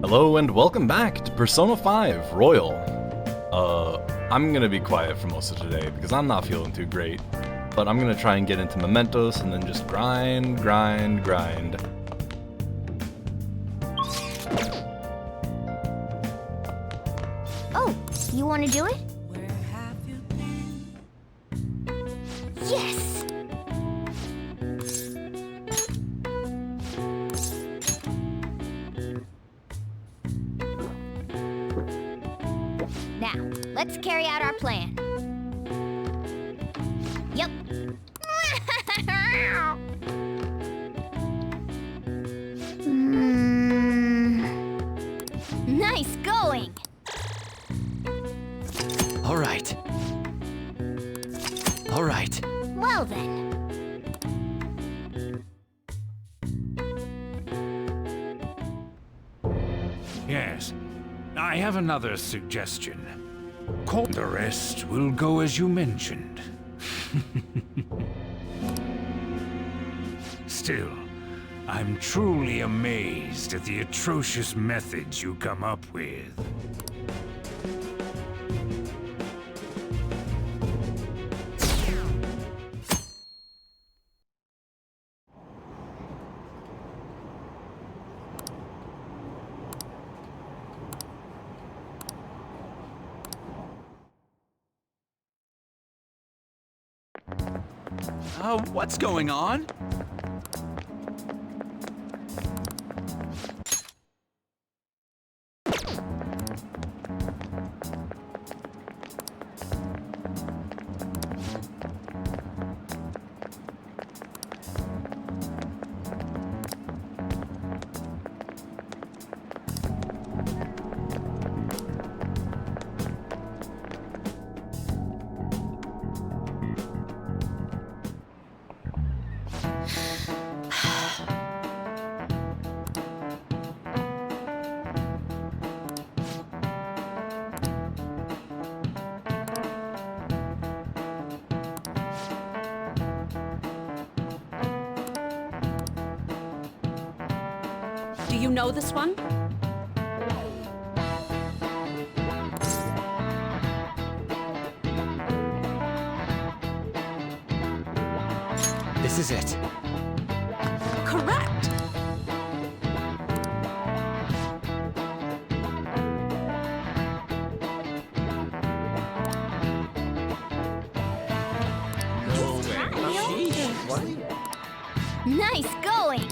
Hello and welcome back to Persona 5 Royal. I'm gonna be quiet for most of today because I'm not feeling too great. But I'm gonna try and get into Mementos and then just grind. Oh, you wanna do it? Yes! Now, let's carry out our plan. Yup. Nice going! All right. Well then. Yes, I have another suggestion. The rest will go as you mentioned. Still, I'm truly amazed at the atrocious methods you come up with. What's going on? Do you know this one? This is it. Correct! Nice going!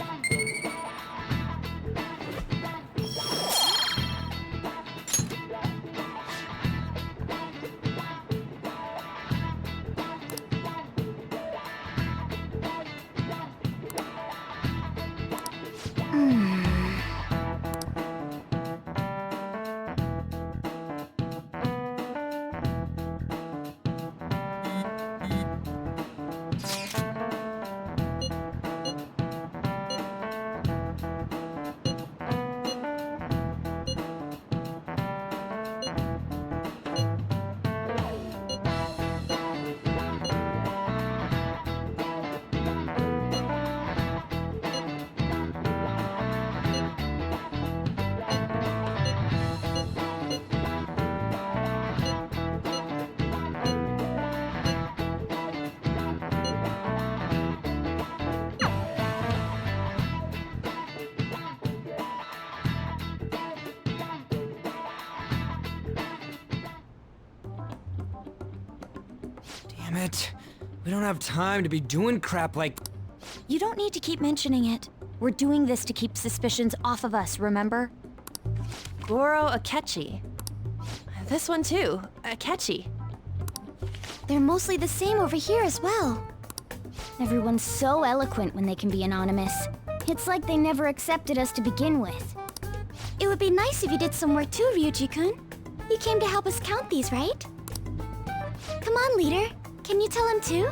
Damn it. We don't have time to be doing crap like... You don't need to keep mentioning it. We're doing this to keep suspicions off of us, remember? Goro Akechi. This one too, Akechi. They're mostly the same over here as well. Everyone's so eloquent when they can be anonymous. It's like they never accepted us to begin with. It would be nice if you did some work too, Ryuji-kun. You came to help us count these, right? Come on, leader. Can you tell him too?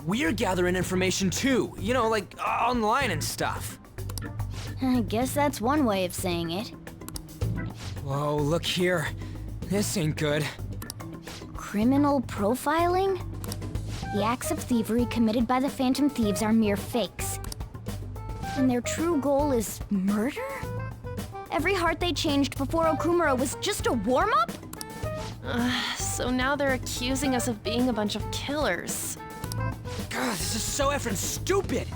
We're gathering information too. You know, like online and stuff. I guess that's one way of saying it. Whoa, look here. This ain't good. Criminal profiling? the acts of thievery committed by the Phantom Thieves are mere fakes. And their true goal is murder? Every heart they changed before Okumura was just a warm-up? So now they're accusing us of being a bunch of killers. God, this is so effing stupid!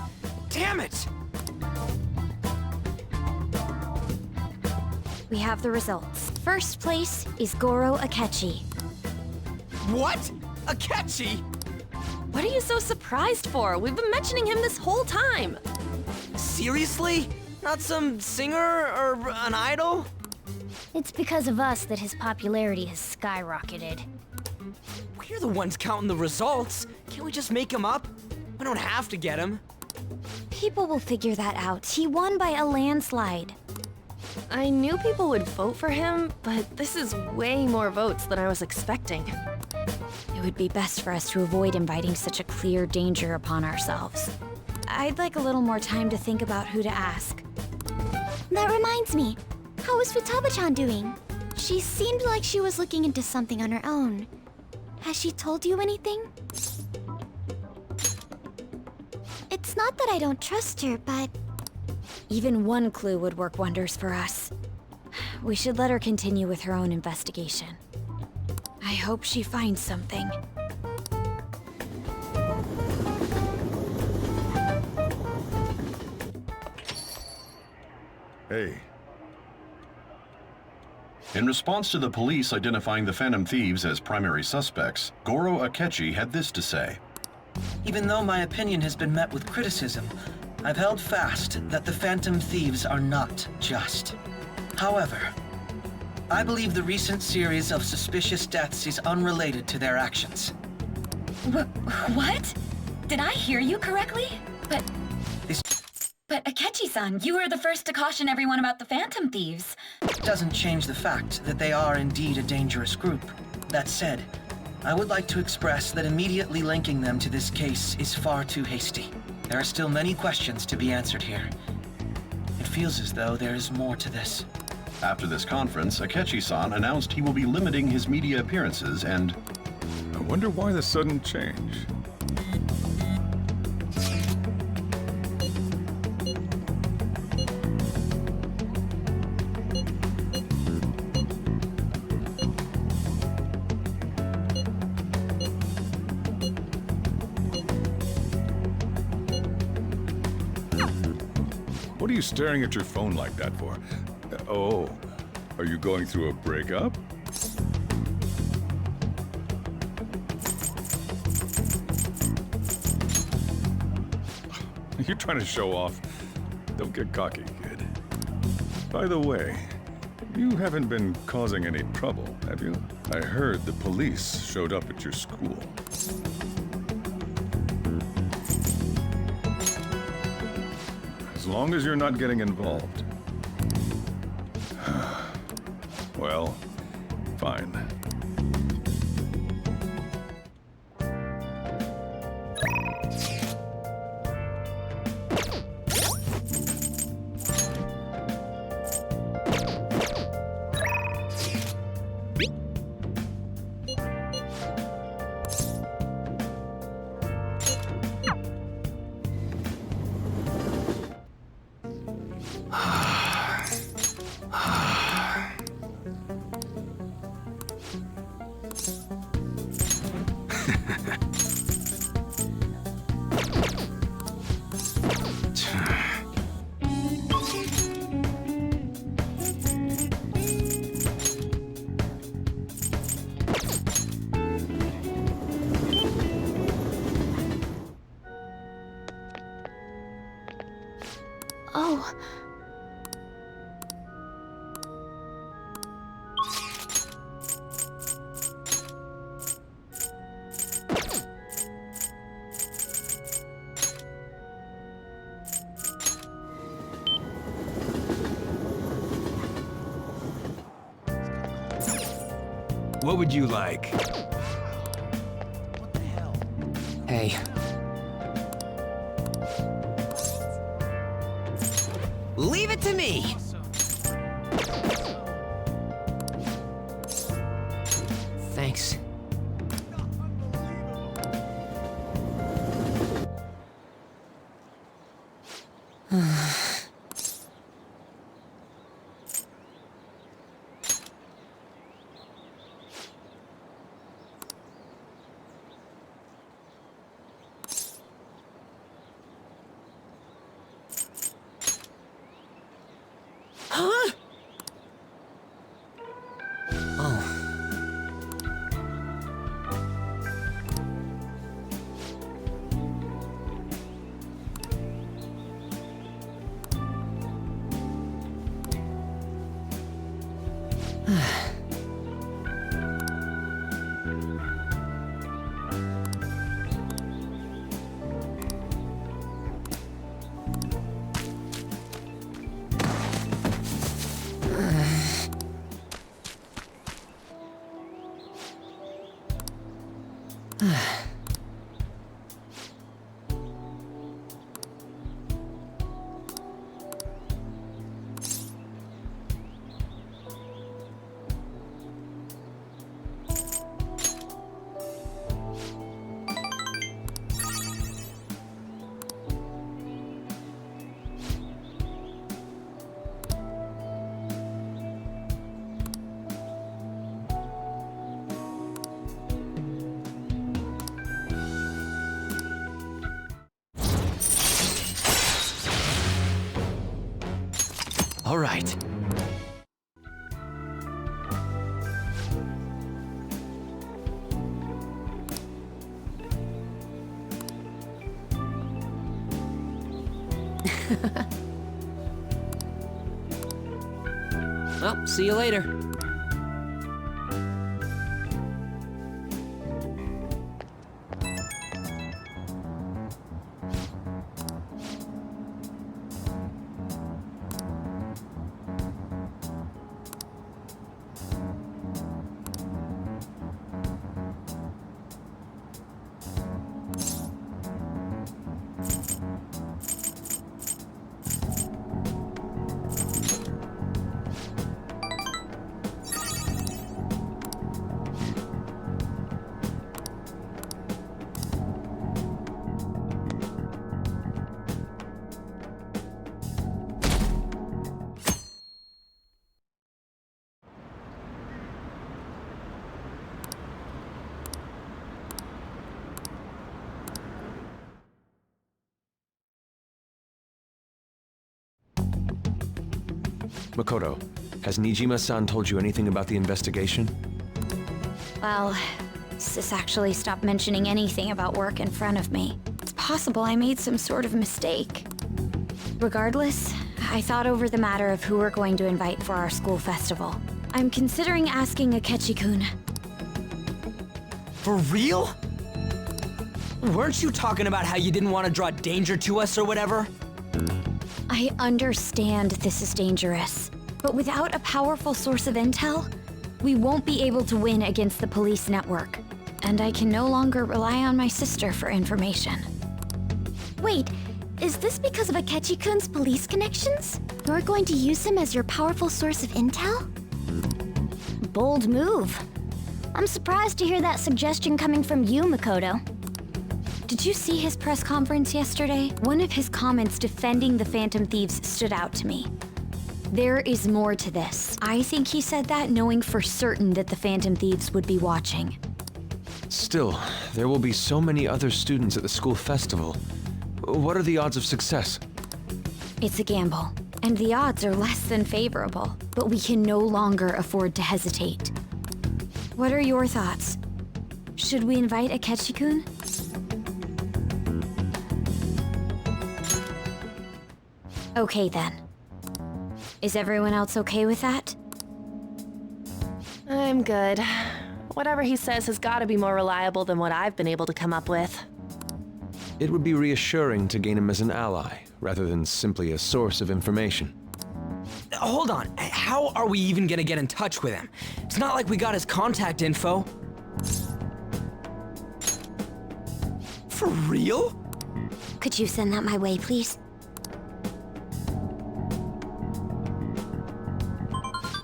Damn it! We have the results. First place is Goro Akechi. What? Akechi? What are you so surprised for? We've been mentioning him this whole time. Seriously? Not some singer or an idol? It's because of us that his popularity has skyrocketed. We're the ones counting the results. Can't we just make him up? We don't have to get him. People will figure that out. He won by a landslide. I knew people would vote for him, but this is way more votes than I was expecting. It would be best for us to avoid inviting such a clear danger upon ourselves. I'd like a little more time to think about who to ask. That reminds me. How is Futaba-chan doing? She seemed like she was looking into something on her own. Has she told you anything? It's not that I don't trust her, but... Even one clue would work wonders for us. We should let her continue with her own investigation. I hope she finds something. Hey, In response to the police identifying the Phantom Thieves as primary suspects, Goro Akechi had this to say. Even though my opinion has been met with criticism, I've held fast that the Phantom Thieves are not just. However, I believe the recent series of suspicious deaths is unrelated to their actions. What? Did I hear you correctly? But Akechi-san, you were the first to caution everyone about the Phantom Thieves. Doesn't change the fact that they are indeed a dangerous group. That said, I would like to express that immediately linking them to this case is far too hasty. There are still many questions to be answered here. It feels as though there is more to this. After this conference, Akechi-san announced he will be limiting his media appearances and... I wonder why the sudden change. What are you staring at your phone like that for? Oh, are you going through a breakup? You're trying to show off. Don't get cocky, kid. By the way, you haven't been causing any trouble, have you? I heard the police showed up at your school. As long as you're not getting involved. Well, fine. Oh. What would you like? Hey. Leave it to me! Thanks. Huh? Oh. All right. Well, see you later. Makoto, has Nijima-san told you anything about the investigation? Well, Sis actually stopped mentioning anything about work in front of me. It's possible I made some sort of mistake. Regardless, I thought over the matter of who we're going to invite for our school festival. I'm considering asking Akechi-kun. For real? Weren't you talking about how you didn't want to draw danger to us or whatever? I understand this is dangerous, but without a powerful source of intel, we won't be able to win against the police network. And I can no longer rely on my sister for information. Wait, is this because of Akechi-kun's police connections? You're going to use him as your powerful source of intel? Bold move. I'm surprised to hear that suggestion coming from you, Makoto. Did you see his press conference yesterday? One of his comments defending the Phantom Thieves stood out to me. There is more to this. I think he said that knowing for certain that the Phantom Thieves would be watching. Still, there will be so many other students at the school festival. What are the odds of success? It's a gamble, and the odds are less than favorable, but we can no longer afford to hesitate. What are your thoughts? Should we invite Akechi-kun? Okay then. Is everyone else okay with that? I'm good. Whatever he says has got to be more reliable than what I've been able to come up with. It would be reassuring to gain him as an ally, rather than simply a source of information. Hold on, how are we even gonna get in touch with him? It's not like we got his contact info. For real? Could you send that my way, please?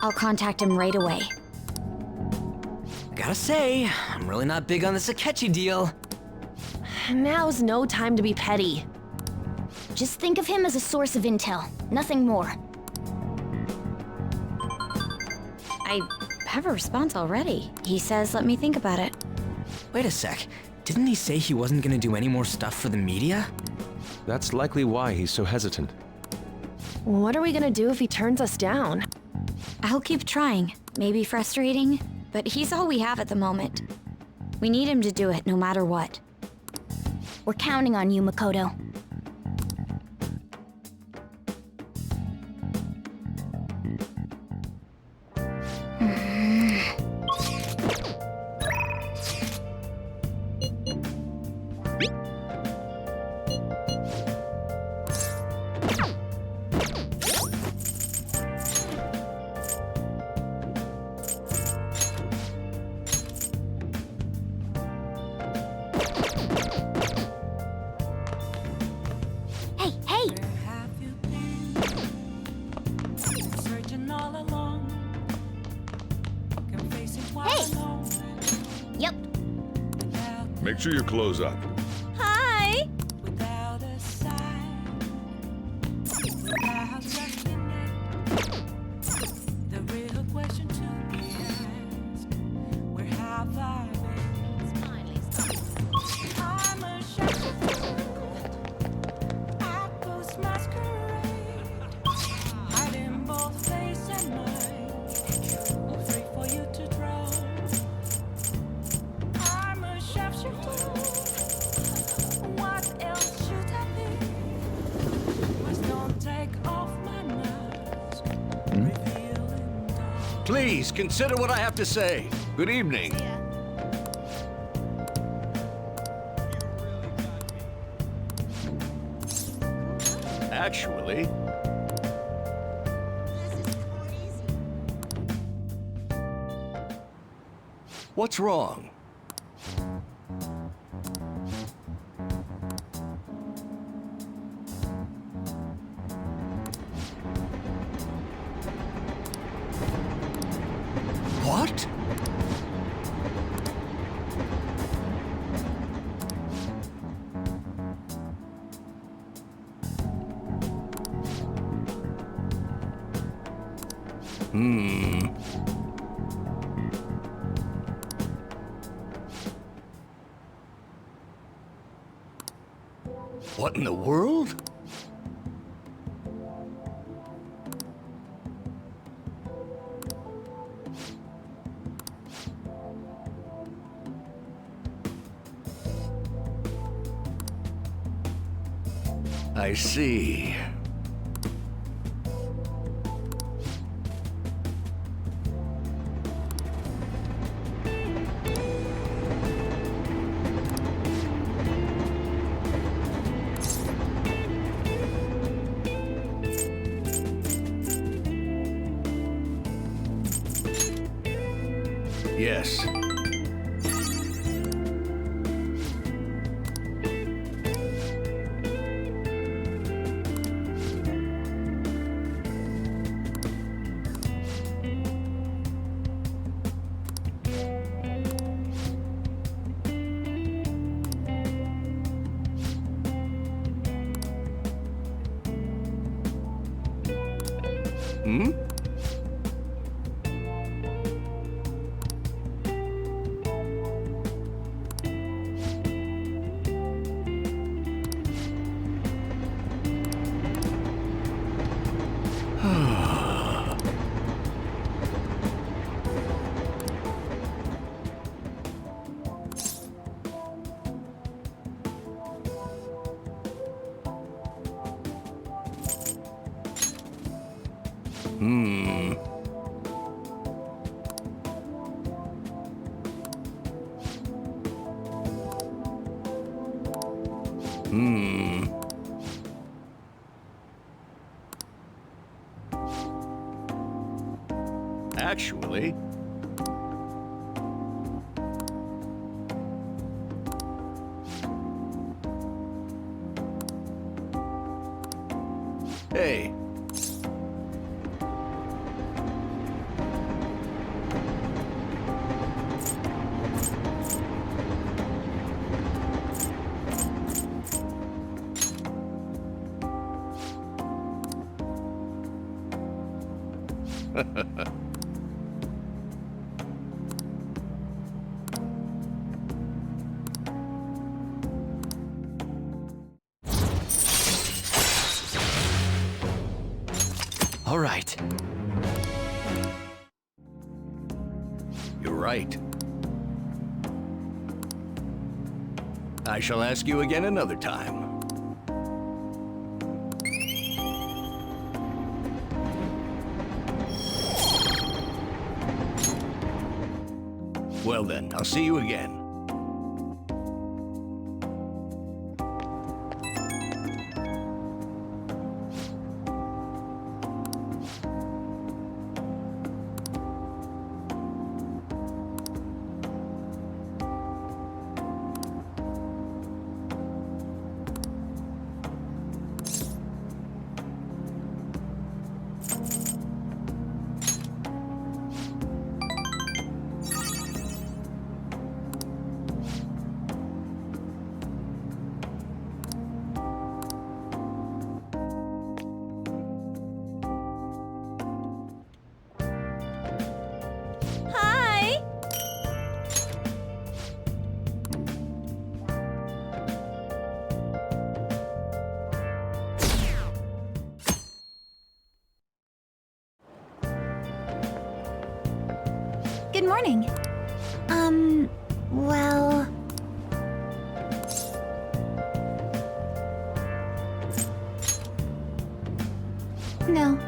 I'll contact him right away. Gotta say, I'm really not big on this Akechi deal. Now's no time to be petty. Just think of him as a source of intel, nothing more. I have a response already. He says, let me think about it. Wait a sec. Didn't he say he wasn't gonna do any more stuff for the media? That's likely why he's so hesitant. What are we gonna do if he turns us down? I'll keep trying. Maybe frustrating, but he's all we have at the moment. We need him to do it no matter what. We're counting on you, Makoto. Hey, hey! Hey! Yep. Make sure you close up. Hi! Please consider what I have to say. Good evening. Actually, what's wrong? What? What in the world? I see. Yes. Hmm? Hmm. Hmm. Actually, hey. All right. You're right. I shall ask you again another time. Well then, I'll see you again. Hi! Good morning. Well... No.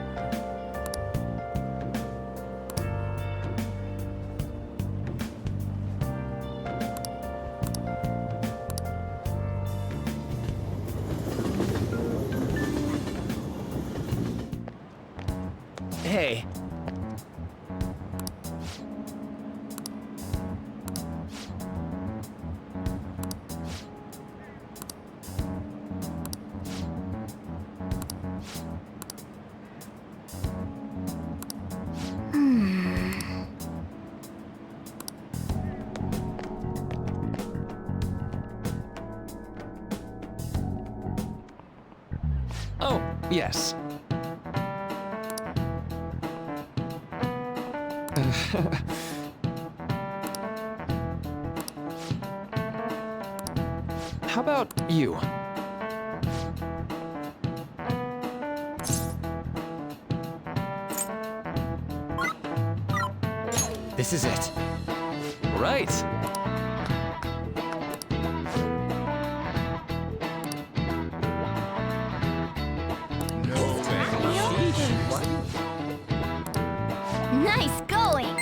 Hey. Oh, yes. How about you? This is it. Right. Nice going!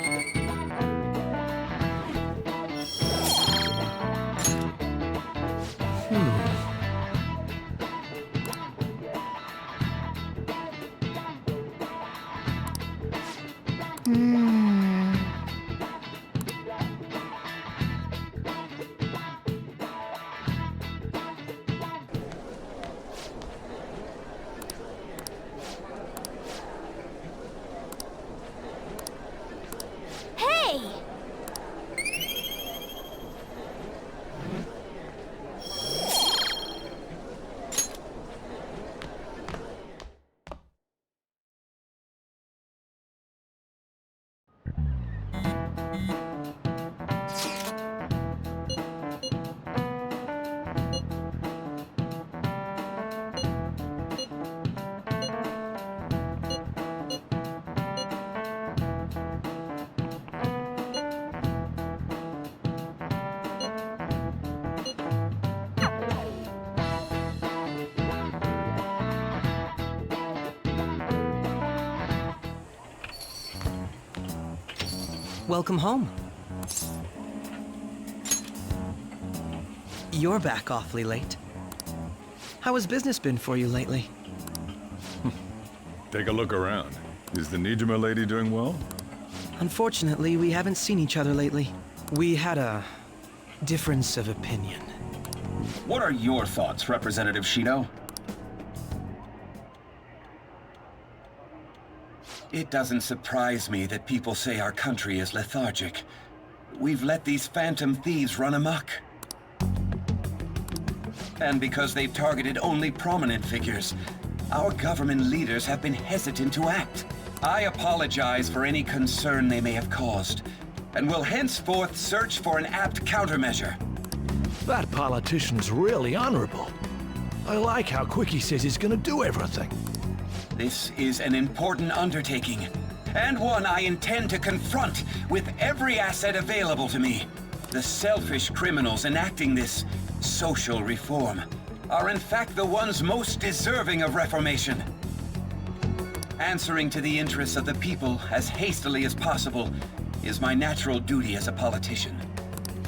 Hey! Welcome home. You're back awfully late. How has business been for you lately? Take a look around. Is the Nijima lady doing well? Unfortunately, we haven't seen each other lately. We had a difference of opinion. What are your thoughts, Representative Shido? It doesn't surprise me that people say our country is lethargic. We've let these phantom thieves run amok. And because they've targeted only prominent figures, our government leaders have been hesitant to act. I apologize for any concern they may have caused, and will henceforth search for an apt countermeasure. That politician's really honorable. I like how quick he says he's gonna do everything. This is an important undertaking, and one I intend to confront with every asset available to me. The selfish criminals enacting this social reform are in fact the ones most deserving of reformation. Answering to the interests of the people as hastily as possible is my natural duty as a politician.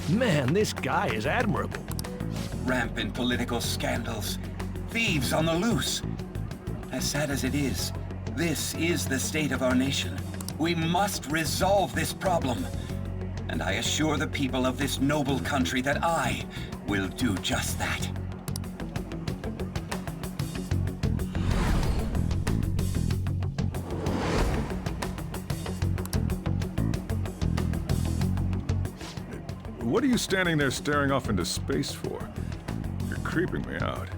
Man, this guy is admirable. Rampant political scandals, thieves on the loose. As sad as it is, this is the state of our nation. We must resolve this problem. And I assure the people of this noble country that I will do just that. What are you standing there staring off into space for? You're creeping me out.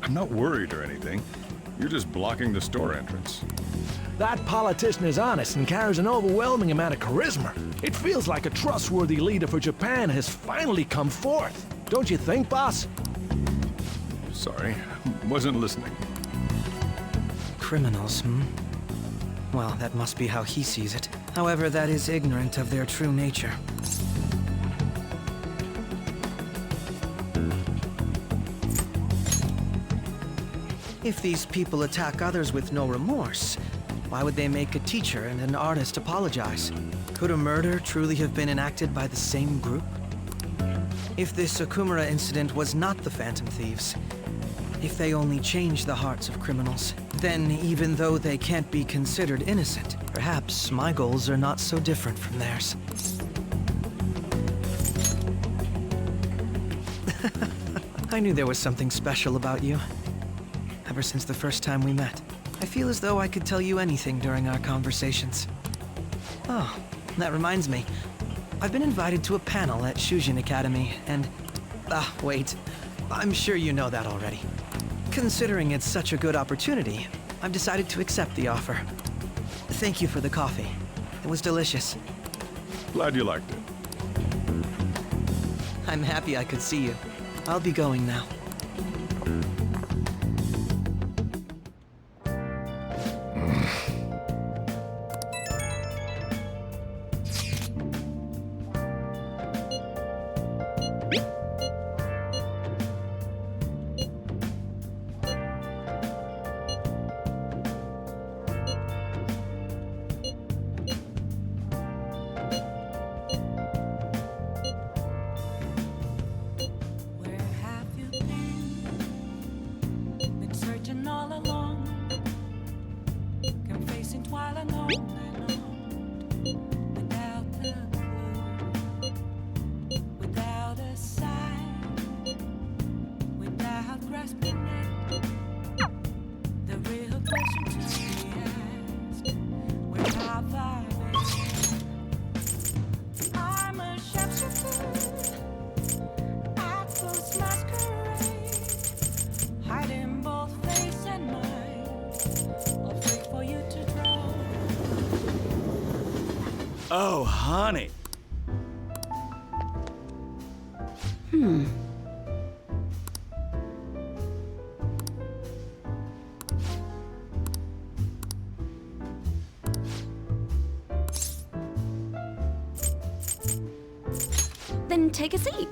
I'm not worried or anything. You're just blocking the store entrance. That politician is honest and carries an overwhelming amount of charisma. It feels like a trustworthy leader for Japan has finally come forth. Don't you think, boss? Sorry, wasn't listening. Criminals, Well, that must be how he sees it. However, that is ignorant of their true nature. If these people attack others with no remorse, why would they make a teacher and an artist apologize? Could a murder truly have been enacted by the same group? If this Okumura incident was not the Phantom Thieves, if they only changed the hearts of criminals, then even though they can't be considered innocent, perhaps my goals are not so different from theirs. I knew there was something special about you. Ever since the first time we met. I feel as though I could tell you anything during our conversations. Oh, that reminds me. I've been invited to a panel at Shujin Academy, and... wait. I'm sure you know that already. Considering it's such a good opportunity, I've decided to accept the offer. Thank you for the coffee. It was delicious. Glad you liked it. I'm happy I could see you. I'll be going now. Oh, honey. Then take a seat.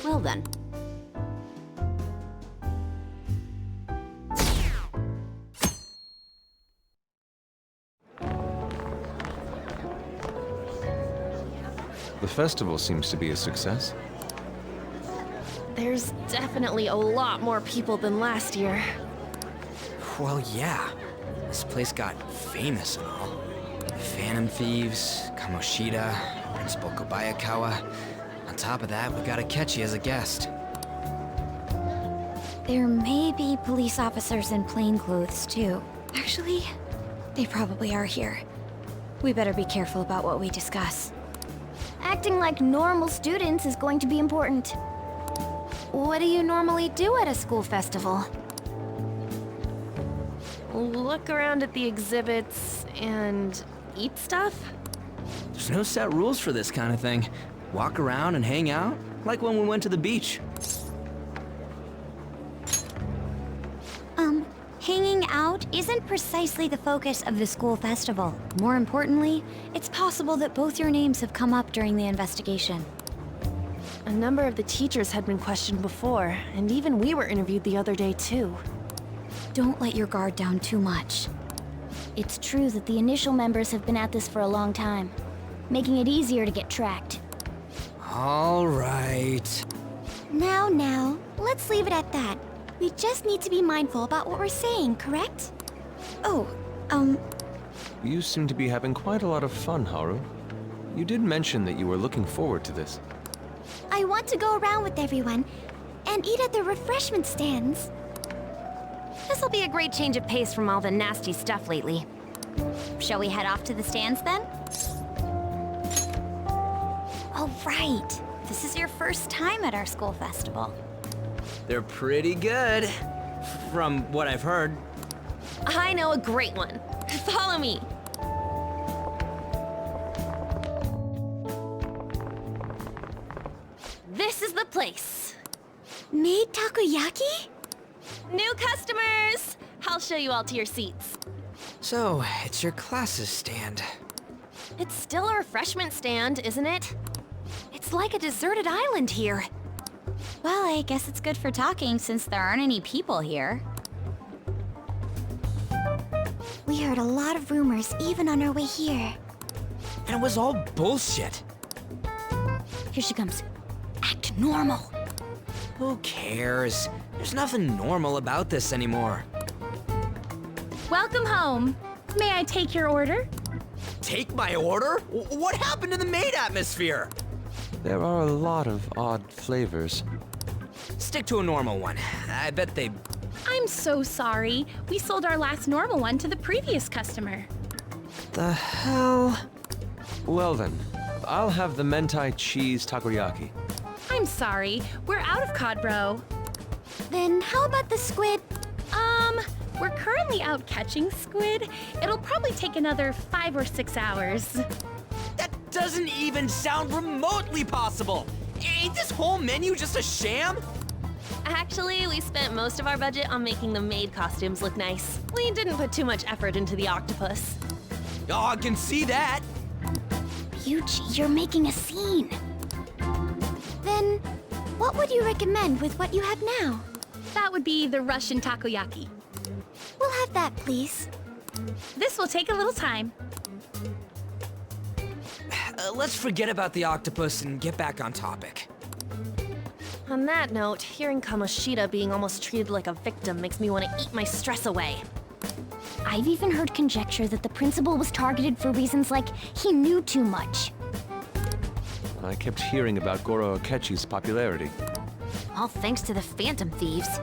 Well then. The festival seems to be a success. There's definitely a lot more people than last year. Well, yeah. This place got famous and all. Phantom Thieves, Kamoshida, Principal Kobayakawa. On top of that, we got Akechi as a guest. There may be police officers in plain clothes, too. Actually, they probably are here. We better be careful about what we discuss. Acting like normal students is going to be important. What do you normally do at a school festival? Look around at the exhibits and eat stuff? There's no set rules for this kind of thing. Walk around and hang out, like when we went to the beach. Hanging out isn't precisely the focus of the school festival. More importantly, it's possible that both your names have come up during the investigation. A number of the teachers had been questioned before, and even we were interviewed the other day too. Don't let your guard down too much. It's true that the initial members have been at this for a long time, making it easier to get tracked. All right. Now, let's leave it at that. We just need to be mindful about what we're saying, correct? Oh, You seem to be having quite a lot of fun, Haru. You did mention that you were looking forward to this. I want to go around with everyone and eat at the refreshment stands. this'll be a great change of pace from all the nasty stuff lately. Shall we head off to the stands then? Oh, right. This is your first time at our school festival. They're pretty good, from what I've heard. I know a great one. Follow me. This is the place. Made takoyaki? New customers! I'll show you all to your seats. So, it's your class's stand. It's still a refreshment stand, isn't it? It's like a deserted island here. Well, I guess it's good for talking since there aren't any people here. We heard a lot of rumors even on our way here. And it was all bullshit. Here she comes. Act normal. Who cares? There's nothing normal about this anymore. Welcome home. May I take your order? Take my order? What happened to the maid atmosphere? There are a lot of odd flavors. Stick to a normal one. I bet they... I'm so sorry. We sold our last normal one to the previous customer. The hell? Well then, I'll have the mentai cheese takoyaki. I'm sorry. We're out of cod bro. Then how about the squid? We're currently out catching squid. It'll probably take another 5 or 6 hours. That doesn't even sound remotely possible! Ain't this whole menu just a sham? Actually, we spent most of our budget on making the maid costumes look nice. We didn't put too much effort into the octopus. Oh, I can see that! Yuji, you're making a scene. Then, what would you recommend with what you have now? That would be the Russian takoyaki. We'll have that, please. This will take a little time. Let's forget about the octopus and get back on topic. On that note, hearing Kamoshida being almost treated like a victim makes me want to eat my stress away. I've even heard conjecture that the principal was targeted for reasons like he knew too much. I kept hearing about Goro Akechi's popularity. All thanks to the Phantom Thieves.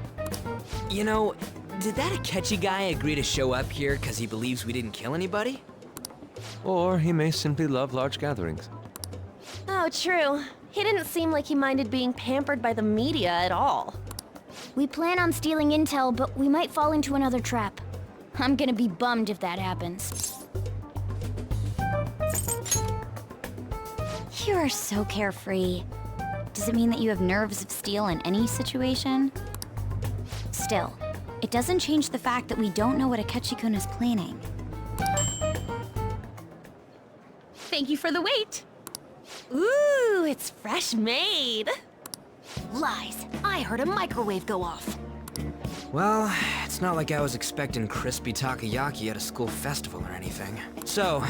You know, did that Akechi guy agree to show up here because he believes we didn't kill anybody? Or he may simply love large gatherings. Oh, true. He didn't seem like he minded being pampered by the media at all. We plan on stealing intel, but we might fall into another trap. I'm gonna be bummed if that happens. You are so carefree. Does it mean that you have nerves of steel in any situation? Still, it doesn't change the fact that we don't know what Akechi-kun is planning. Thank you for the wait. Ooh, it's fresh made. Lies. I heard a microwave go off. Well, it's not like I was expecting crispy takoyaki at a school festival or anything. So,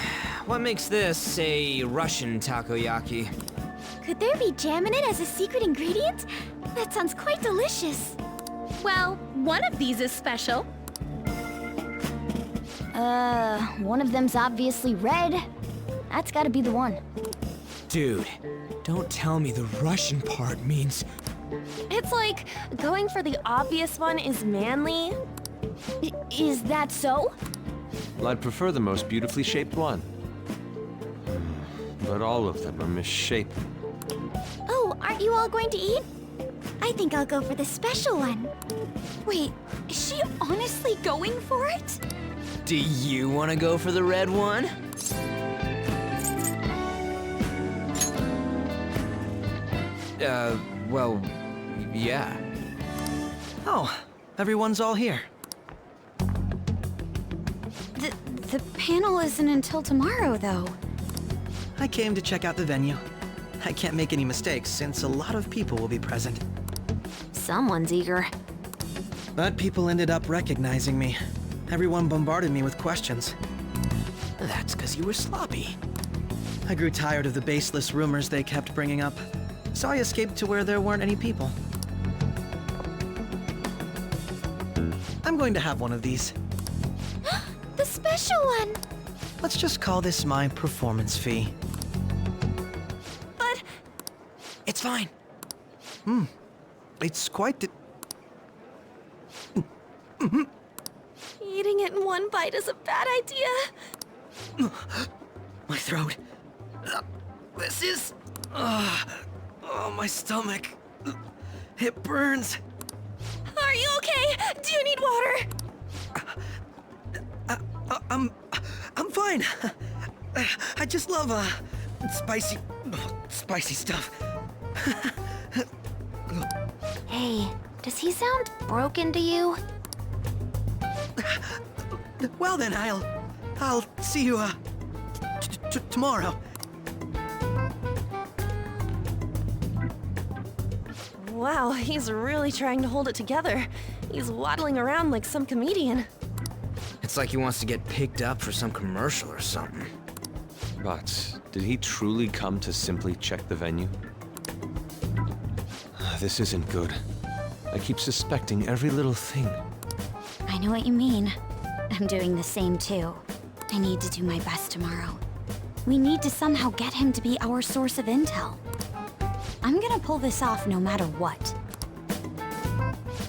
what makes this a Russian takoyaki? Could there be jam in it as a secret ingredient? That sounds quite delicious. Well, one of these is special. One of them's obviously red. That's gotta be the one. Dude, don't tell me the Russian part means... It's like going for the obvious one is manly. Is that so? Well, I'd prefer the most beautifully shaped one. but all of them are misshapen. Oh, aren't you all going to eat? I think I'll go for the special one. Wait, is she honestly going for it? Do you want to go for the red one? Well, yeah. Oh, everyone's all here. The panel isn't until tomorrow, though. I came to check out the venue. I can't make any mistakes since a lot of people will be present. Someone's eager. But people ended up recognizing me. Everyone bombarded me with questions. That's because you were sloppy. I grew tired of the baseless rumors they kept bringing up, so I escaped to where there weren't any people. I'm going to have one of these. The special one! Let's just call this my performance fee. But... It's fine. It's quite the... Eating it in one bite is a bad idea. My throat. This is... oh, my stomach. It burns. Are you okay? Do you need water? I'm fine. I just love, spicy stuff. Hey, does he sound broken to you? Well then, I'll see you, tomorrow. Wow, he's really trying to hold it together. He's waddling around like some comedian. It's like he wants to get picked up for some commercial or something. But did he truly come to simply check the venue? This isn't good. I keep suspecting every little thing. I know what you mean. I'm doing the same too. I need to do my best tomorrow. We need to somehow get him to be our source of intel. I'm gonna pull this off no matter what.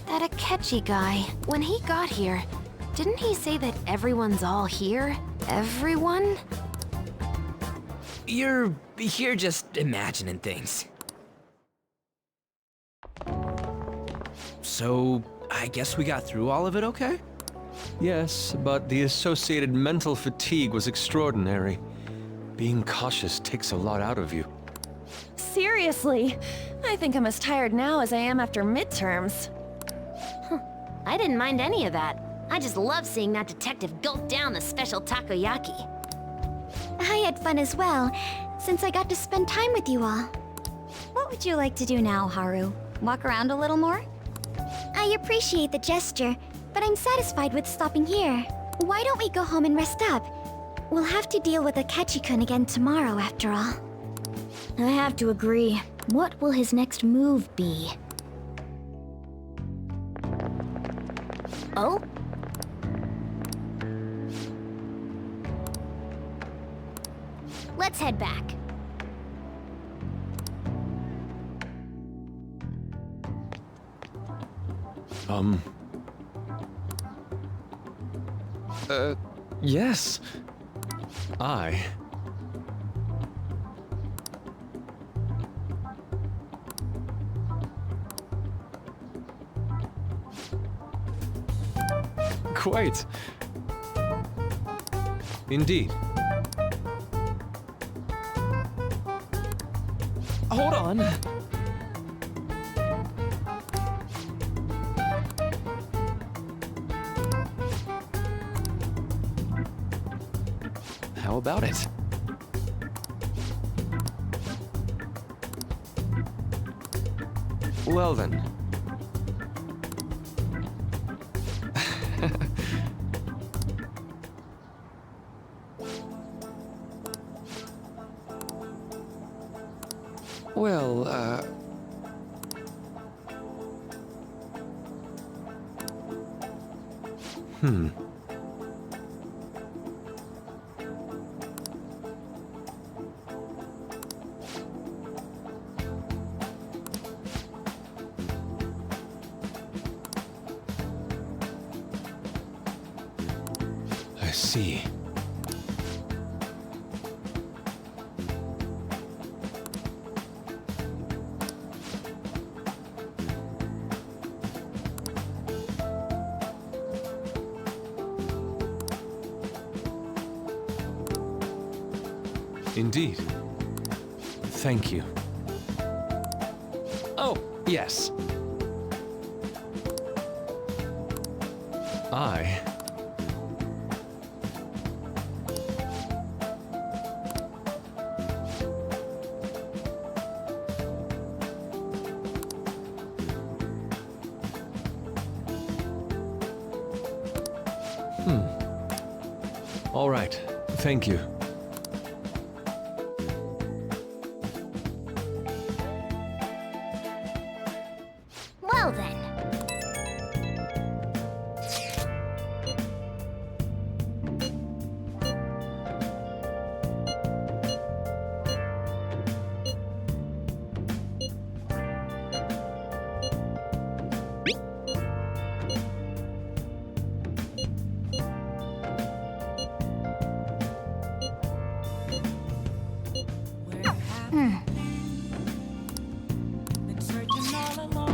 That Akechi guy, when he got here, didn't he say that everyone's all here? Everyone? You're just imagining things. So, I guess we got through all of it okay? Yes, but the associated mental fatigue was extraordinary. Being cautious takes a lot out of you. Seriously, I think I'm as tired now as I am after midterms. I didn't mind any of that. I just love seeing that detective gulp down the special takoyaki. I had fun as well, since I got to spend time with you all. What would you like to do now, Haru? Walk around a little more? I appreciate the gesture, but I'm satisfied with stopping here. Why don't we go home and rest up? We'll have to deal with Akechi-kun again tomorrow, after all. I have to agree. What will his next move be? Oh? Let's head back. Yes. Quite. Indeed. Hold on. How about it? Well then. Well, I see. Indeed. Thank you. Oh, yes. I... All right. Thank you. Well then. Been searching all alone,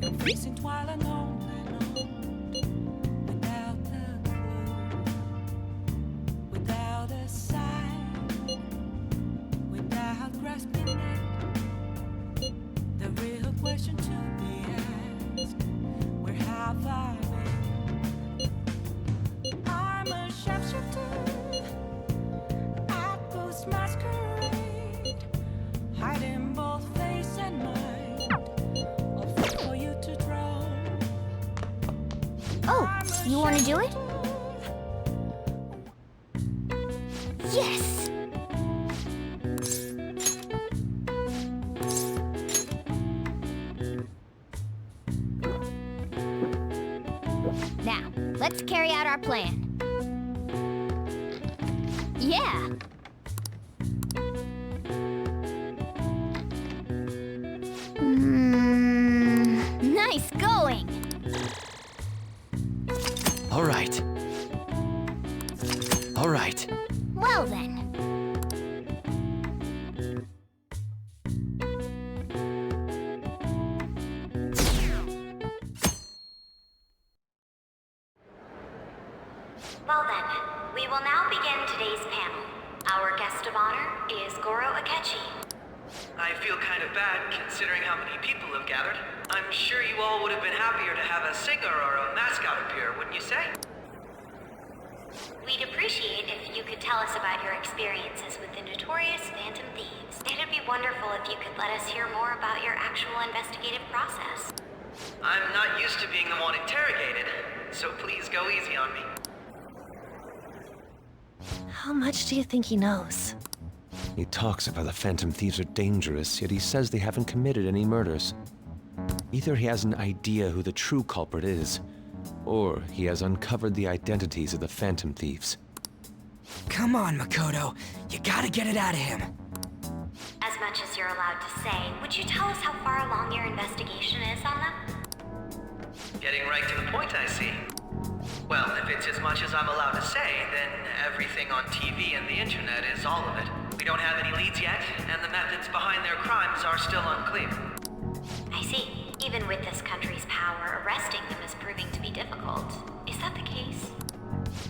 confusing while alone and on, without a clue, without a sign, without grasping it. The real question to be asked: where have I been? I'm a sharpshooter at Ghost Masquerade, hiding both face and mind, all fit for you to draw. Oh, you want to do it? Yes! Now, let's carry out our plan. Yeah! Nice going! All right. All right. Well then. Well then, we will now begin today's panel. Our guest of honor is Goro Akechi. I feel kind of bad considering how many people have gathered. I'm sure you all would have been happier to have a singer or a mascot appear, wouldn't you say? We'd appreciate if you could tell us about your experiences with the notorious Phantom Thieves. It'd be wonderful if you could let us hear more about your actual investigative process. I'm not used to being the one interrogated, so please go easy on me. How much do you think he knows? He talks about the Phantom Thieves are dangerous, yet he says they haven't committed any murders. Either he has an idea who the true culprit is, or he has uncovered the identities of the Phantom Thieves. Come on, Makoto. You gotta get it out of him. As much as you're allowed to say, would you tell us how far along your investigation is on them? Getting right to the point, I see. Well, if it's as much as I'm allowed to say, then everything on TV and the internet is all of it. We don't have any leads yet, and the methods behind their crimes are still unclear. I see. Even with this country's power, arresting them is proving to be difficult. Is that the case?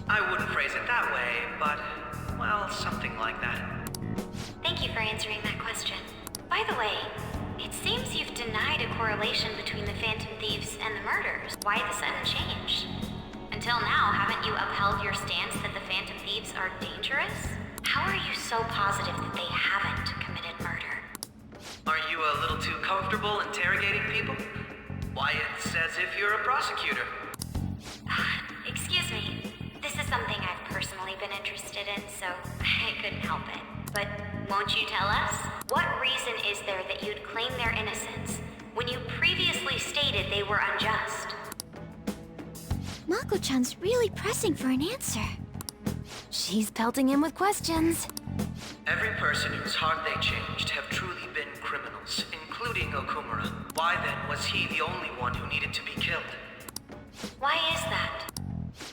I wouldn't phrase it that way, but, well, something like that. Thank you for answering that question. By the way, it seems you've denied a correlation between the Phantom Thieves and the murders. Why the sudden change? Until now, haven't you upheld your stance that the Phantom Thieves are dangerous? How are you so positive that they haven't committed murder? Are you a little too comfortable interrogating people? Why, it's as if you're a prosecutor. Excuse me. This is something I've personally been interested in, so I couldn't help it. But won't you tell us? What reason is there that you'd claim their innocence when you previously stated they were unjust? Mako-chan's really pressing for an answer. She's pelting him with questions. Every person whose heart they changed have truly been criminals, including Okumura. Why then was he the only one who needed to be killed? Why is that?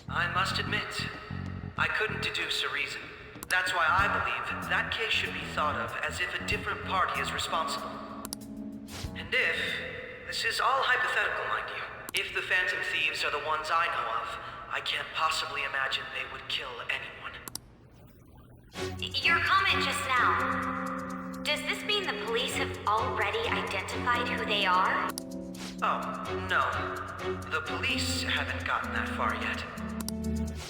I must admit, I couldn't deduce a reason. That's why I believe that case should be thought of as if a different party is responsible. And if, this is all hypothetical, mind you, if the Phantom Thieves are the ones I know of, I can't possibly imagine they would kill anyone. Your comment just now. Does this mean the police have already identified who they are? Oh, no. The police haven't gotten that far yet.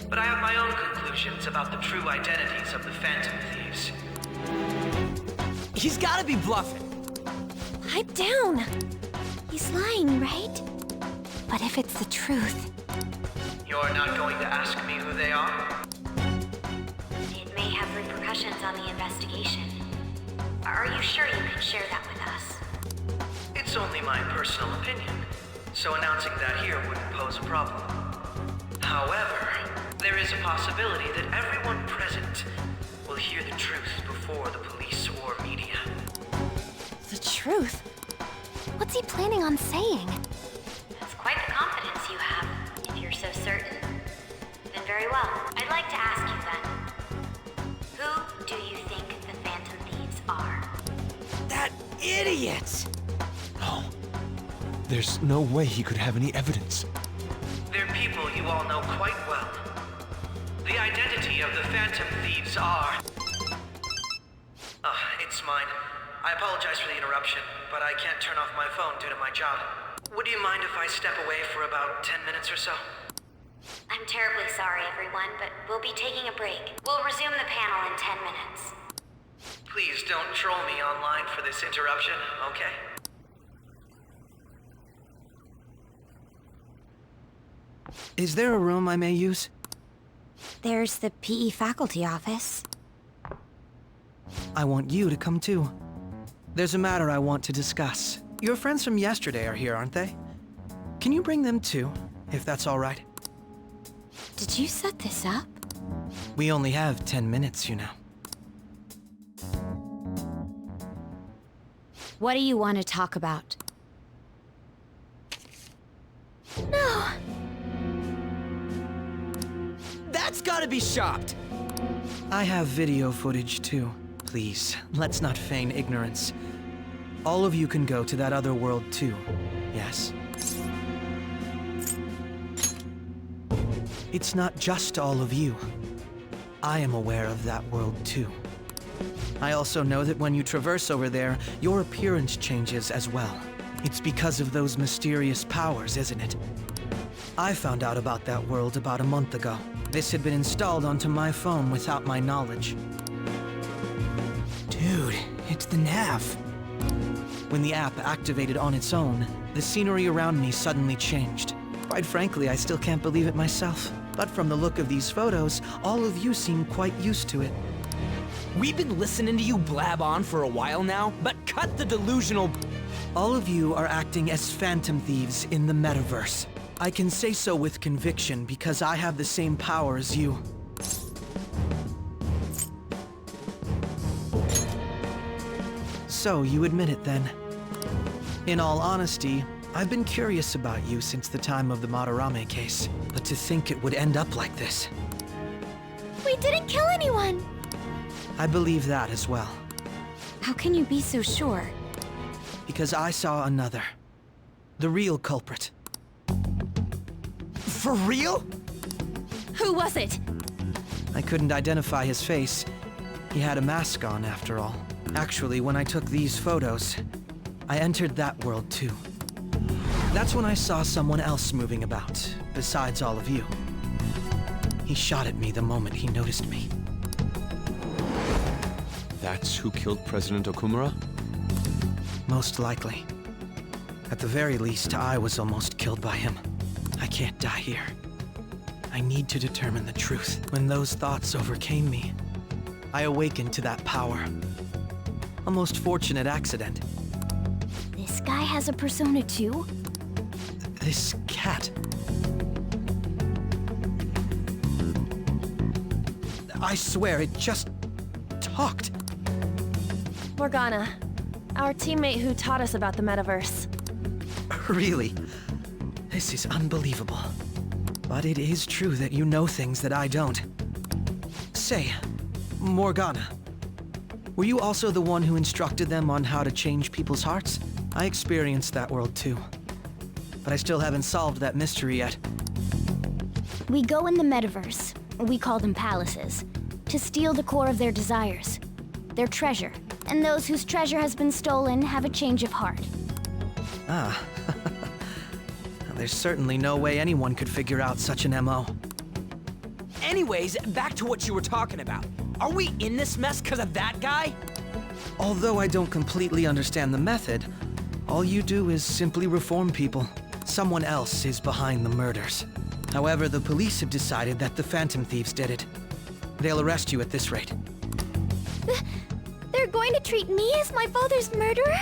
But I have my own conclusions about the true identities of the Phantom Thieves. He's gotta be bluffing. Pipe down. He's lying, right? But if it's the truth, You're not going to ask me who they are? it may have repercussions on the investigation. Are you sure you can share that with us? It's only my personal opinion, so announcing that here wouldn't pose a problem. However, there is a possibility that everyone present will hear the truth before the police or media. The truth? What's he planning on saying? That's quite the confidence you have. If you're so certain, then very well. I'd like to ask you then. Who do you think the Phantom Thieves are? That idiot! No. There's no way he could have any evidence. They're people you all know quite well. The identity of the Phantom Thieves are... it's mine. I apologize for the interruption, but I can't turn off my phone due to my job. Would you mind if I step away for about 10 minutes or so? I'm terribly sorry, everyone, but we'll be taking a break. We'll resume the panel in 10 minutes. Please don't troll me online for this interruption, okay? Is there a room I may use? There's the PE faculty office. I want you to come too. There's a matter I want to discuss. Your friends from yesterday are here, aren't they? Can you bring them too, if that's all right? Did you set this up? We only have 10 minutes, you know. What do you want to talk about? No! That's gotta be shopped! I have video footage too. Please, let's not feign ignorance. All of you can go to that other world too, yes? It's not just all of you. I am aware of that world too. I also know that when you traverse over there, your appearance changes as well. It's because of those mysterious powers, isn't it? I found out about that world about a month ago. This had been installed onto my phone without my knowledge. Dude, it's the nav. When the app activated on its own, the scenery around me suddenly changed. Quite frankly, I still can't believe it myself. But from the look of these photos, all of you seem quite used to it. We've been listening to you blab on for a while now, but cut the delusional... All of you are acting as Phantom Thieves in the metaverse. I can say so with conviction because I have the same power as you. So, you admit it then. In all honesty, I've been curious about you since the time of the Madarame case, but to think it would end up like this. We didn't kill anyone! I believe that as well. How can you be so sure? Because I saw another. The real culprit. For real? Who was it? I couldn't identify his face. He had a mask on, after all. Actually, when I took these photos, I entered that world too. That's when I saw someone else moving about, besides all of you. He shot at me the moment he noticed me. That's who killed President Okumura? Most likely. At the very least, I was almost killed by him. I can't die here. I need to determine the truth. When those thoughts overcame me, I awakened to that power. A most fortunate accident. This guy has a persona too? This cat. I swear, it just talked. Morgana, our teammate who taught us about the metaverse. Really? This is unbelievable. But it is true that you know things that I don't. Say, Morgana, were you also the one who instructed them on how to change people's hearts? I experienced that world too. But I still haven't solved that mystery yet. We go in the metaverse. We call them palaces. to steal the core of their desires, their treasure. And those whose treasure has been stolen have a change of heart. Ah. There's certainly no way anyone could figure out such an MO. Anyways, back to what you were talking about. Are we in this mess because of that guy? Although I don't completely understand the method, all you do is simply reform people. Someone else is behind the murders. However, the police have decided that the Phantom Thieves did it. They'll arrest you at this rate. They're going to treat me as my father's murderer?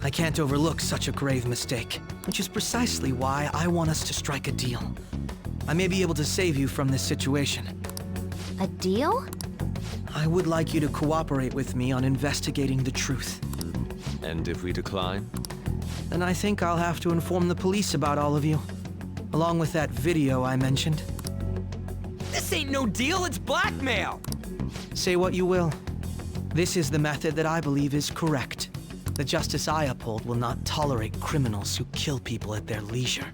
I can't overlook such a grave mistake, which is precisely why I want us to strike a deal. I may be able to save you from this situation. A deal? I would like you to cooperate with me on investigating the truth. And if we decline? Then I think I'll have to inform the police about all of you, along with that video I mentioned. This ain't no deal, it's blackmail! Say what you will. This is the method that I believe is correct. The justice I uphold will not tolerate criminals who kill people at their leisure.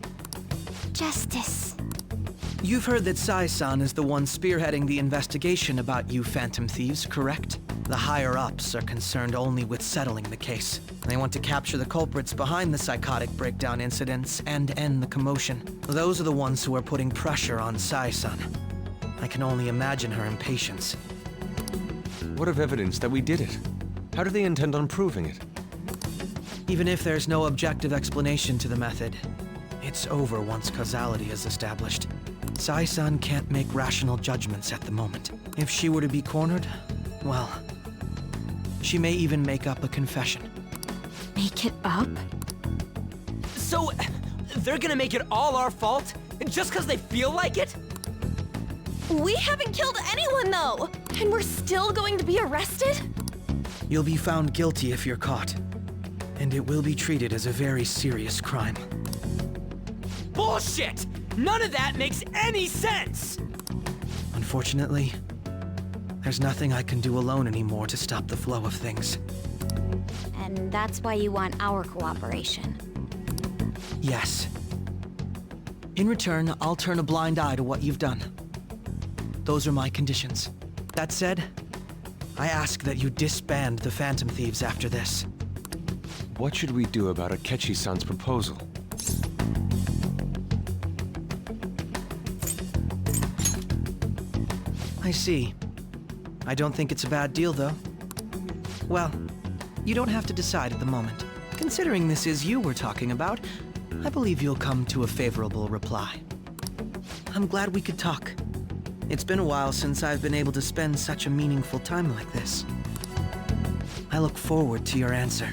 Justice. You've heard that Sai-san is the one spearheading the investigation about you Phantom Thieves, correct? The higher-ups are concerned only with settling the case. They want to capture the culprits behind the psychotic breakdown incidents and end the commotion. Those are the ones who are putting pressure on Sai-san. I can only imagine her impatience. What of evidence that we did it? How do they intend on proving it? Even if there's no objective explanation to the method, it's over once causality is established. Sai-san can't make rational judgments at the moment. If she were to be cornered, well, she may even make up a confession. Make it up? So, they're gonna make it all our fault? Just because they feel like it? We haven't killed anyone, though! And we're still going to be arrested? You'll be found guilty if you're caught, and it will be treated as a very serious crime. Bullshit! None of that makes any sense! Unfortunately, there's nothing I can do alone anymore to stop the flow of things. And that's why you want our cooperation. Yes. In return, I'll turn a blind eye to what you've done. Those are my conditions. That said, I ask that you disband the Phantom Thieves after this. What should we do about Akechi-san's proposal? I see. I don't think it's a bad deal, though. Well, you don't have to decide at the moment. Considering this is you we're talking about, I believe you'll come to a favorable reply. I'm glad we could talk. It's been a while since I've been able to spend such a meaningful time like this. I look forward to your answer.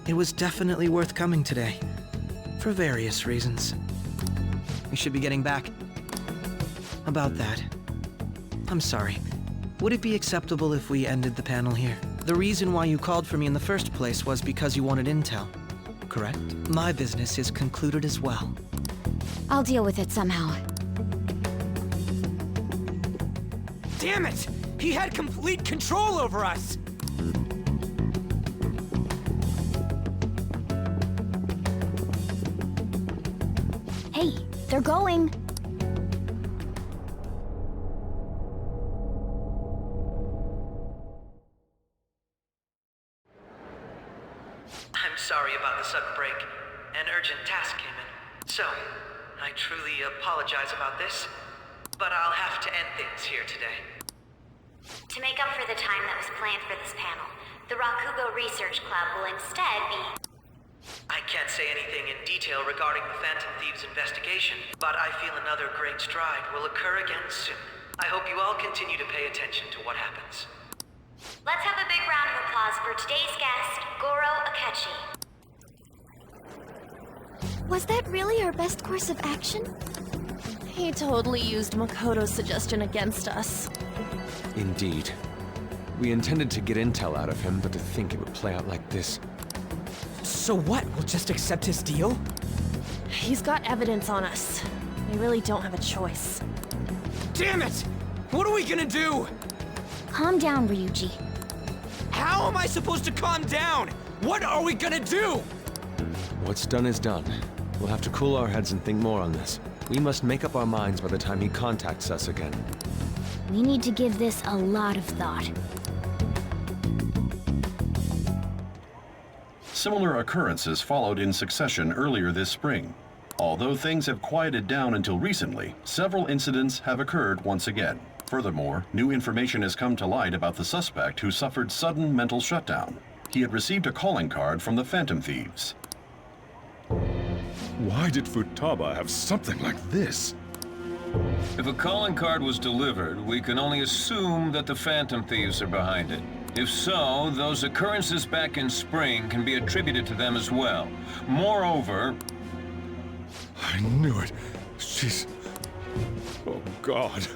It was definitely worth coming today, for various reasons. We should be getting back. About that, I'm sorry. Would it be acceptable if we ended the panel here? The reason why you called for me in the first place was because you wanted intel, correct? My business is concluded as well. I'll deal with it somehow. Damn it! He had complete control over us! Hey, they're going. I'm sorry about the sudden break. An urgent task came in. So, I truly apologize about this, but I'll have to end things here today. To make up for the time that was planned for this panel, the Rakugo Research Club will instead be... I can't say anything in detail regarding the Phantom Thieves investigation, but I feel another great stride will occur again soon. I hope you all continue to pay attention to what happens. Let's have a big round of applause for today's guest, Goro Akechi. Was that really our best course of action? He totally used Makoto's suggestion against us. Indeed. We intended to get intel out of him, but to think it would play out like this. So what? We'll just accept his deal? He's got evidence on us. We really don't have a choice. Damn it! What are we gonna do? Calm down, Ryuji. How am I supposed to calm down? What are we gonna do? What's done is done. We'll have to cool our heads and think more on this. We must make up our minds by the time he contacts us again. We need to give this a lot of thought. Similar occurrences followed in succession earlier this spring. Although things have quieted down until recently, several incidents have occurred once again. Furthermore, new information has come to light about the suspect who suffered sudden mental shutdown. He had received a calling card from the Phantom Thieves. Why did Futaba have something like this? If a calling card was delivered, we can only assume that the Phantom Thieves are behind it. If so, those occurrences back in spring can be attributed to them as well. Moreover... I knew it. She's... Oh, God.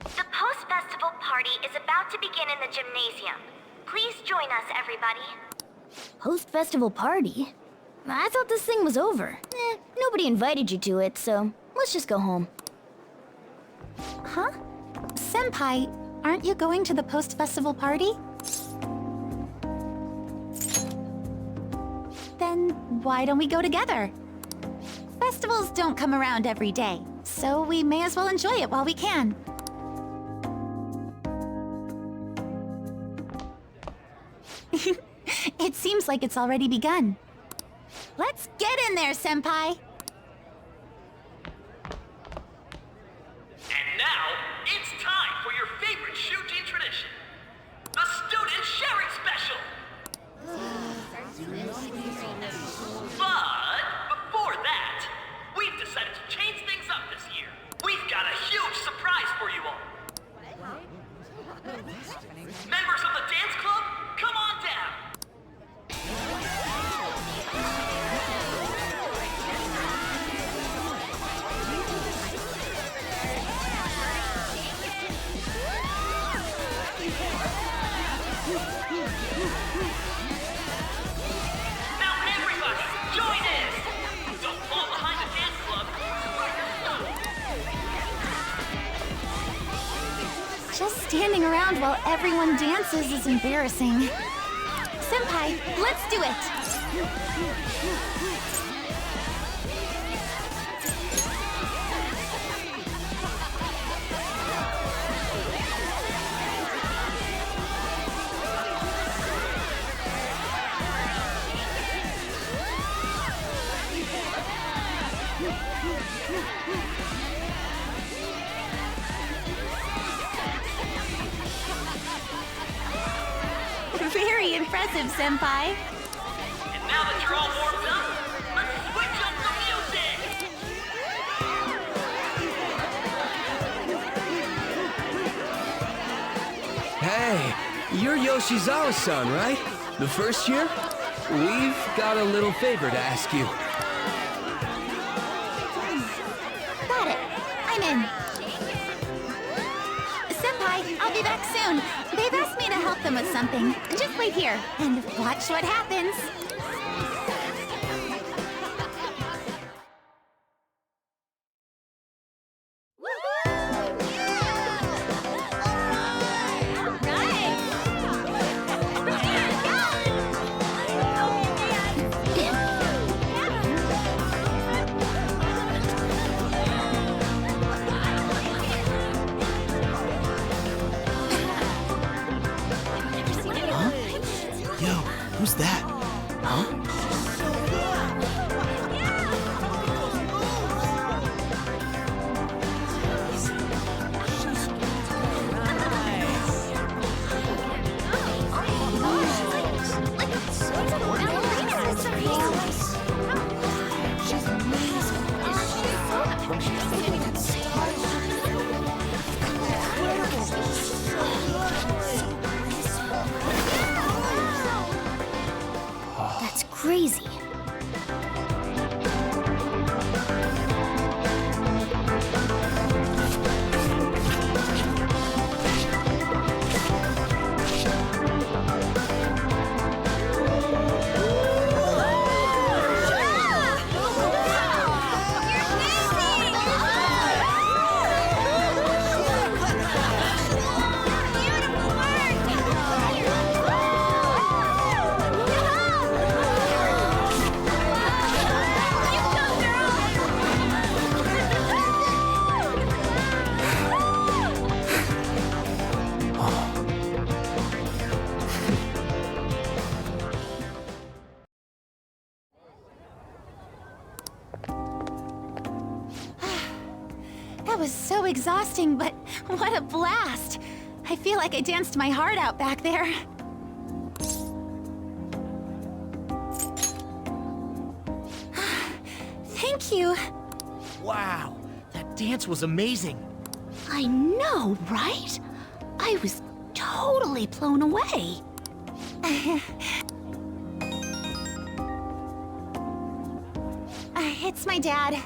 The post-festival party is about to begin in the gymnasium. Please join us, everybody. Post-festival party? I thought this thing was over. Nobody invited you to it, so let's just go home. Huh? Senpai, aren't you going to the post-festival party? Then why don't we go together? Festivals don't come around every day, so we may as well enjoy it while we can. It seems like it's already begun. Let's get in there, Senpai! And now, it's time for your favorite Shuji tradition, the Student Sharing Special! But before that, we've decided to change things up this year. We've got a huge surprise for you all. Members of the dance club, come on down! Now everybody, join in! Don't fall behind the dance club. Just standing around while everyone dances is embarrassing. Senpai, let's do it! Very impressive, Senpai. And now that you're all warmed up, let's switch up the music! Hey, you're Yoshizawa-san, right? The first year? We've got a little favor to ask you. Got it. I'm in. Senpai, I'll be back soon. They've asked me to help them with something. Just wait here and watch what happens. Who's that? was so exhausting, but what a blast! I feel like I danced my heart out back there. Thank you. Wow, that dance was amazing. I know, right? I was totally blown away. It's my dad.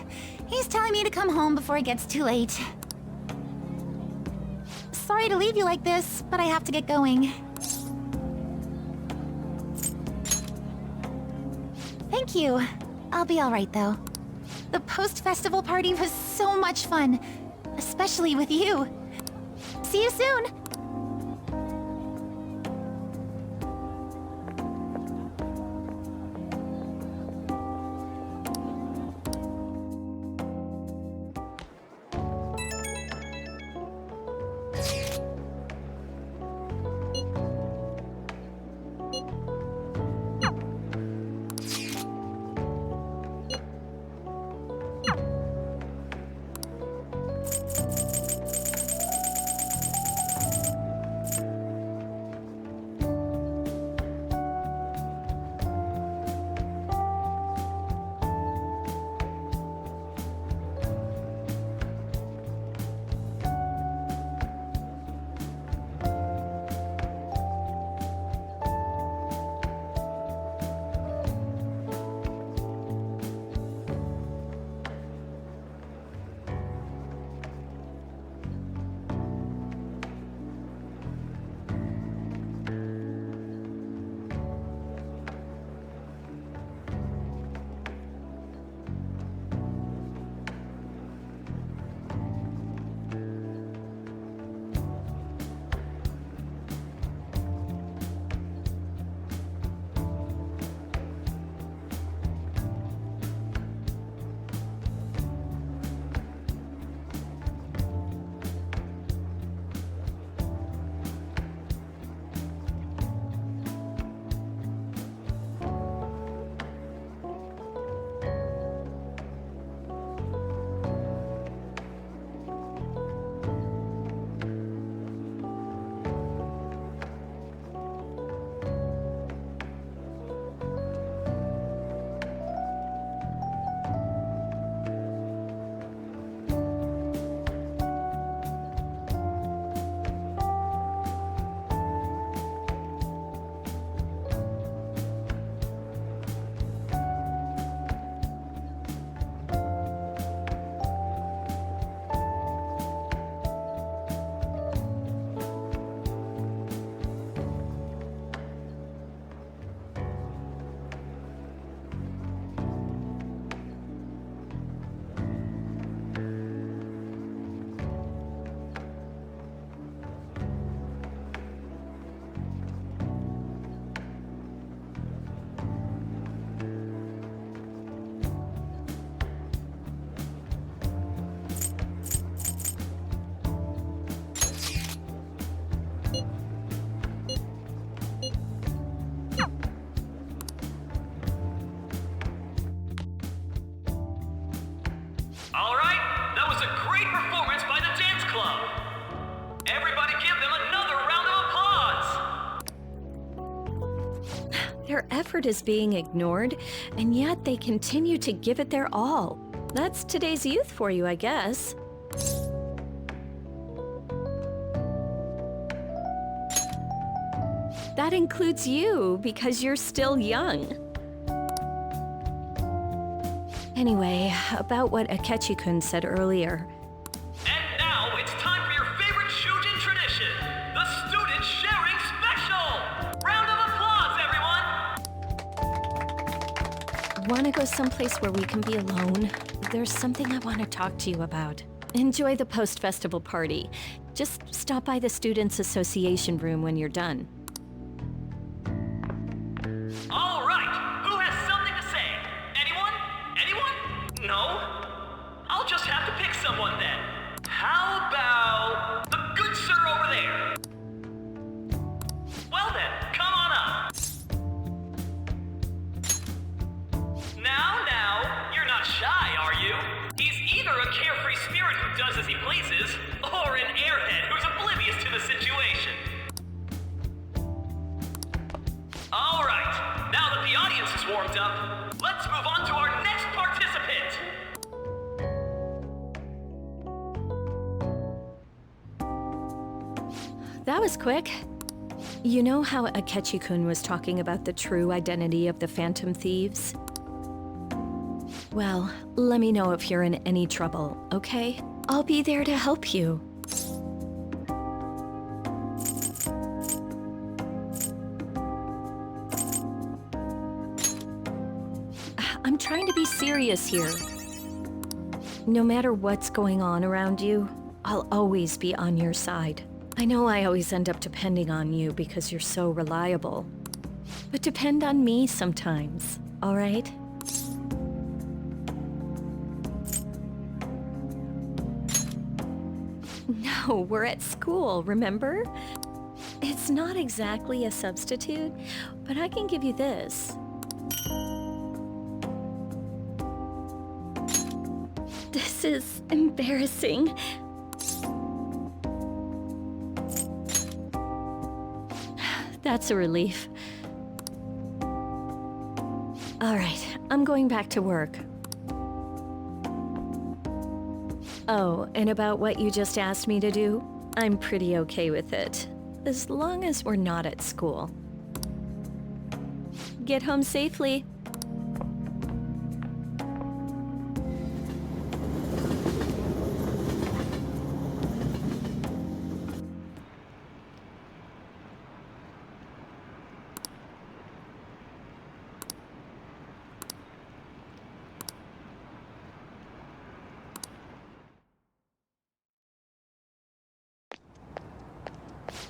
He's telling me to come home before it gets too late. Sorry to leave you like this, but I have to get going. Thank you. I'll be alright though. The post-festival party was so much fun, especially with you. See you soon! Their effort is being ignored, and yet they continue to give it their all. That's today's youth for you, I guess. That includes you, because you're still young. Anyway, about what Akechi-kun said earlier. And now it's time for your favorite Shujin tradition, the Student Sharing Special! Round of applause, everyone! Want to go someplace where we can be alone? There's something I want to talk to you about. Enjoy the post-festival party. Just stop by the Students' Association room when you're done. All right, who has something to say? Anyone? Anyone? No? I'll just have to pick someone then. How about the good sir over there? Well then, come on up. Now, you're not shy, are you? He's either a carefree spirit who does as he pleases, or an airhead who's oblivious to the situation. Alright, now that the audience is warmed up, let's move on to our next participant! That was quick. You know how Akechi-kun was talking about the true identity of the Phantom Thieves? Well, let me know if you're in any trouble, okay? I'll be there to help you. I'm trying to be serious here. No matter what's going on around you, I'll always be on your side. I know I always end up depending on you because you're so reliable. But depend on me sometimes, all right? No, we're at school, remember? It's not exactly a substitute, but I can give you this. This is embarrassing. That's a relief. All right, I'm going back to work. Oh, and about what you just asked me to do, I'm pretty okay with it, as long as we're not at school. Get home safely.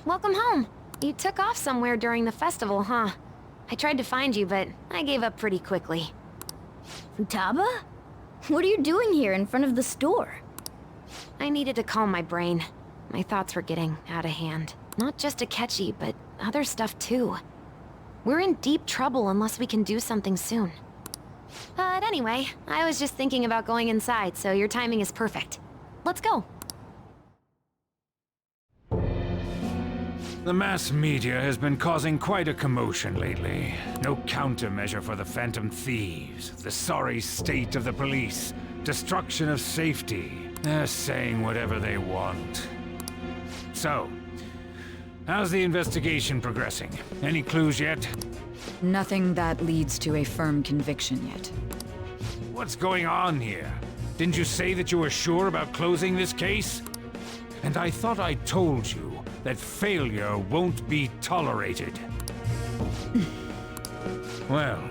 Welcome home. You took off somewhere during the festival, huh? I tried to find you, but I gave up pretty quickly. Futaba? What are you doing here in front of the store? I needed to calm my brain. My thoughts were getting out of hand. Not just Akechi, but other stuff too. We're in deep trouble unless we can do something soon. But anyway, I was just thinking about going inside, so your timing is perfect. Let's go. The mass media has been causing quite a commotion lately. No countermeasure for the Phantom Thieves, the sorry state of the police, destruction of safety. They're saying whatever they want. So, how's the investigation progressing? Any clues yet? Nothing that leads to a firm conviction yet. What's going on here? Didn't you say that you were sure about closing this case? And I thought I told you that failure won't be tolerated. Well,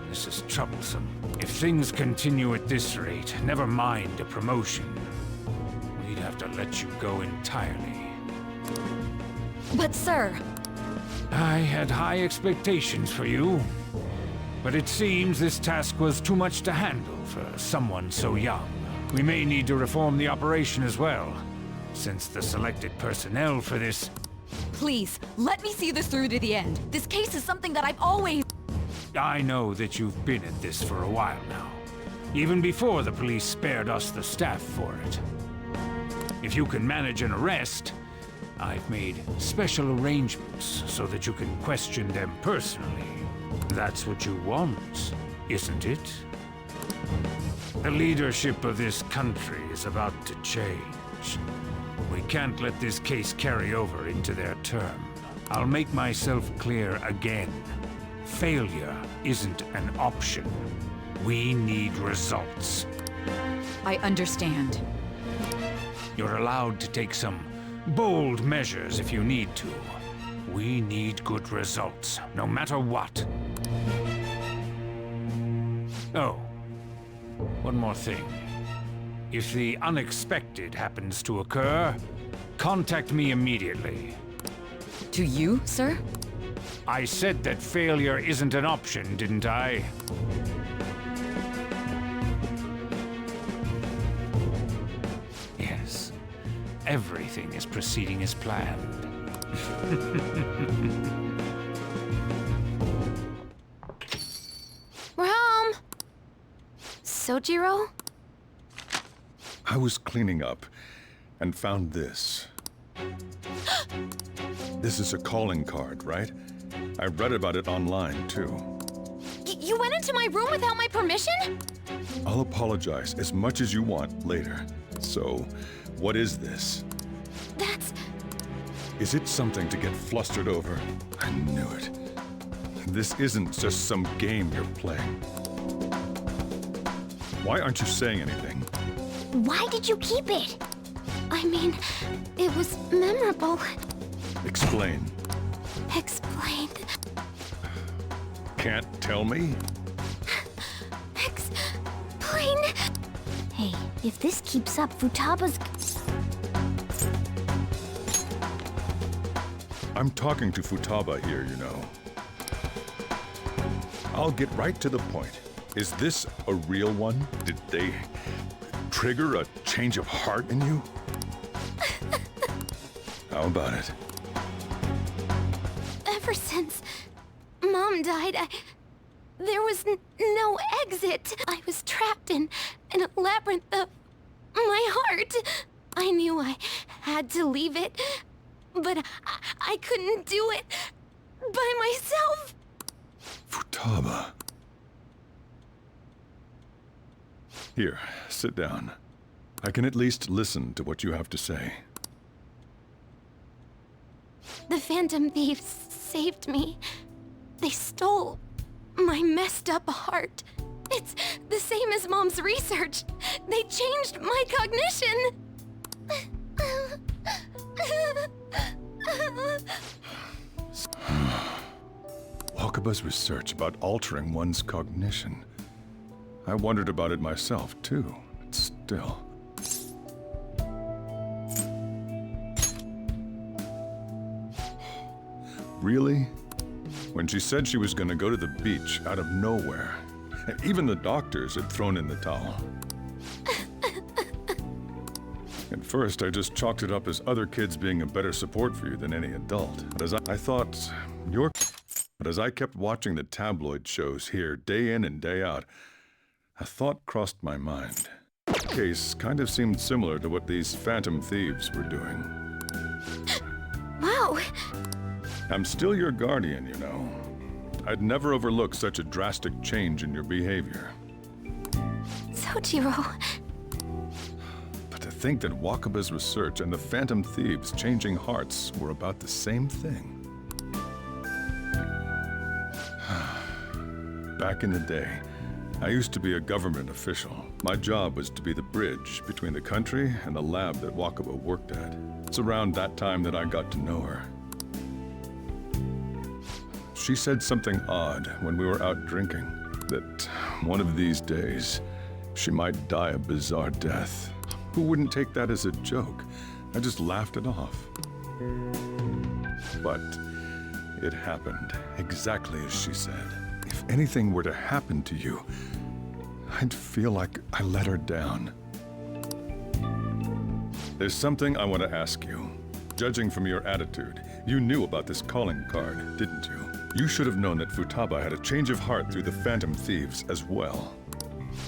this is troublesome. If things continue at this rate, never mind a promotion. We'd have to let you go entirely. But sir... I had high expectations for you. But it seems this task was too much to handle for someone so young. We may need to reform the operation as well, since the selected personnel for this... Please, let me see this through to the end. This case is something that I've always... I know that you've been at this for a while now. Even before the police spared us the staff for it. If you can manage an arrest, I've made special arrangements so that you can question them personally. That's what you want, isn't it? The leadership of this country is about to change. We can't let this case carry over into their term. I'll make myself clear again. Failure isn't an option. We need results. I understand. You're allowed to take some bold measures if you need to. We need good results, no matter what. Oh, one more thing. If the unexpected happens to occur, contact me immediately. To you, sir? I said that failure isn't an option, didn't I? Yes. Everything is proceeding as planned. We're home! Sojiro? I was cleaning up and found this. This is a calling card, right? I read about it online, too. You went into my room without my permission? I'll apologize as much as you want later. So, what is this? That's... Is it something to get flustered over? I knew it. This isn't just some game you're playing. Why aren't you saying anything? Why did you keep it? I mean, it was memorable. Explain. Explain. Can't tell me? Explain. Hey, if this keeps up, Futaba's... I'm talking to Futaba here, you know. I'll get right to the point. Is this a real one? Did they trigger a change of heart in you? How about it? Ever since Mom died, there was no exit. I was trapped in a labyrinth of my heart. I knew I had to leave it, but I couldn't do it by myself. Futaba. Here, sit down. I can at least listen to what you have to say. The Phantom Thieves saved me. They stole my messed up heart. It's the same as Mom's research. They changed my cognition. Wakaba's research about altering one's cognition. I wondered about it myself, too. But still. Really? When she said she was going to go to the beach out of nowhere, even the doctors had thrown in the towel. At first, I just chalked it up as other kids being a better support for you than any adult. But as I thought, But as I kept watching the tabloid shows here day in and day out, a thought crossed my mind. The case kind of seemed similar to what these Phantom Thieves were doing. Wow. I'm still your guardian, you know. I'd never overlook such a drastic change in your behavior. Sojiro. But to think that Wakaba's research and the Phantom Thieves changing hearts were about the same thing. Back in the day, I used to be a government official. My job was to be the bridge between the country and the lab that Wakaba worked at. It's around that time that I got to know her. She said something odd when we were out drinking, that one of these days, she might die a bizarre death. Who wouldn't take that as a joke? I just laughed it off. But it happened exactly as she said. If anything were to happen to you, I'd feel like I let her down. There's something I want to ask you. Judging from your attitude, you knew about this calling card, didn't you? You should have known that Futaba had a change of heart through the Phantom Thieves as well.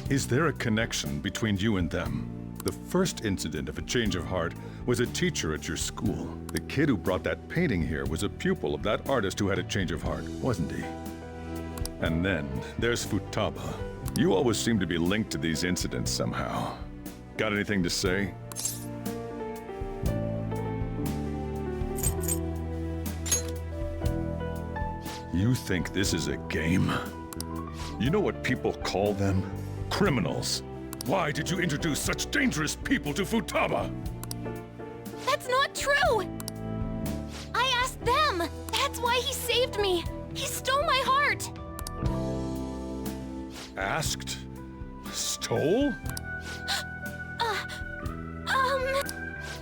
Is there a connection between you and them? The first incident of a change of heart was a teacher at your school. The kid who brought that painting here was a pupil of that artist who had a change of heart, wasn't he? And then there's Futaba. You always seem to be linked to these incidents somehow. Got anything to say? You think this is a game? You know what people call them? Criminals. Why did you introduce such dangerous people to Futaba? That's not true! I asked them! That's why he saved me! He stole my heart! Asked? Stole?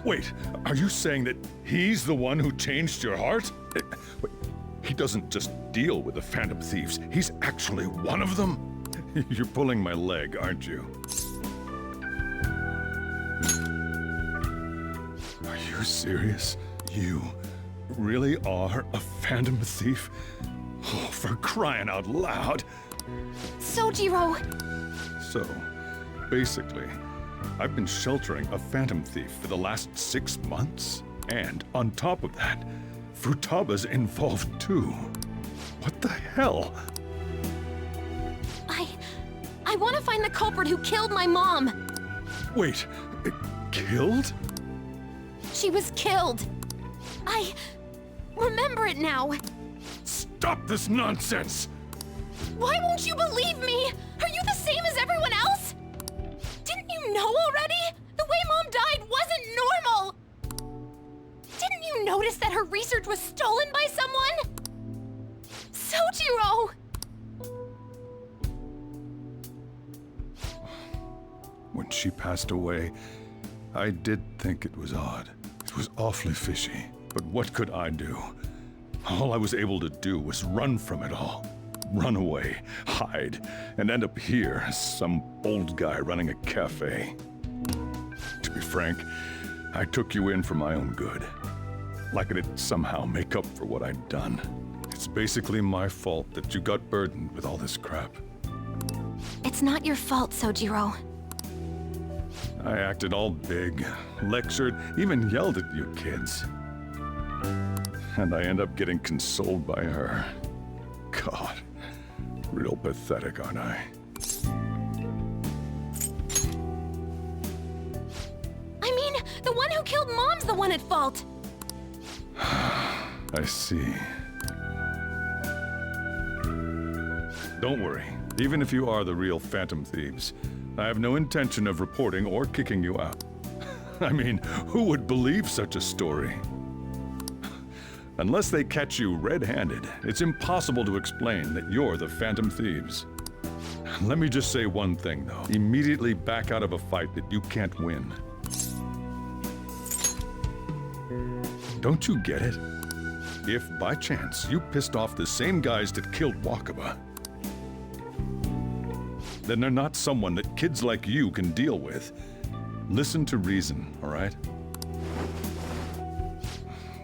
Wait, are you saying that he's the one who changed your heart? Wait, he doesn't just deal with the Phantom Thieves, he's actually one of them? You're pulling my leg, aren't you? Are you serious? You really are a Phantom Thief? Oh, for crying out loud! Sojiro! So, basically, I've been sheltering a phantom thief for the last 6 months. And on top of that, Futaba's involved too. What the hell? I want to find the culprit who killed my mom. Wait, killed? She was killed. I remember it now. Stop this nonsense! Why won't you believe me? Are you the same as everyone else? Didn't you know already? The way Mom died wasn't normal. Didn't you notice that her research was stolen by someone? Sojiro! When she passed away, I did think it was odd. It was awfully fishy. But what could I do? All I was able to do was run from it all. Run away, hide, and end up here as some old guy running a cafe. To be frank, I took you in for my own good. Like it'd somehow make up for what I'd done. It's basically my fault that you got burdened with all this crap. It's not your fault, Sojiro. I acted all big, lectured, even yelled at you kids. And I end up getting consoled by her. God, real pathetic, aren't I? I mean, the one who killed Mom's the one at fault. I see. Don't worry. Even if you are the real Phantom Thieves, I have no intention of reporting or kicking you out. I mean, who would believe such a story? Unless they catch you red-handed, it's impossible to explain that you're the Phantom Thieves. Let me just say one thing, though. Immediately back out of a fight that you can't win. Don't you get it? If, by chance, you pissed off the same guys that killed Wakaba, then they're not someone that kids like you can deal with. Listen to reason, all right?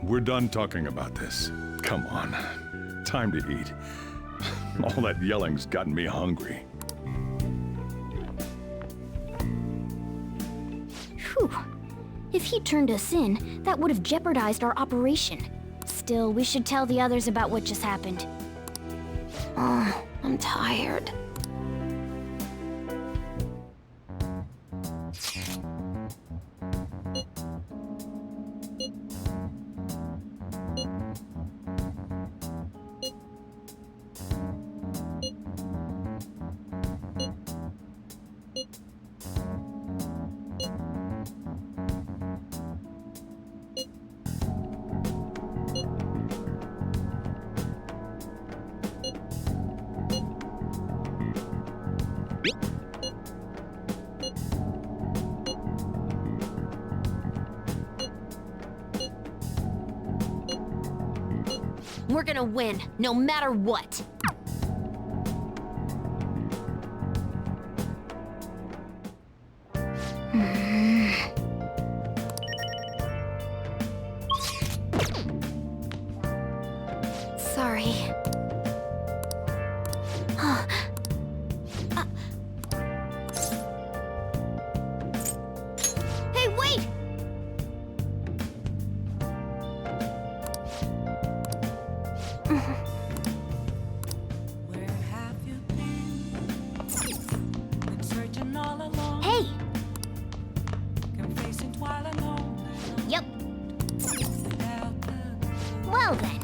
We're done talking about this. Come on. Time to eat. All that yelling's gotten me hungry. Whew. If he turned us in, that would have jeopardized our operation. Still, we should tell the others about what just happened. Oh, I'm tired. We're gonna win, no matter what. Sorry. Hey, wait! Hey! Yep. Well then.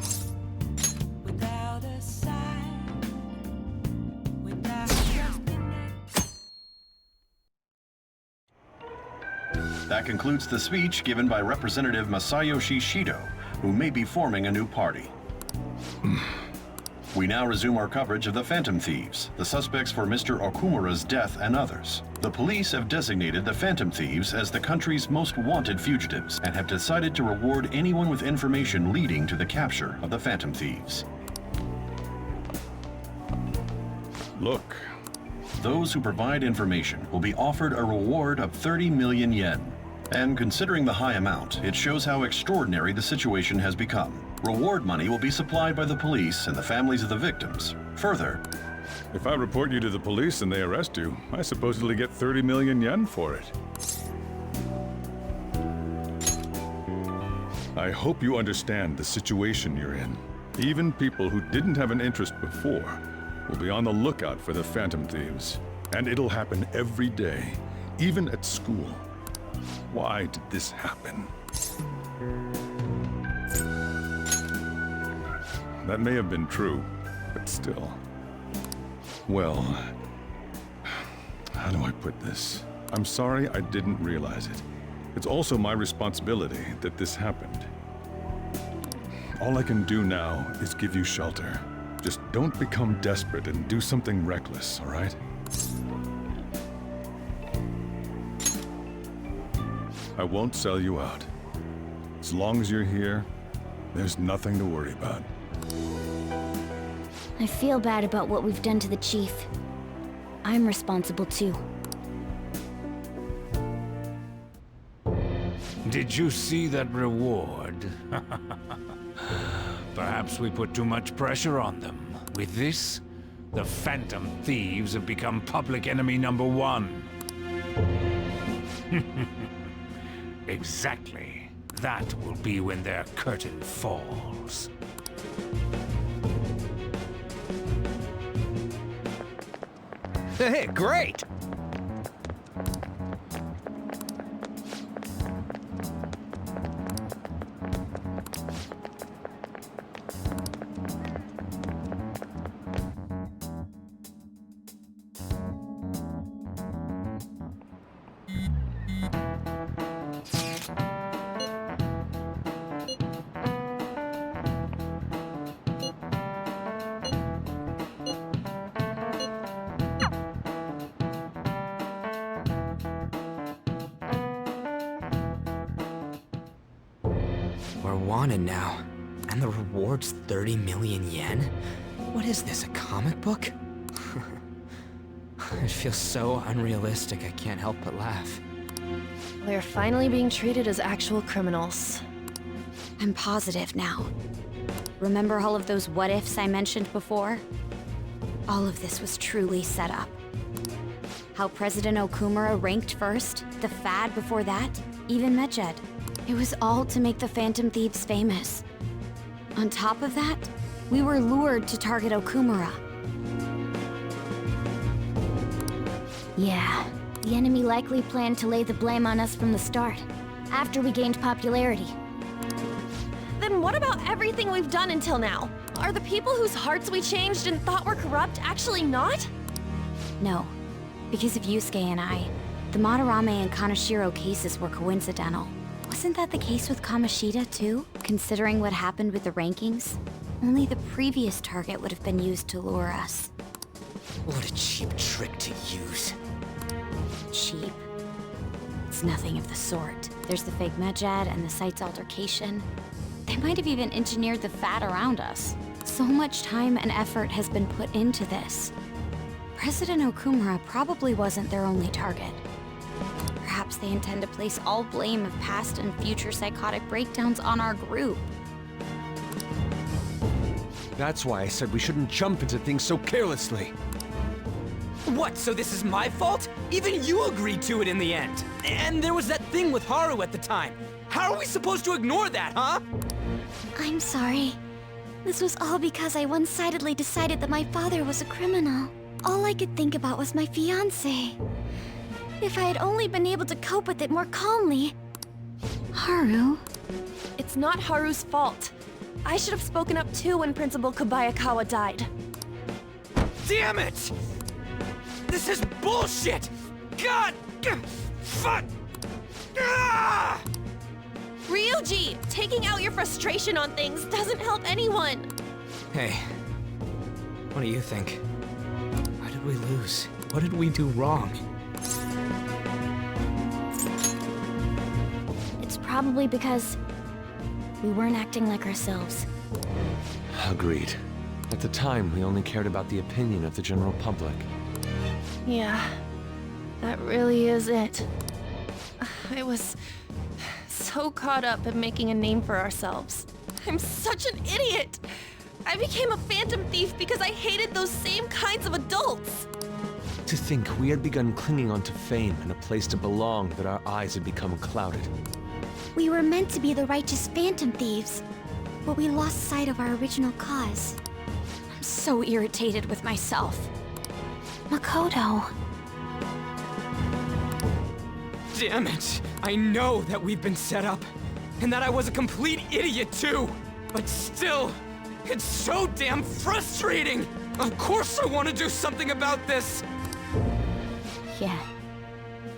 That concludes the speech given by Representative Masayoshi Shido, who may be forming a new party. We now resume our coverage of the Phantom Thieves, the suspects for Mr. Okumura's death and others. The police have designated the Phantom Thieves as the country's most wanted fugitives and have decided to reward anyone with information leading to the capture of the Phantom Thieves. Look. Those who provide information will be offered a reward of 30 million yen. And considering the high amount, it shows how extraordinary the situation has become. Reward money will be supplied by the police and the families of the victims. Further, If I report you to the police and they arrest you, I supposedly get 30 million yen for it. I hope you understand the situation you're in. Even people who didn't have an interest before will be on the lookout for the Phantom Thieves. And it'll happen every day, even at school. Why did this happen? That may have been true, but still. Well, how do I put this? I'm sorry I didn't realize it. It's also my responsibility that this happened. All I can do now is give you shelter. Just don't become desperate and do something reckless, all right? I won't sell you out. As long as you're here, there's nothing to worry about. I feel bad about what we've done to the chief. I'm responsible too. Did you see that reward? Perhaps we put too much pressure on them. With this, the Phantom Thieves have become public enemy #1. Exactly. That will be when their curtain falls. Hey, great! We're wanted now. And the reward's 30 million yen? What is this, a comic book? It feels so unrealistic, I can't help but laugh. We're finally being treated as actual criminals. I'm positive now. Remember all of those what-ifs I mentioned before? All of this was truly set up. How President Okumura ranked first, the Fad before that, even Medjed. It was all to make the Phantom Thieves famous. On top of that, we were lured to target Okumura. Yeah, the enemy likely planned to lay the blame on us from the start, after we gained popularity. Then what about everything we've done until now? Are the people whose hearts we changed and thought were corrupt actually not? No, because of Yusuke and I, the Madarame and Kaneshiro cases were coincidental. Wasn't that the case with Kamoshida too? Considering what happened with the rankings, only the previous target would have been used to lure us. What a cheap trick to use. Cheap? It's nothing of the sort. There's the fake Medjed and the site's altercation. They might have even engineered the Fad around us. So much time and effort has been put into this. President Okumura probably wasn't their only target. Perhaps they intend to place all blame of past and future psychotic breakdowns on our group. That's why I said we shouldn't jump into things so carelessly. What, so this is my fault? Even you agreed to it in the end. And there was that thing with Haru at the time. How are we supposed to ignore that, huh? I'm sorry. This was all because I one-sidedly decided that my father was a criminal. All I could think about was my fiancé. If I had only been able to cope with it more calmly. Haru? It's not Haru's fault. I should have spoken up too when Principal Kobayakawa died. Damn it! This is bullshit! God! Fuck! Ah! Ryuji! Taking out your frustration on things doesn't help anyone! Hey, what do you think? Why did we lose? What did we do wrong? It's probably because we weren't acting like ourselves. Agreed. At the time, we only cared about the opinion of the general public. Yeah, that really is it. I was so caught up in making a name for ourselves. I'm such an idiot! I became a phantom thief because I hated those same kinds of adults. To think we had begun clinging onto fame and a place to belong, that our eyes had become clouded. We were meant to be the righteous phantom thieves, but we lost sight of our original cause. I'm so irritated with myself. Makoto. Damn it! I know that we've been set up, and that I was a complete idiot too! But still, it's so damn frustrating! Of course I want to do something about this! Yeah.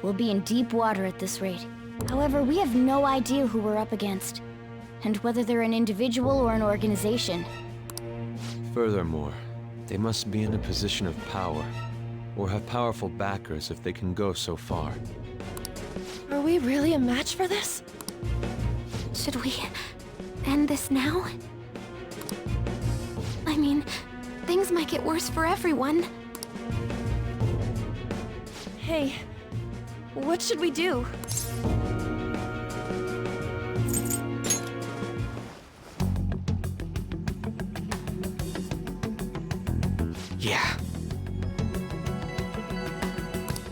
We'll be in deep water at this rate. However, we have no idea who we're up against, and whether they're an individual or an organization. Furthermore, they must be in a position of power, or have powerful backers if they can go so far. Are we really a match for this? Should we end this now? I mean, things might get worse for everyone. Hey, what should we do? Yeah.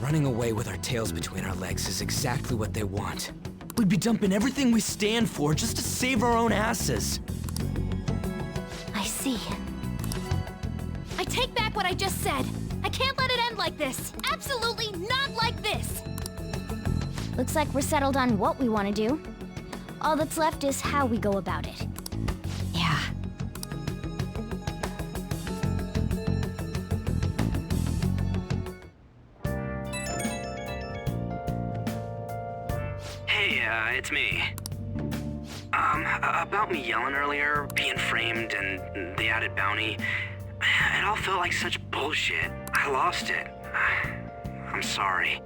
Running away with our tails between our legs is exactly what they want. We'd be dumping everything we stand for just to save our own asses. I see. I take back what I just said. I can't let it end like this. Absolutely not like this. Looks like we're settled on what we want to do. All that's left is how we go about it. Yeah. Hey, it's me. About me yelling earlier, being framed, and the added bounty, it all felt like such bullshit. I lost it. I'm sorry.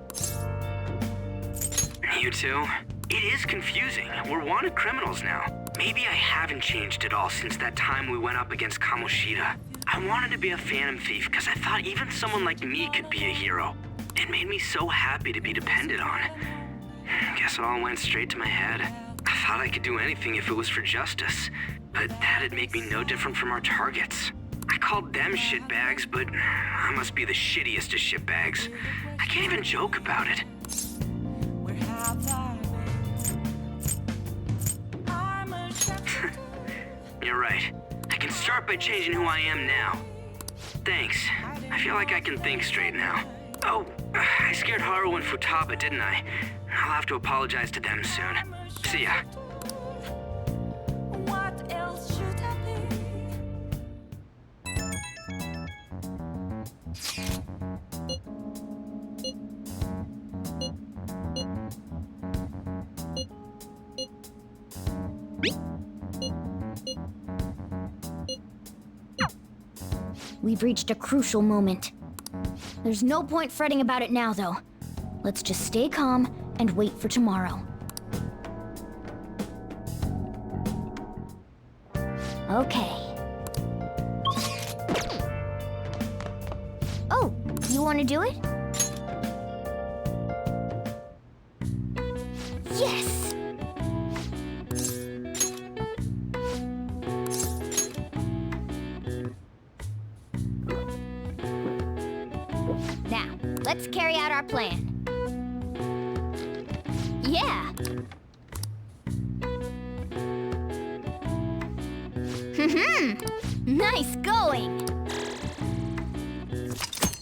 You too? It is confusing. We're wanted criminals now. Maybe I haven't changed at all since that time we went up against Kamoshida. I wanted to be a phantom thief because I thought even someone like me could be a hero. It made me so happy to be depended on. Guess it all went straight to my head. I thought I could do anything if it was for justice, but that'd make me no different from our targets. I called them shitbags, but I must be the shittiest of shitbags. I can't even joke about it. You're right. I can start by changing who I am now. Thanks. I feel like I can think straight now. Oh, I scared Haru and Futaba, didn't I? I'll have to apologize to them soon. See ya. What else should I be? We've reached a crucial moment. There's no point fretting about it now, though. Let's just stay calm and wait for tomorrow. Okay. Oh, you want to do it? Yes! Now, let's carry out our plan. Yeah! Nice going!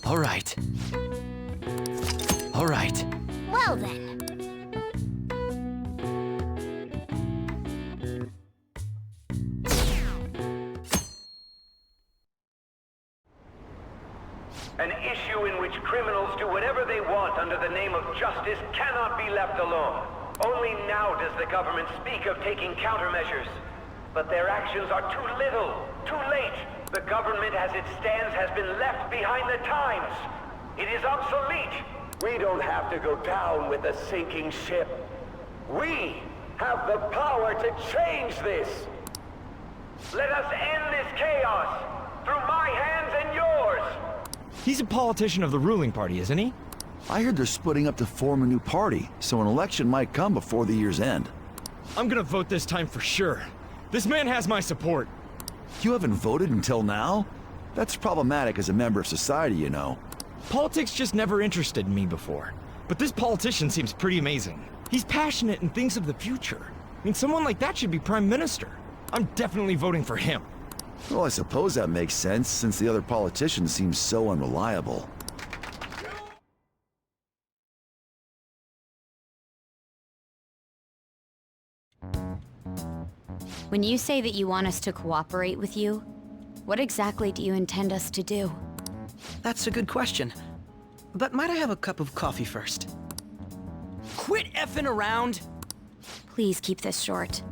All right. All right. Well then. An issue in which criminals do whatever they want under the name of justice cannot be left alone. Only now does the government speak of taking countermeasures. But their actions are too little, too late. The government as it stands has been left behind the times. It is obsolete. We don't have to go down with the sinking ship. We have the power to change this. Let us end this chaos through my hands and yours. He's a politician of the ruling party, isn't he? I heard they're splitting up to form a new party, so an election might come before the year's end. I'm gonna vote this time for sure. This man has my support. You haven't voted until now? That's problematic as a member of society, you know. Politics just never interested me before. But this politician seems pretty amazing. He's passionate and thinks of the future. I mean, someone like that should be prime minister. I'm definitely voting for him. Well, I suppose that makes sense, since the other politicians seem so unreliable. When you say that you want us to cooperate with you, what exactly do you intend us to do? That's a good question. But might I have a cup of coffee first? Quit effing around! Please keep this short.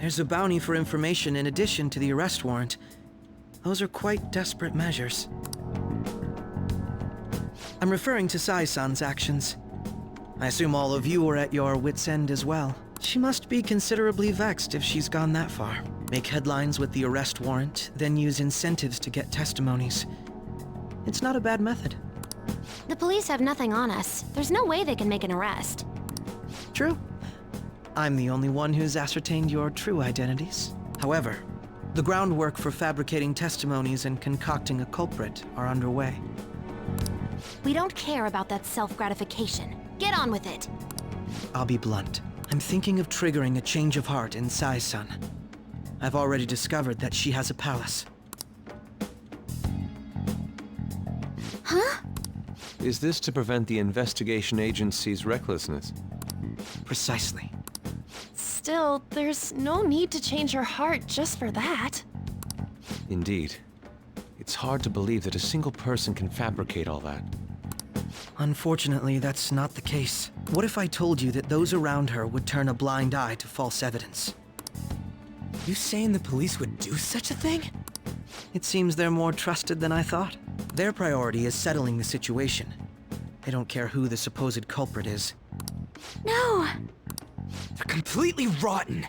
There's a bounty for information in addition to the arrest warrant. Those are quite desperate measures. I'm referring to Sai-san's actions. I assume all of you are at your wits' end as well. She must be considerably vexed if she's gone that far. Make headlines with the arrest warrant, then use incentives to get testimonies. It's not a bad method. The police have nothing on us. There's no way they can make an arrest. True. I'm the only one who's ascertained your true identities. However, the groundwork for fabricating testimonies and concocting a culprit are underway. We don't care about that self-gratification. Get on with it. I'll be blunt. I'm thinking of triggering a change of heart in Sai-san. I've already discovered that she has a palace. Huh? Is this to prevent the investigation agency's recklessness? Precisely. Still, there's no need to change her heart just for that. Indeed. It's hard to believe that a single person can fabricate all that. Unfortunately, that's not the case. What if I told you that those around her would turn a blind eye to false evidence? You saying the police would do such a thing? It seems they're more trusted than I thought. Their priority is settling the situation. They don't care who the supposed culprit is. No! They're completely rotten!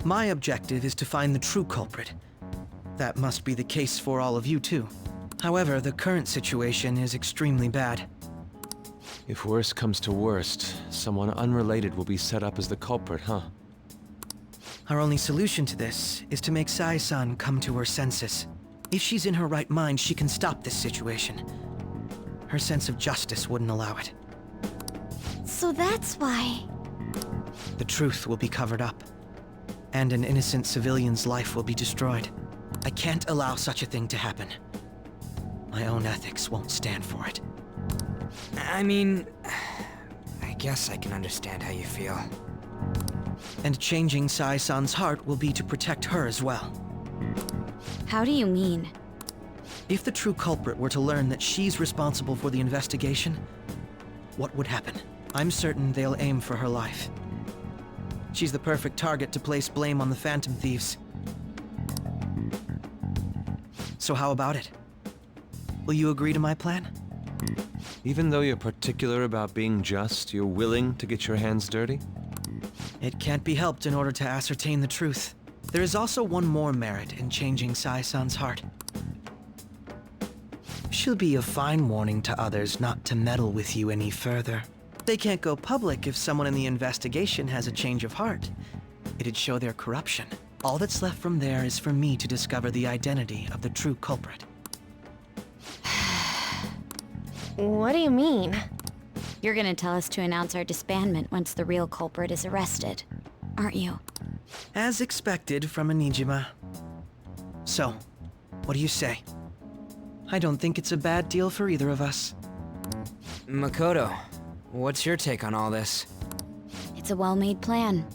My objective is to find the true culprit. That must be the case for all of you, too. However, the current situation is extremely bad. If worst comes to worst, someone unrelated will be set up as the culprit, huh? Our only solution to this is to make Sai-san come to her senses. If she's in her right mind, she can stop this situation. Her sense of justice wouldn't allow it. So that's why... The truth will be covered up, and an innocent civilian's life will be destroyed. I can't allow such a thing to happen. My own ethics won't stand for it. I mean, I guess I can understand how you feel. And changing Sai-san's heart will be to protect her as well. How do you mean? If the true culprit were to learn that she's responsible for the investigation, what would happen? I'm certain they'll aim for her life. She's the perfect target to place blame on the Phantom Thieves. So how about it? Will you agree to my plan? Even though you're particular about being just, you're willing to get your hands dirty? It can't be helped in order to ascertain the truth. There is also one more merit in changing Sai-san's heart. She'll be a fine warning to others not to meddle with you any further. They can't go public if someone in the investigation has a change of heart. It'd show their corruption. All that's left from there is for me to discover the identity of the true culprit. What do you mean? You're gonna tell us to announce our disbandment once the real culprit is arrested, aren't you? As expected from a Nijima. So, what do you say? I don't think it's a bad deal for either of us. Makoto, what's your take on all this? It's a well-made plan.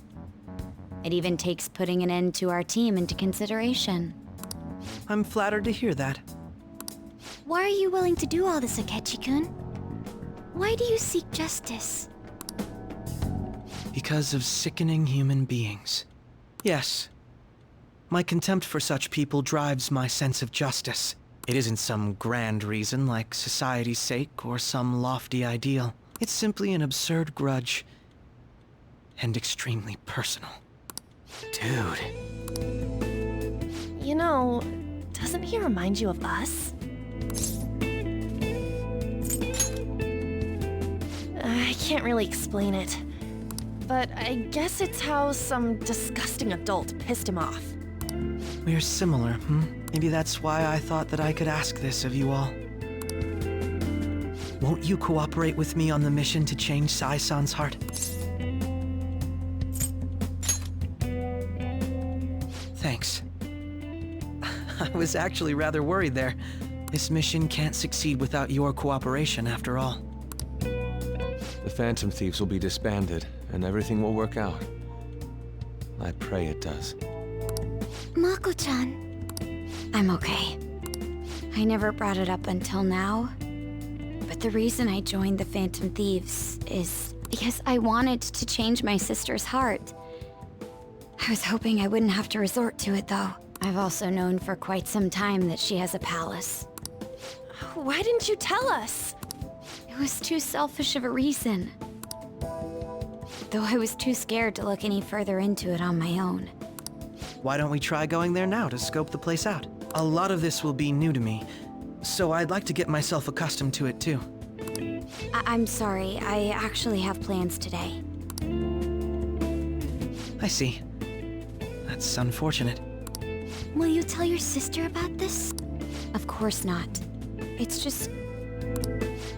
It even takes putting an end to our team into consideration. I'm flattered to hear that. Why are you willing to do all this, Akechi-kun? Why do you seek justice? Because of sickening human beings. Yes. My contempt for such people drives my sense of justice. It isn't some grand reason like society's sake or some lofty ideal. It's simply an absurd grudge. And extremely personal. Dude. You know, doesn't he remind you of us? I can't really explain it. But I guess it's how some disgusting adult pissed him off. We're similar, Maybe that's why I thought that I could ask this of you all. Won't you cooperate with me on the mission to change Sai-san's heart? Thanks. I was actually rather worried there. This mission can't succeed without your cooperation, after all. The Phantom Thieves will be disbanded, and everything will work out. I pray it does. Mako-chan. I'm okay. I never brought it up until now, but the reason I joined the Phantom Thieves is because I wanted to change my sister's heart. I was hoping I wouldn't have to resort to it, though. I've also known for quite some time that she has a palace. Why didn't you tell us? It was too selfish of a reason. Though I was too scared to look any further into it on my own. Why don't we try going there now to scope the place out? A lot of this will be new to me, so I'd like to get myself accustomed to it too. I'm sorry, I actually have plans today. I see. That's unfortunate. Will you tell your sister about this? Of course not. It's just...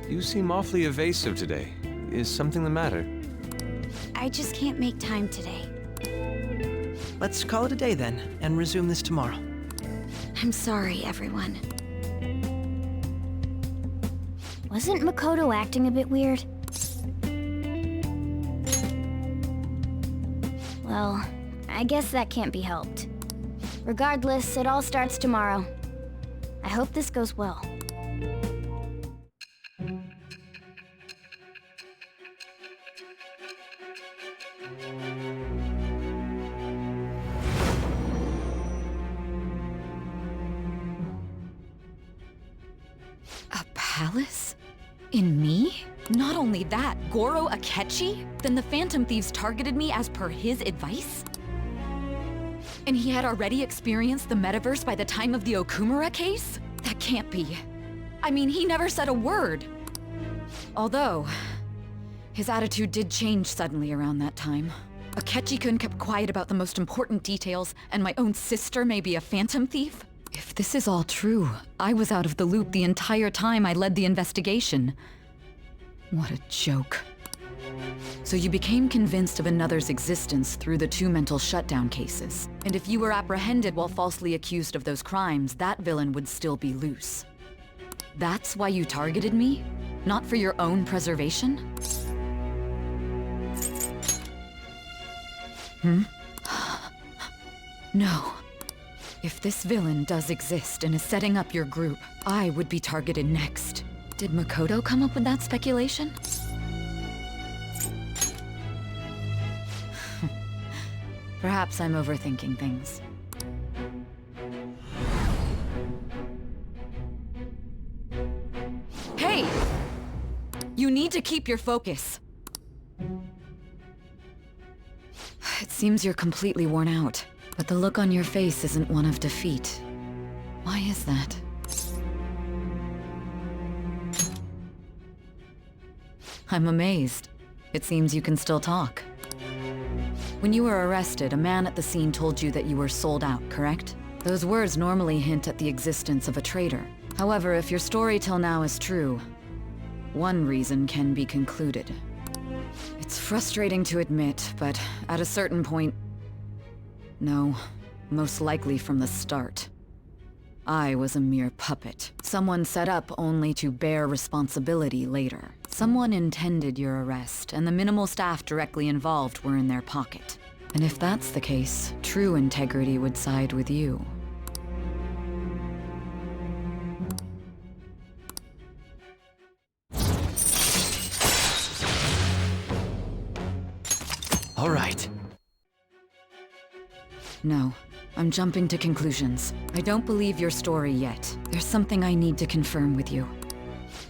You seem awfully evasive today. Is something the matter? I just can't make time today. Let's call it a day then, and resume this tomorrow. I'm sorry, everyone. Wasn't Makoto acting a bit weird? Well, I guess that can't be helped. Regardless, it all starts tomorrow. I hope this goes well. A palace? In me? Not only that, Goro Akechi? Then the Phantom Thieves targeted me as per his advice? And he had already experienced the metaverse by the time of the Okumura case? That can't be. I mean, he never said a word. Although, his attitude did change suddenly around that time. Akechi-kun kept quiet about the most important details, and my own sister may be a Phantom Thief? If this is all true, I was out of the loop the entire time I led the investigation. What a joke. So you became convinced of another's existence through the 2 mental shutdown cases. And if you were apprehended while falsely accused of those crimes, that villain would still be loose. That's why you targeted me? Not for your own preservation? No. If this villain does exist and is setting up your group, I would be targeted next. Did Makoto come up with that speculation? Perhaps I'm overthinking things. Hey! You need to keep your focus. It seems you're completely worn out, but the look on your face isn't one of defeat. Why is that? I'm amazed. It seems you can still talk. When you were arrested, a man at the scene told you that you were sold out, correct? Those words normally hint at the existence of a traitor. However, if your story till now is true, one reason can be concluded. It's frustrating to admit, but at a certain point... No, most likely from the start. I was a mere puppet. Someone set up only to bear responsibility later. Someone intended your arrest, and the minimal staff directly involved were in their pocket. And if that's the case, true integrity would side with you. All right. No, I'm jumping to conclusions. I don't believe your story yet. There's something I need to confirm with you.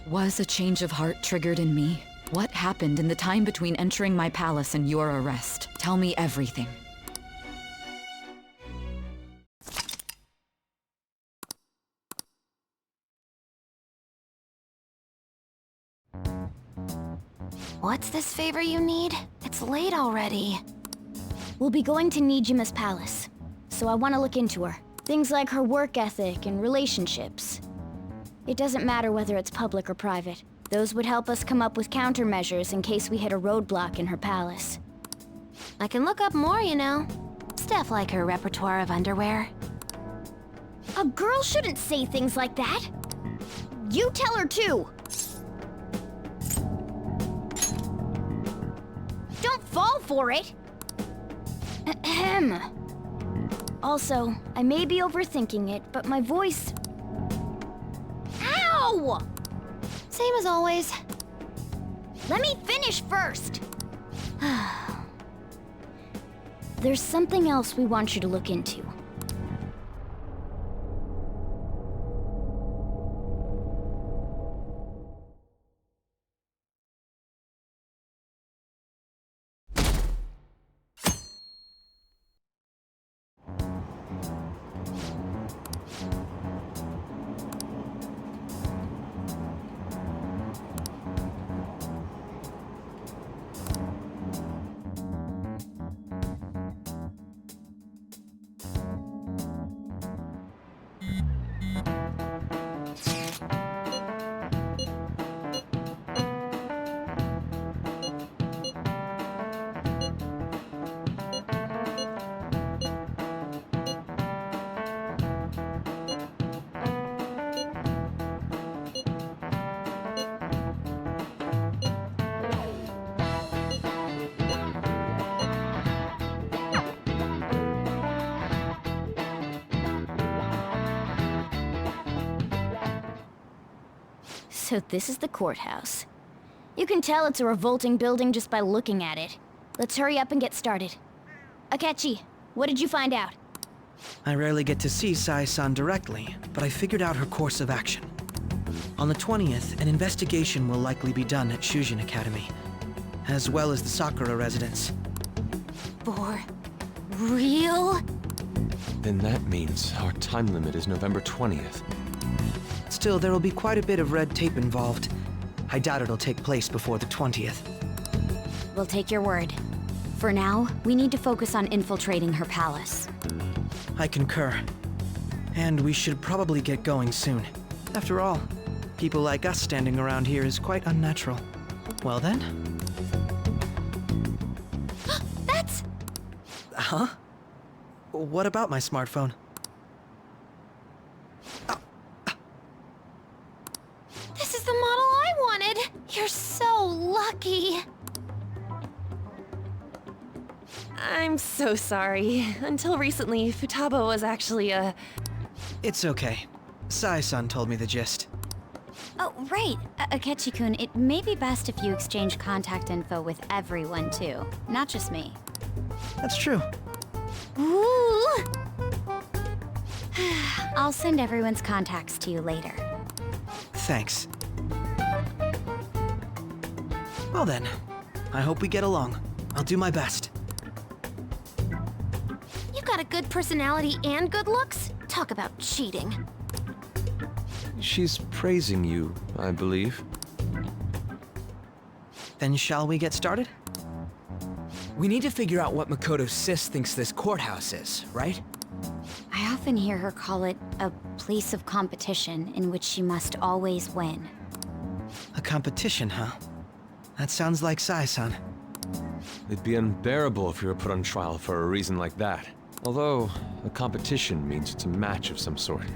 Was a change of heart triggered in me? What happened in the time between entering my palace and your arrest? Tell me everything. What's this favor you need? It's late already. We'll be going to Nijima's palace, so I want to look into her. Things like her work ethic and relationships. It doesn't matter whether it's public or private. Those would help us come up with countermeasures in case we hit a roadblock in her palace. I can look up more, you know. Stuff like her repertoire of underwear. A girl shouldn't say things like that. You tell her too. Don't fall for it. Ahem. Also, I may be overthinking it, but my voice... Ow! Same as always. Let me finish first. There's something else we want you to look into. So this is the courthouse. You can tell it's a revolting building just by looking at it. Let's hurry up and get started. Akechi, what did you find out? I rarely get to see Sai-san directly, but I figured out her course of action. On the 20th, an investigation will likely be done at Shujin Academy, as well as the Sakura residence. For real? Then that means our time limit is November 20th. Still, there will be quite a bit of red tape involved. I doubt it'll take place before the 20th. We'll take your word. For now, we need to focus on infiltrating her palace. I concur. And we should probably get going soon. After all, people like us standing around here is quite unnatural. Well then? That's... Huh? What about my smartphone? This is the model I wanted! You're so lucky! I'm so sorry. Until recently, Futaba was actually a... It's okay. Sai-san told me the gist. Oh, right. Akechi-kun, it may be best if you exchange contact info with everyone, too. Not just me. That's true. Ooh! I'll send everyone's contacts to you later. Thanks. Well then, I hope we get along. I'll do my best. You got a good personality and good looks? Talk about cheating. She's praising you, I believe. Then shall we get started? We need to figure out what Makoto Sis thinks this courthouse is, right? I often hear her call it a place of competition in which she must always win. A competition, huh? That sounds like Sai-san. It'd be unbearable if we were put on trial for a reason like that. Although, a competition means it's a match of some sort.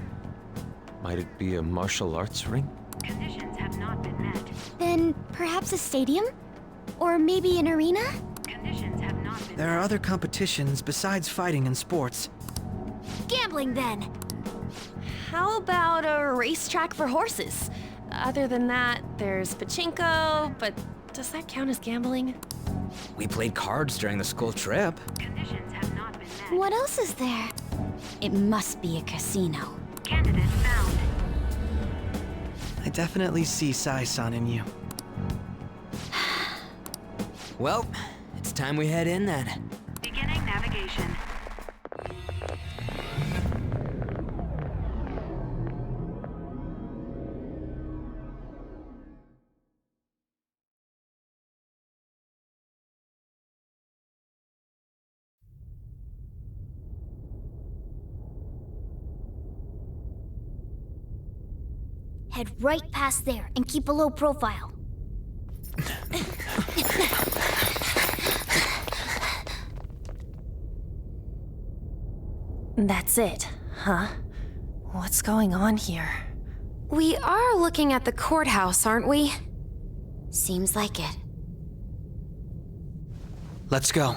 Might it be a martial arts ring? Conditions have not been met. Then perhaps a stadium? Or maybe an arena? Conditions have not been There are other competitions besides fighting and sports. Gambling, then! How about a racetrack for horses? Other than that, there's pachinko, but does that count as gambling? We played cards during the school trip. Conditions have not been met. What else is there? It must be a casino. Candidate found. I definitely see Sai-san in you. Well, it's time we head in then. Beginning navigation. Head right past there and keep a low profile. That's it, huh? What's going on here? We are looking at the courthouse, aren't we? Seems like it. Let's go.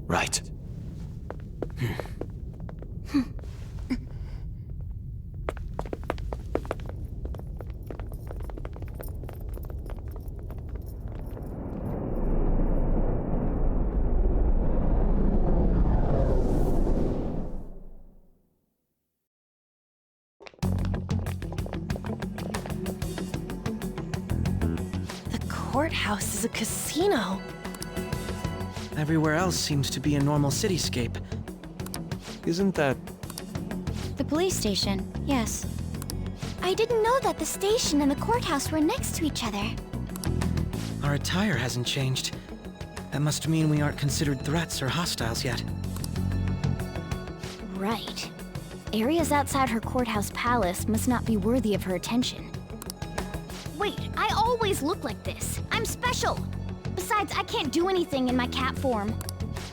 Right. The courthouse is a casino. Everywhere else seems to be a normal cityscape. Isn't that... The police station, yes. I didn't know that the station and the courthouse were next to each other. Our attire hasn't changed. That must mean we aren't considered threats or hostiles yet. Right. Areas outside her courthouse palace must not be worthy of her attention. Wait, I always look like this. I'm special. Besides, I can't do anything in my cat form.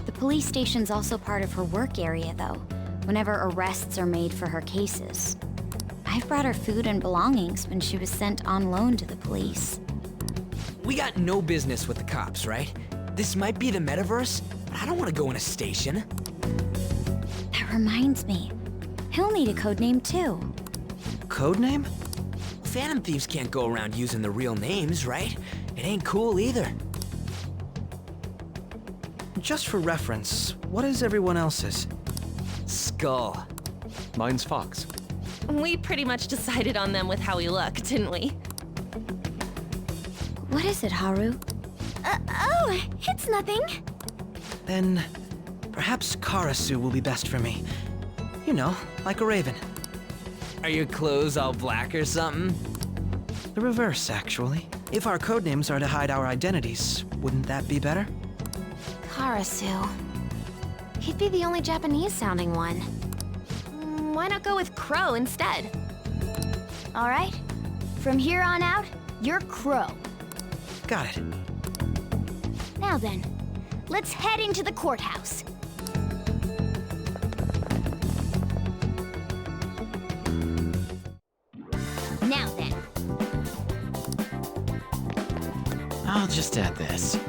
The police station's also part of her work area, though, whenever arrests are made for her cases. I've brought her food and belongings when she was sent on loan to the police. We got no business with the cops, right? This might be the metaverse, but I don't want to go in a station. That reminds me. He'll need a codename, too. Codename? Phantom thieves can't go around using the real names, right? It ain't cool either. Just for reference, what is everyone else's? Skull. Mine's Fox. We pretty much decided on them with how we look, didn't we? What is it, Haru? Oh, it's nothing. Then, perhaps Karasu will be best for me. You know, like a raven. Are your clothes all black or something? The reverse, actually. If our codenames are to hide our identities, wouldn't that be better? Karasu. He'd be the only Japanese-sounding one. Why not go with Crow instead? All right. From here on out, you're Crow. Got it. Now then, let's head into the courthouse. Now then. I'll just add this.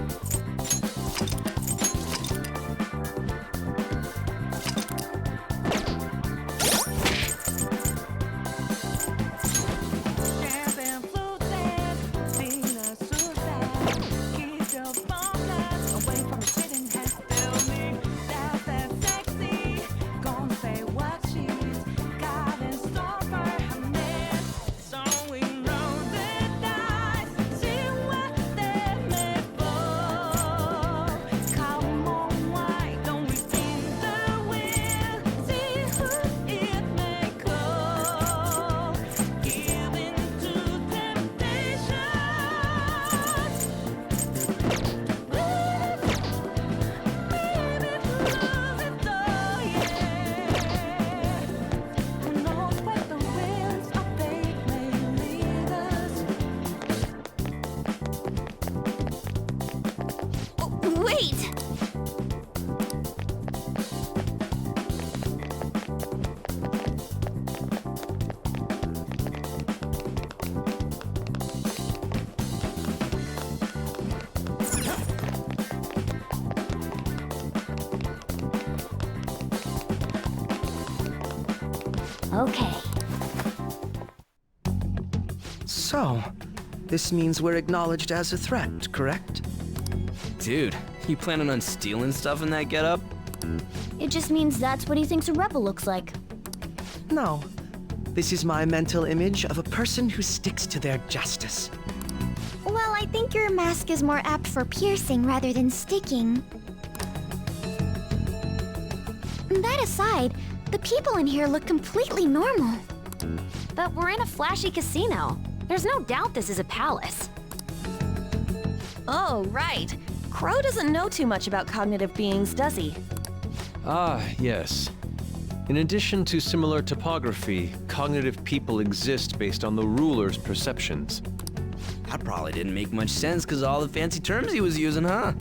Okay. So, this means we're acknowledged as a threat, correct? Dude, you planning on stealing stuff in that getup? It just means that's what he thinks a rebel looks like. No. This is my mental image of a person who sticks to their justice. Well, I think your mask is more apt for piercing rather than sticking. That aside, the people in here look completely normal. But we're in a flashy casino. There's no doubt this is a palace. Oh, right. Crow doesn't know too much about cognitive beings, does he? Ah, yes. In addition to similar topography, cognitive people exist based on the ruler's perceptions. That probably didn't make much sense because all the fancy terms he was using, huh?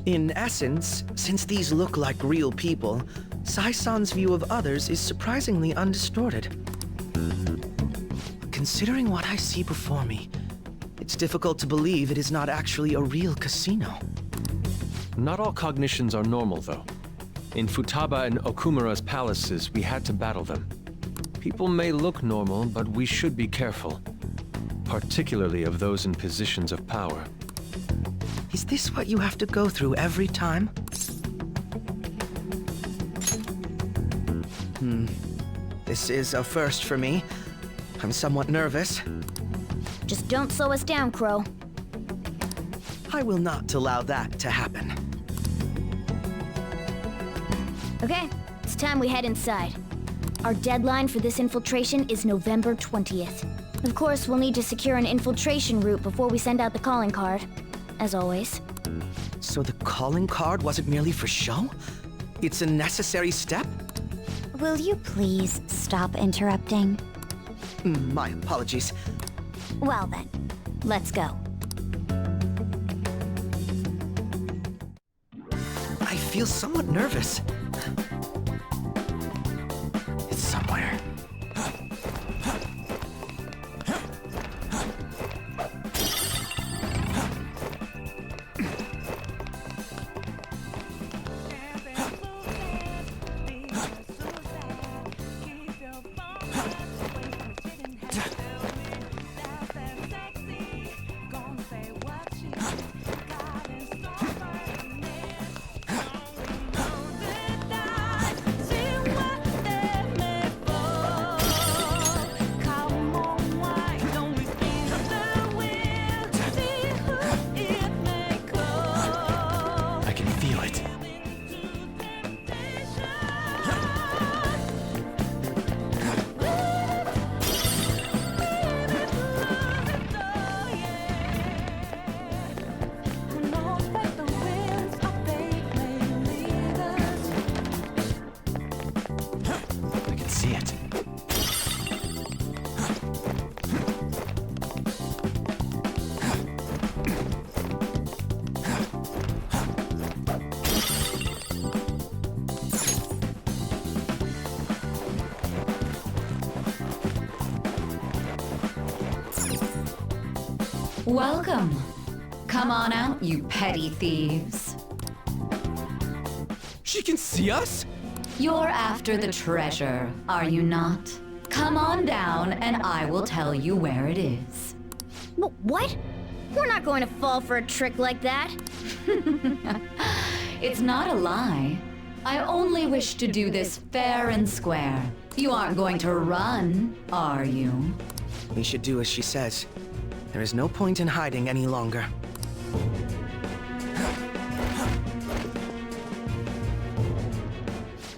In essence, since these look like real people, Sai-san's view of others is surprisingly undistorted. Considering what I see before me, it's difficult to believe it is not actually a real casino. Not all cognitions are normal, though. In Futaba and Okumura's palaces, we had to battle them. People may look normal, but we should be careful. Particularly of those in positions of power. Is this what you have to go through every time? This is a first for me. I'm somewhat nervous. Just don't slow us down, Crow. I will not allow that to happen. Okay, it's time we head inside. Our deadline for this infiltration is November 20th. Of course, we'll need to secure an infiltration route before we send out the calling card. As always. So the calling card wasn't merely for show? It's a necessary step? Will you please stop interrupting? My apologies. Well then, let's go. I feel somewhat nervous. It's somewhere. Welcome. Come on out, you petty thieves. She can see us? You're after the treasure, are you not? Come on down and I will tell you where it is. What? We're not going to fall for a trick like that. It's not a lie. I only wish to do this fair and square. You aren't going to run, are you? We should do as she says. There is no point in hiding any longer.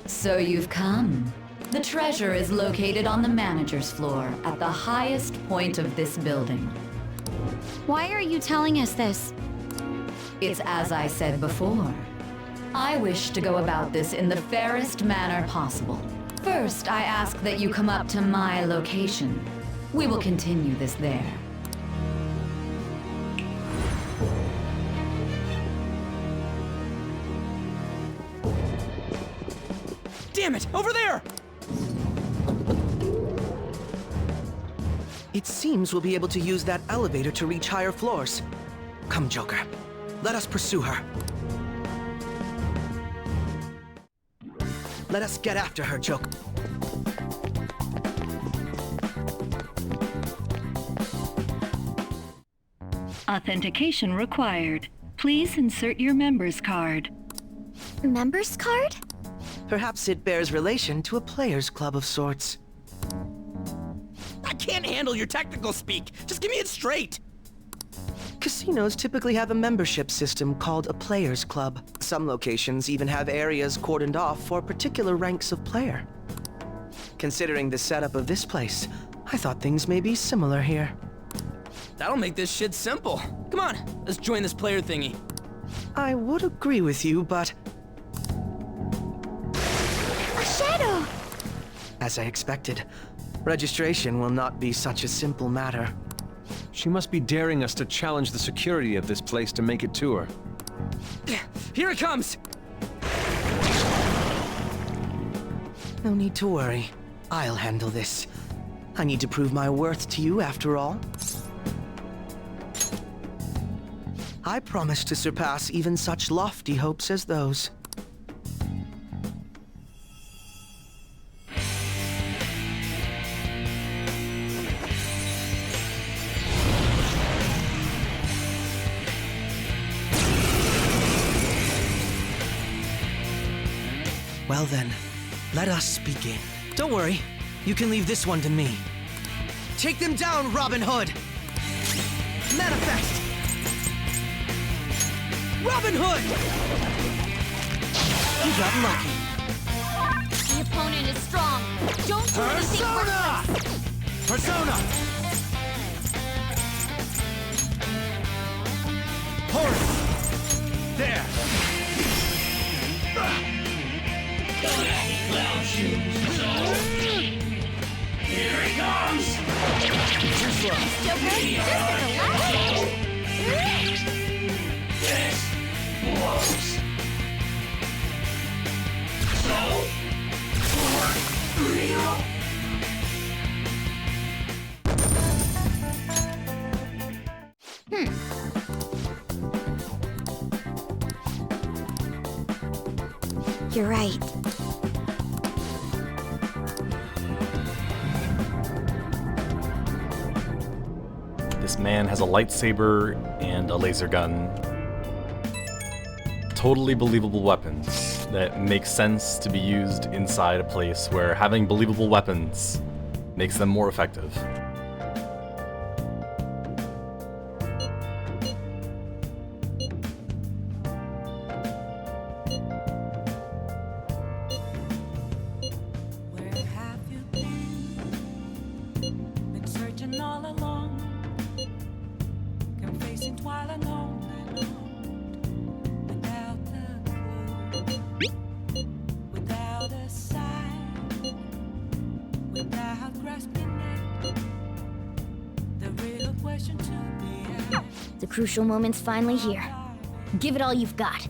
So you've come. The treasure is located on the manager's floor at the highest point of this building. Why are you telling us this? It's as I said before. I wish to go about this in the fairest manner possible. First, I ask that you come up to my location. We will continue this there. Damn it! Over there! It seems we'll be able to use that elevator to reach higher floors. Come, Joker. Let us pursue her. Let us get after her, Joker. Authentication required. Please insert your member's card. Member's card? Perhaps it bears relation to a player's club of sorts. I can't handle your technical speak. Just give me it straight. Casinos typically have a membership system called a player's club. Some locations even have areas cordoned off for particular ranks of player. Considering the setup of this place, I thought things may be similar here. That'll make this shit simple. Come on, let's join this player thingy. I would agree with you, but... A shadow! As I expected, registration will not be such a simple matter. She must be daring us to challenge the security of this place to make it to her. Here it comes! No need to worry. I'll handle this. I need to prove my worth to you, after all. I promise to surpass even such lofty hopes as those. Well then, let us begin. Don't worry, you can leave this one to me. Take them down, Robin Hood! Manifest! Robin Hood! You got lucky. The opponent is strong. Don't do anything reckless. Persona! Horse! There! Clown shoes! Here he comes! Too slow. Joker, just relax. This blows. So, for real? You're right. This man has a lightsaber and a laser gun. Totally believable weapons that make sense to be used inside a place where having believable weapons makes them more effective. The crucial moment's finally here. Give it all you've got.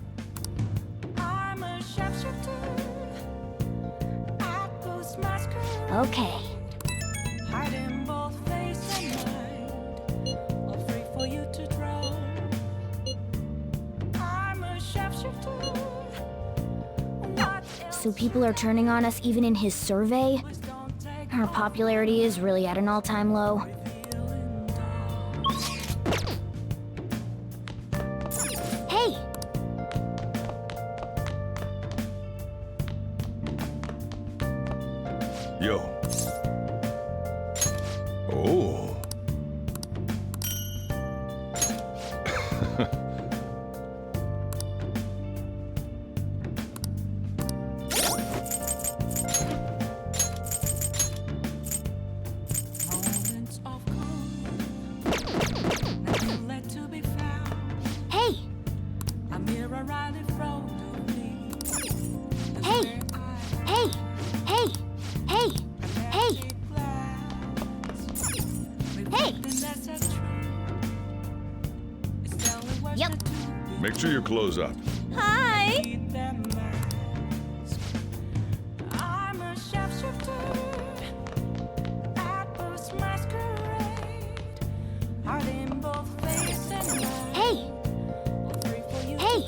Okay. So people are turning on us even in his survey? Our popularity is really at an all-time low. Hey! Yo. Oh. Hey! Hey! Hey! Hey! Hey! Hey! Hey! Yep. Make sure you close up. Hi! Hey! Hey!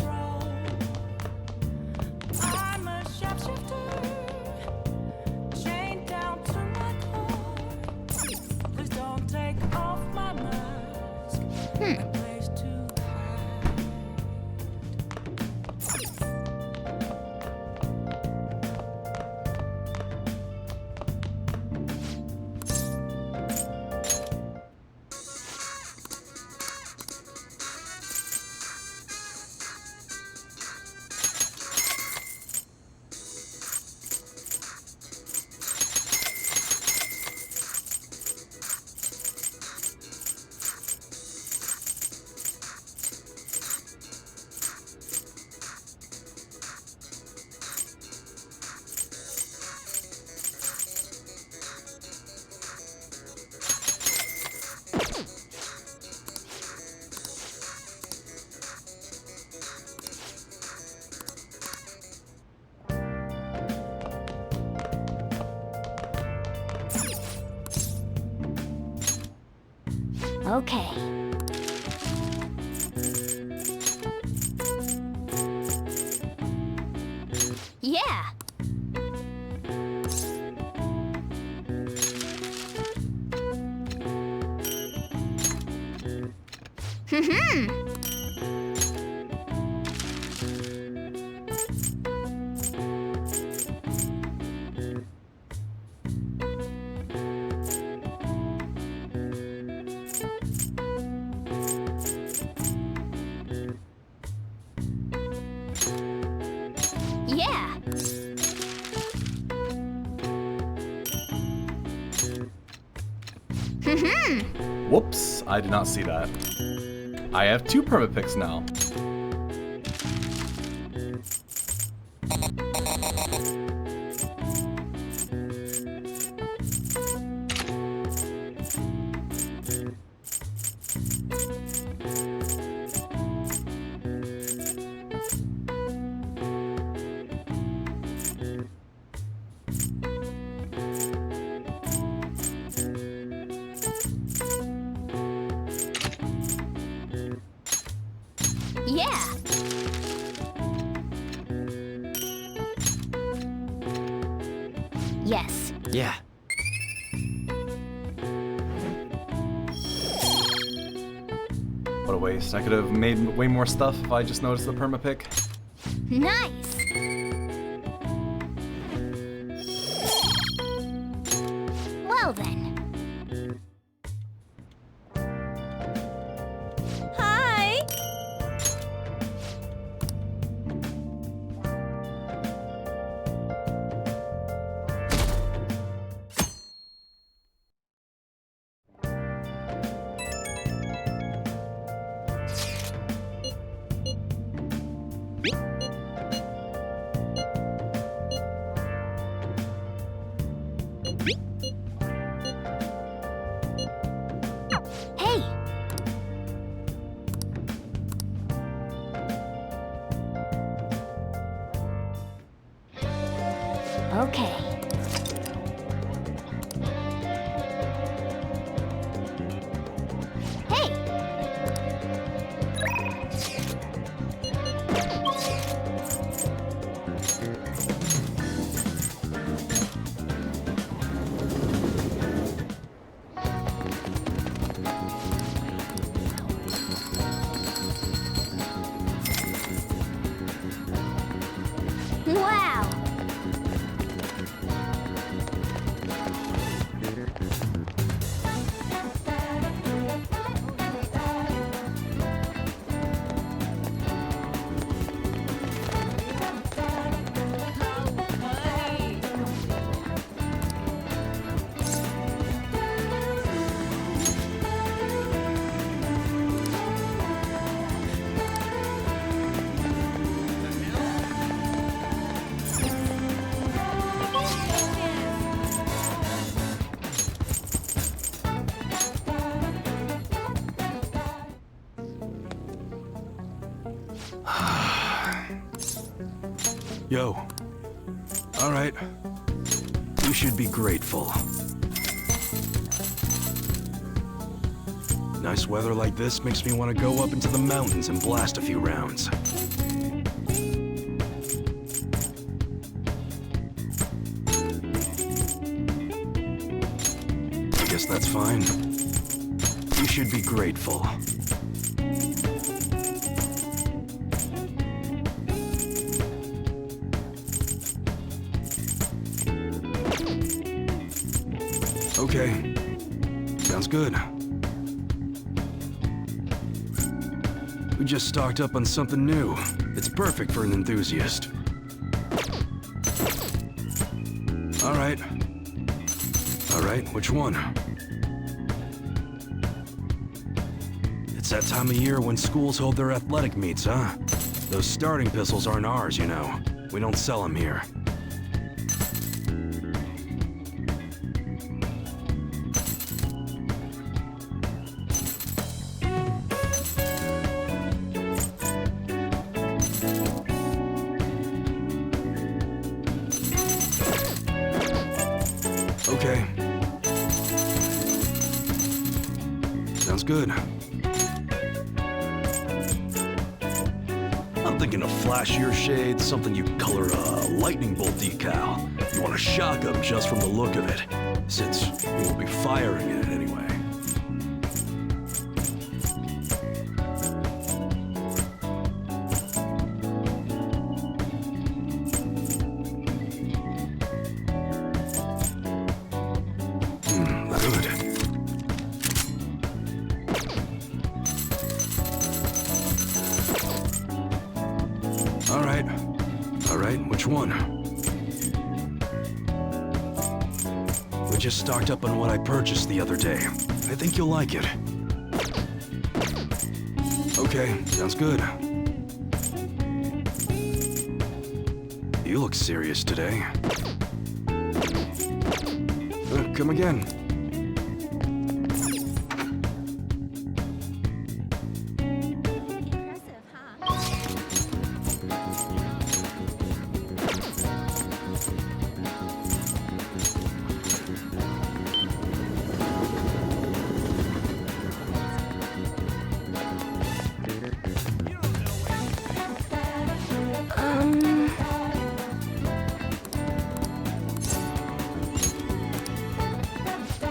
Okay. Yeah! Yeah! Whoops, I did not see that. I have 2 permit picks now. Yeah! Yes. Yeah. What a waste. I could have made way more stuff if I just noticed the perma pick. Nice! Well then. Hi! Hey! Okay. Hey! Wow! Yo. All right. You should be grateful. Nice weather like this makes me want to go up into the mountains and blast a few rounds. I guess that's fine. You should be grateful. Okay. Sounds good. We just stocked up on something new. It's perfect for an enthusiast. All right. All right, which one? It's that time of year when schools hold their athletic meets, huh? Those starting pistols aren't ours, you know. We don't sell them here. Okay. Sounds good. I'm thinking of flashier shades, something you color a lightning bolt decal. You want to shock them just from the look of it, since you won't be firing in it anyway. Which one? We just stocked up on what I purchased the other day. I think you'll like it. Okay, sounds good. You look serious today. Come again.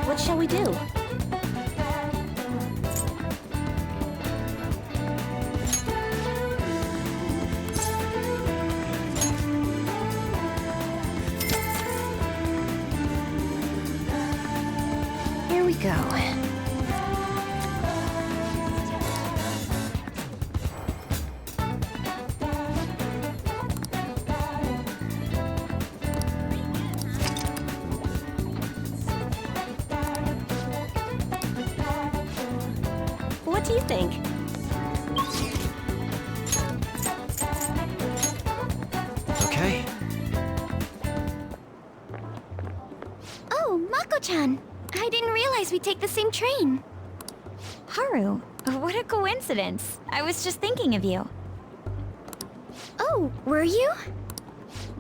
What shall we do? Here we go. What do you think? Okay. Oh, Mako-chan. I didn't realize we'd take the same train. Haru, what a coincidence. I was just thinking of you. Oh, were you?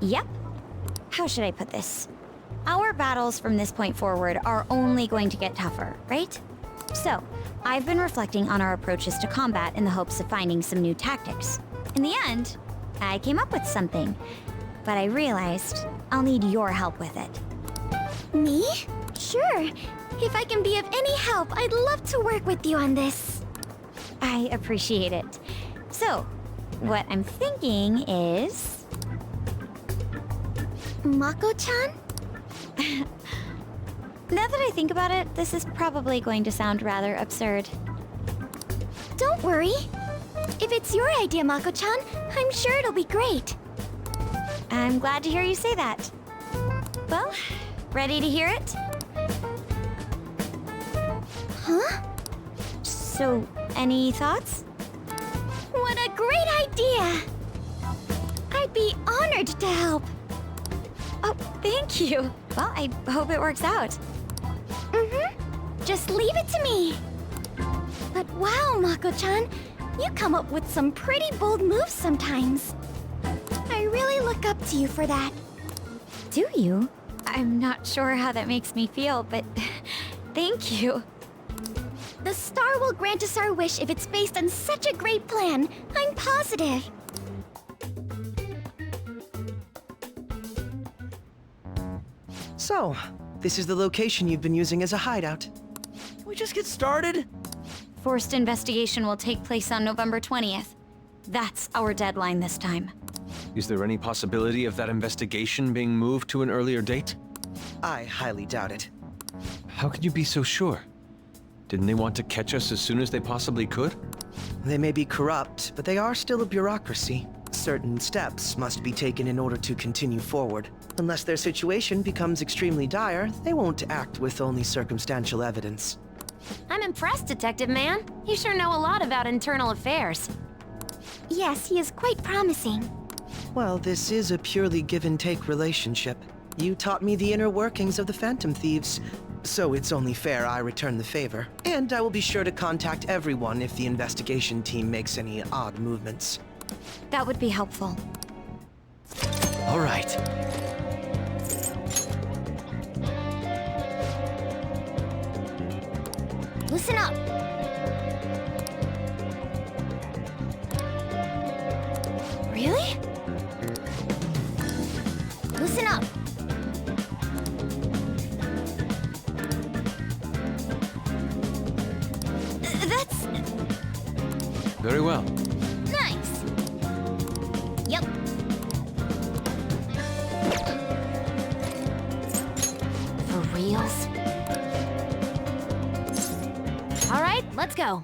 Yep. How should I put this? Our battles from this point forward are only going to get tougher, right? So, I've been reflecting on our approaches to combat in the hopes of finding some new tactics. In the end, I came up with something, but I realized I'll need your help with it. Me? Sure. If I can be of any help, I'd love to work with you on this. I appreciate it. So, what I'm thinking is... Mako-chan? Now that I think about it, this is probably going to sound rather absurd. Don't worry. If it's your idea, Mako-chan, I'm sure it'll be great. I'm glad to hear you say that. Well, ready to hear it? Huh? So, any thoughts? What a great idea! I'd be honored to help. Oh, thank you. Well, I hope it works out. Just leave it to me. But wow, Mako-chan, you come up with some pretty bold moves sometimes. I really look up to you for that. Do you? I'm not sure how that makes me feel, but thank you. The star will grant us our wish if it's based on such a great plan. I'm positive. So, this is the location you've been using as a hideout. Can we just get started? Forced investigation will take place on November 20th. That's our deadline this time. Is there any possibility of that investigation being moved to an earlier date? I highly doubt it. How can you be so sure? Didn't they want to catch us as soon as they possibly could? They may be corrupt, but they are still a bureaucracy. Certain steps must be taken in order to continue forward. Unless their situation becomes extremely dire, they won't act with only circumstantial evidence. I'm impressed, Detective Man. You sure know a lot about internal affairs. Yes, he is quite promising. Well, this is a purely give-and-take relationship. You taught me the inner workings of the Phantom Thieves, so it's only fair I return the favor. And I will be sure to contact everyone if the investigation team makes any odd movements. That would be helpful. All right. Listen up. Really? Listen up. That's Very well. nice. Yep. For reals? All right, let's go.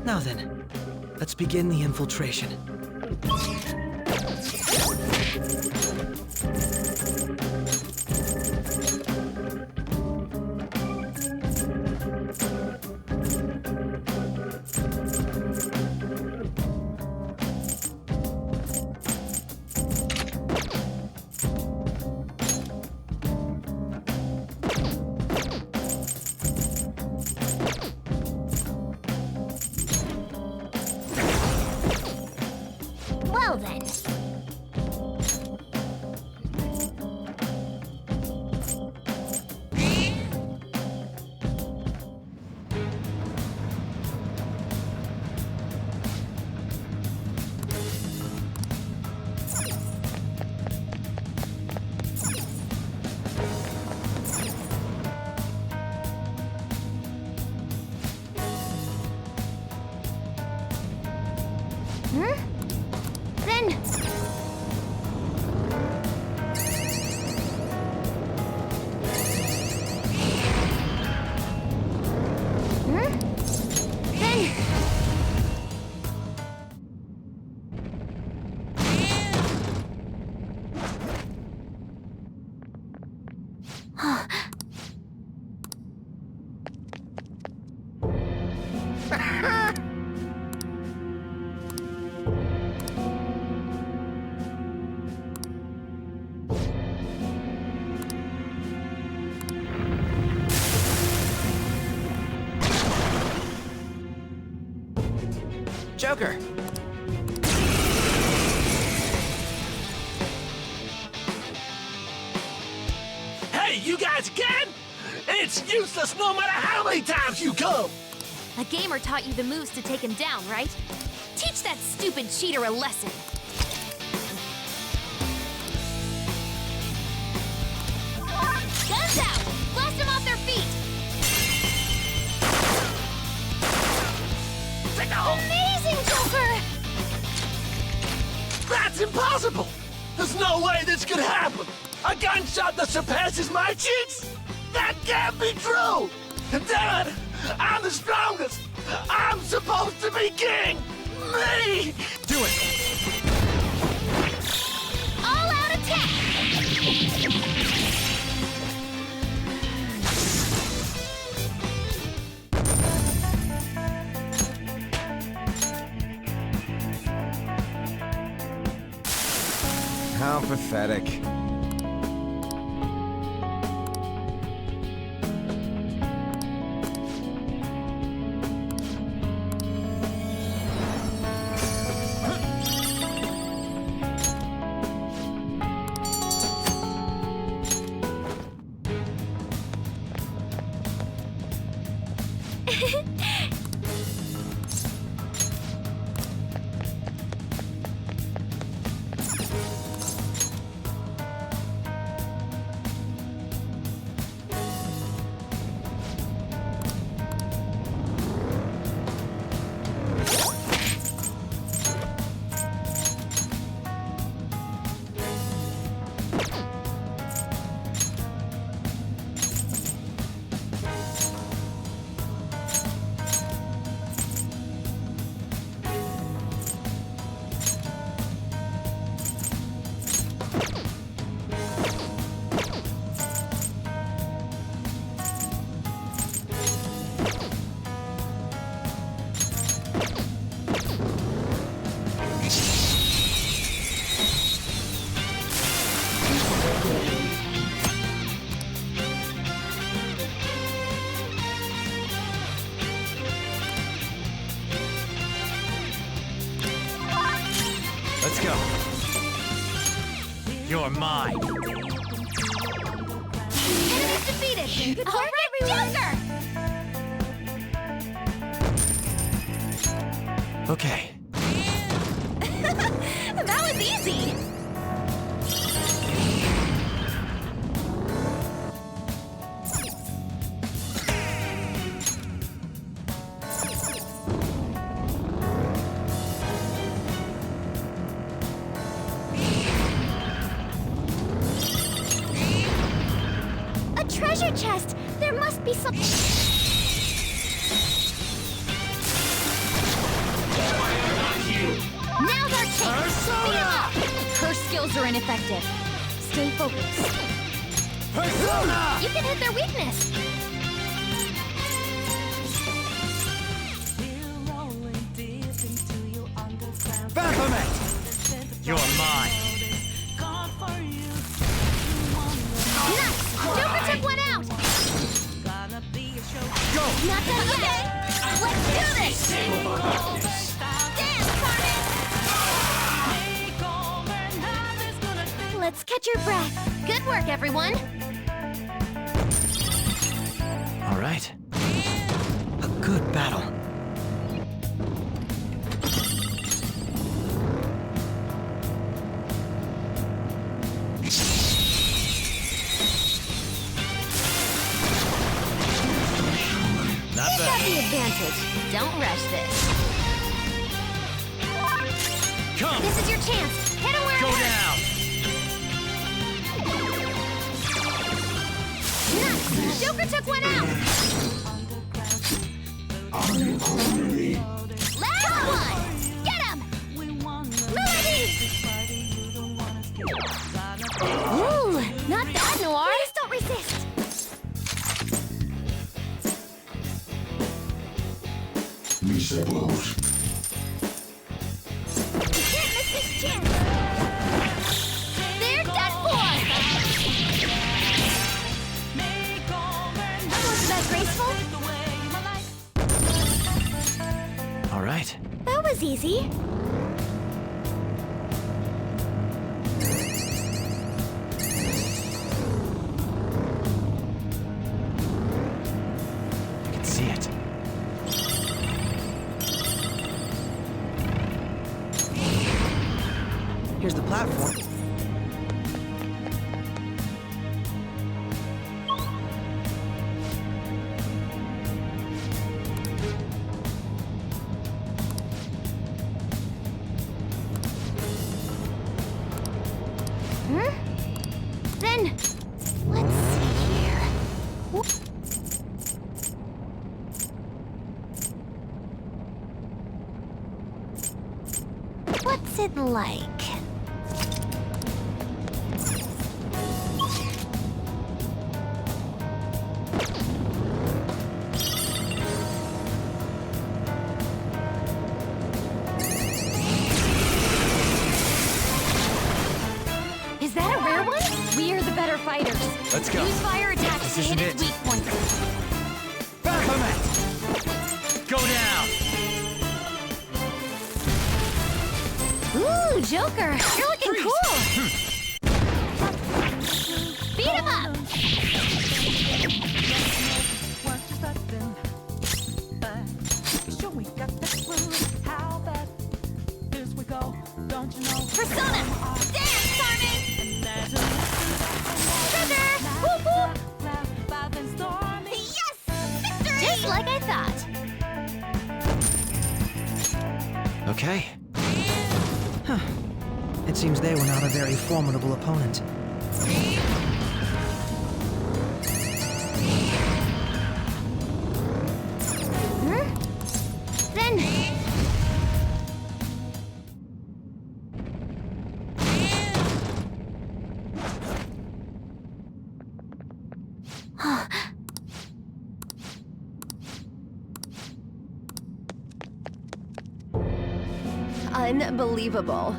Now then, let's begin the infiltration. Well then. Then... Then... Joker! Hey, you guys again? It's useless no matter how many times you come! A gamer taught you the moves to take him down, right? Teach that stupid cheater a lesson. Guns out! Blast them off their feet! Amazing, Joker! That's impossible! There's no way this could happen! A gunshot that surpasses my cheeks? That can't be true! And damn it! I'm the strongest! I'm supposed to be king! Me! Do it! All out attack! How pathetic. You're mine. Enemies defeated! Good work, everyone! Joker! Okay. That was easy! A treasure chest! There must be some... Now's our chance! Beat 'em up! Her skills are ineffective. Stay focused. Persona! You can hit their weakness! Baphomet! You're mine. Nice! Joker took one out! Go! Not done yet! Let's do this! Dance, Carmen! Let's catch your breath. Good work, everyone! All right. A good battle. Not You got bad. the advantage. Don't rush this. Come! This is your chance. Hit him where Go it hurts. down! Nice! Joker took one out! Last one! Get him! Melody! Ooh, not bad, Noir! Please don't resist. Me suppose. You can't miss this chance. They're done for! Wasn't that graceful? All right. That was easy. I can see it. Here's the platform. Then, let's see here. What's it like? Is that a rare one? We're the better fighters. Let's go. Use fire attacks This to hit isn't its it. weak points. Baphomet! Go down! Ooh, Joker, you're looking cool. Beat him up. Persona, dance, Carmen. Trigger, whoop whoop. Yes, victory. Just like I thought. Okay. Huh. It seems they were not a very formidable opponent. Then, Unbelievable.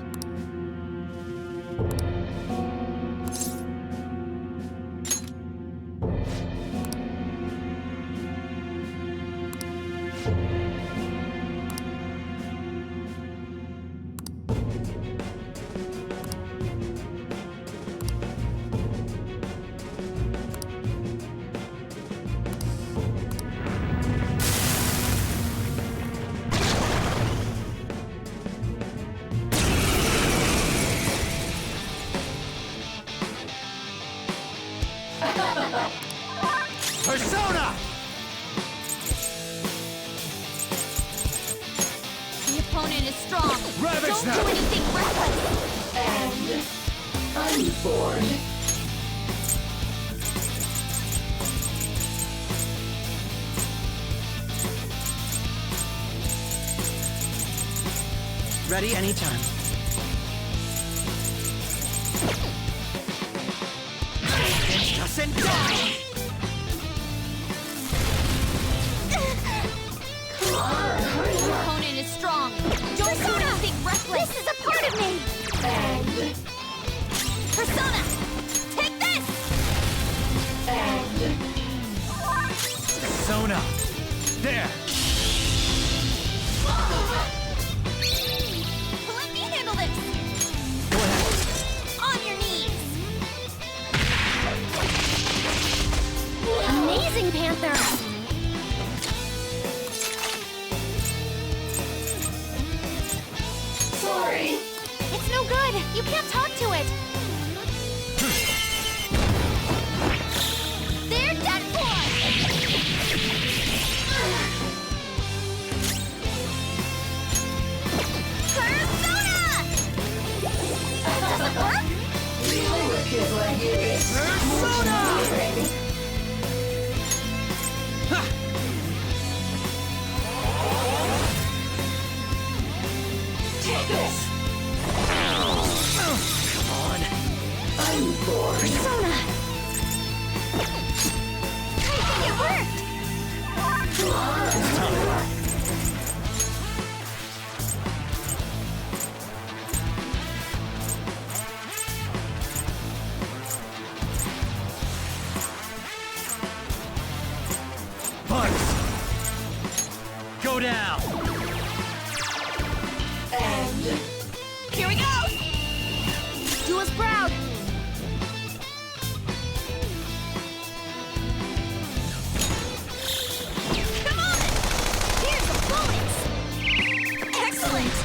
Persona! The opponent is strong. Ravage Don't them. do anything reckless. And unborn. Ready anytime. Doesn't die! Come on, hurry up. The opponent is strong. Don't do anything reckless. This is a part of me. And Persona, take this. and Persona! There! Let me handle this. Go ahead. On your knees. Amazing, Panther. sorry. It's no good. You can't talk to it. They're done for. Persona! Does it work? Really with kids like you, it's Persona! Take this. Come on. Unborn. Persona! I think it worked! Come on. Bugs! Go down! And Here we go! Do us proud! Come on! Here's the bullets! Excellent!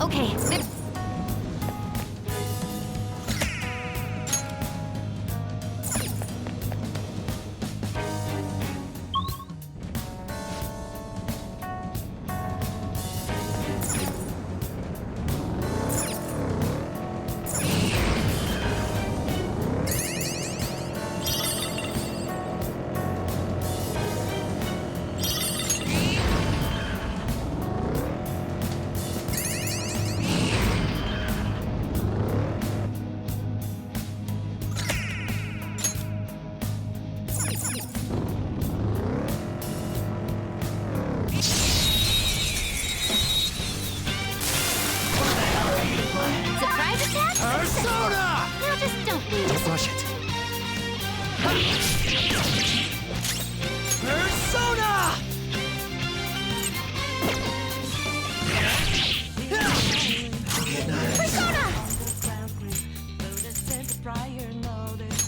Okay, surprise attack? Persona! Now just don't lose. Don't rush it. Persona! Persona!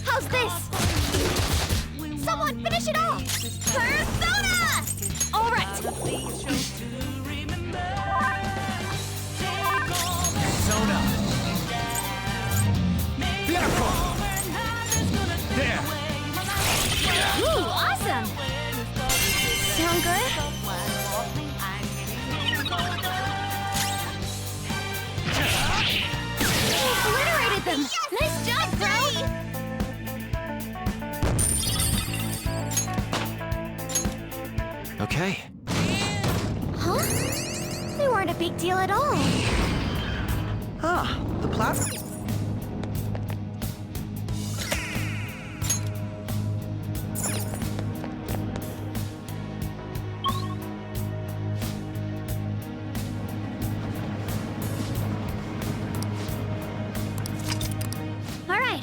How's this? Someone finish it off! Persona! All right. Persona! him! Nice job, bro! Okay. Huh? They weren't a big deal at all. Ah, the platform. All right.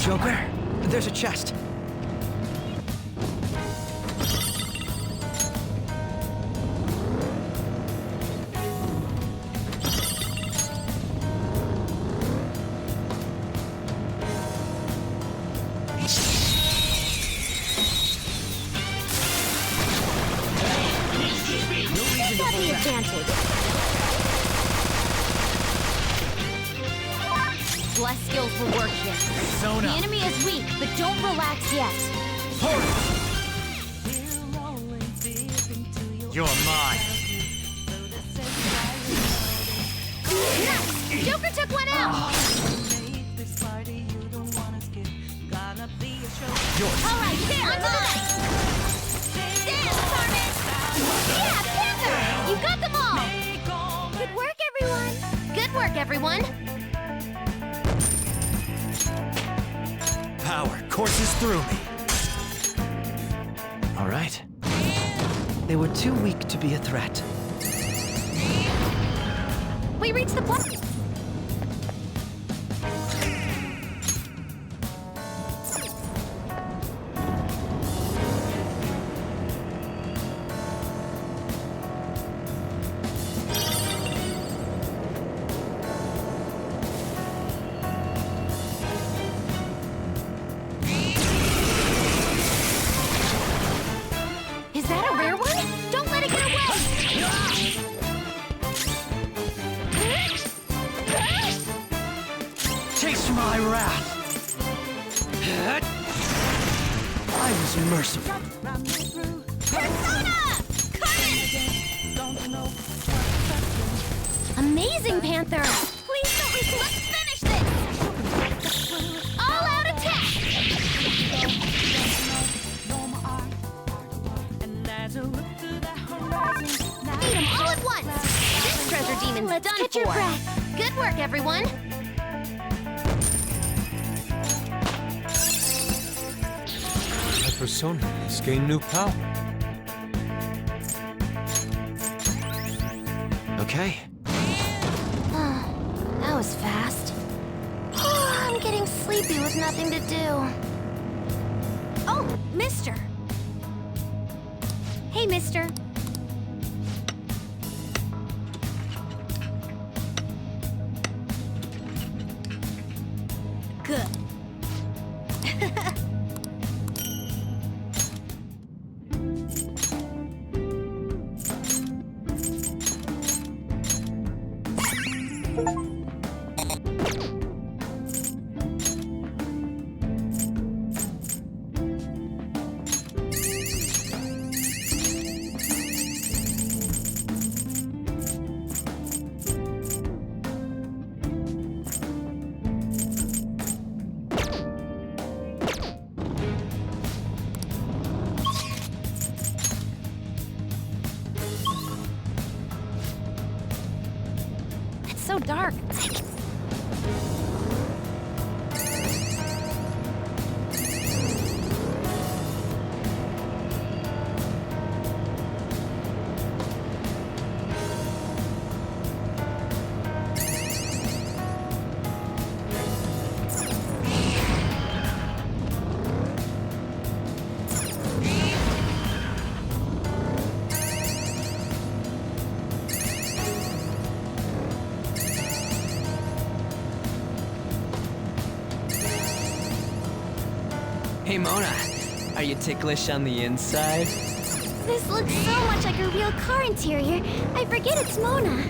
Joker, there's a chest. He's got the advantage. Bless skills will work here. Zone The up. enemy is weak, but don't relax yet. You're mine. Nice! Joker took one out! All right, there, on to the next! Dance, Carmen! Yeah, Panther! You got them all! Good work, everyone! Good work, everyone! Power courses through me. All right. They were too weak to be a threat. We reached the point. Is that a rare one? Don't let it get away! Taste my wrath. I was merciful. Persona! Amazing, Panther! Please don't listen. Let's finish this! All out attack! Eat them all at once! This treasure demon's done catch for. Your breath. Good work, everyone! My persona has gained new power. Okay. That was fast. I'm getting sleepy with nothing to do. Oh, mister! Hey, mister. Good. It's so dark. Hey, Mona. Are you ticklish on the inside? This looks so much like a real car interior, I forget it's Mona.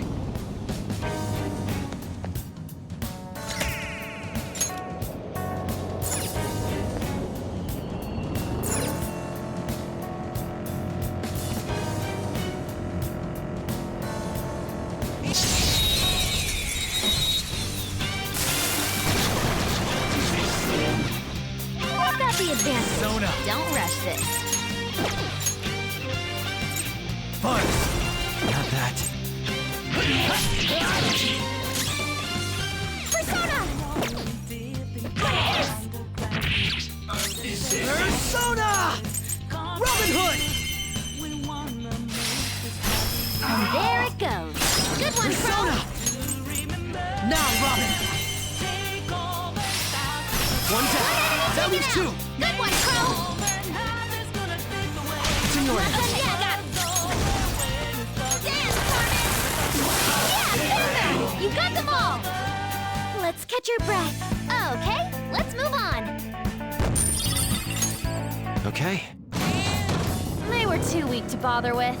I've got the advantage. Sona. Don't rush this. Buzz. Not that. Persona! Persona! Robin Hood! And there it goes. Good one, Persona! Now, Robin! One down. That leaves two. Good one, Crow! It's in your hands. Yeah, you got them all! Let's catch your breath. Okay, let's move on. Okay. They were too weak to bother with.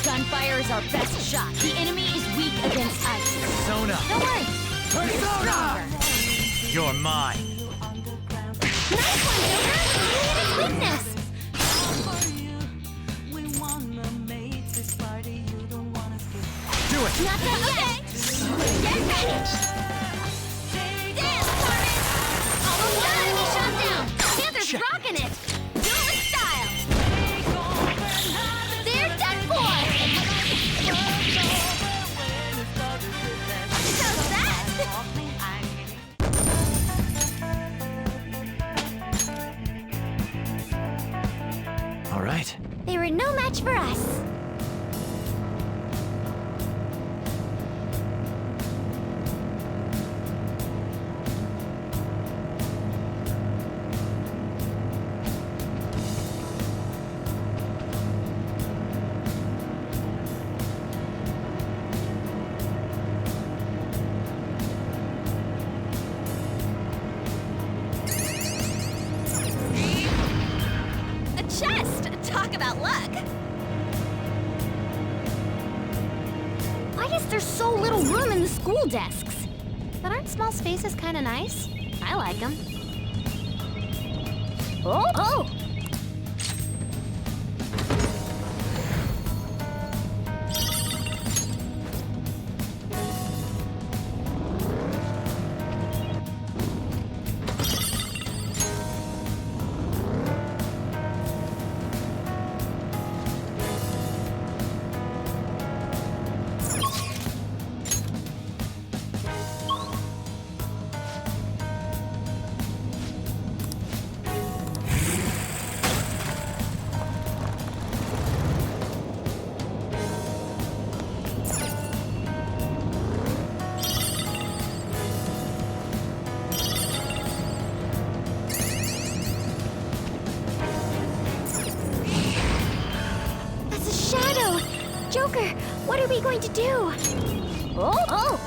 Gunfire is our best shot. The enemy is weak against ice. Sona. Don't worry. Persona! You're mine. Nice one, Joker! You hit its weakness! Do it. Not done yet! Get ready! Dance, Carmen! Almost done! Enemy shot down! Panther's rocking it! Do it with style! They're done for! So that? All right. They were no match for us. A chest! Talk about luck! Why is there so little room in the school desks? But aren't small spaces kind of nice? I like them. Oh! Oh! Joker, what are we going to do? Oh! Oh!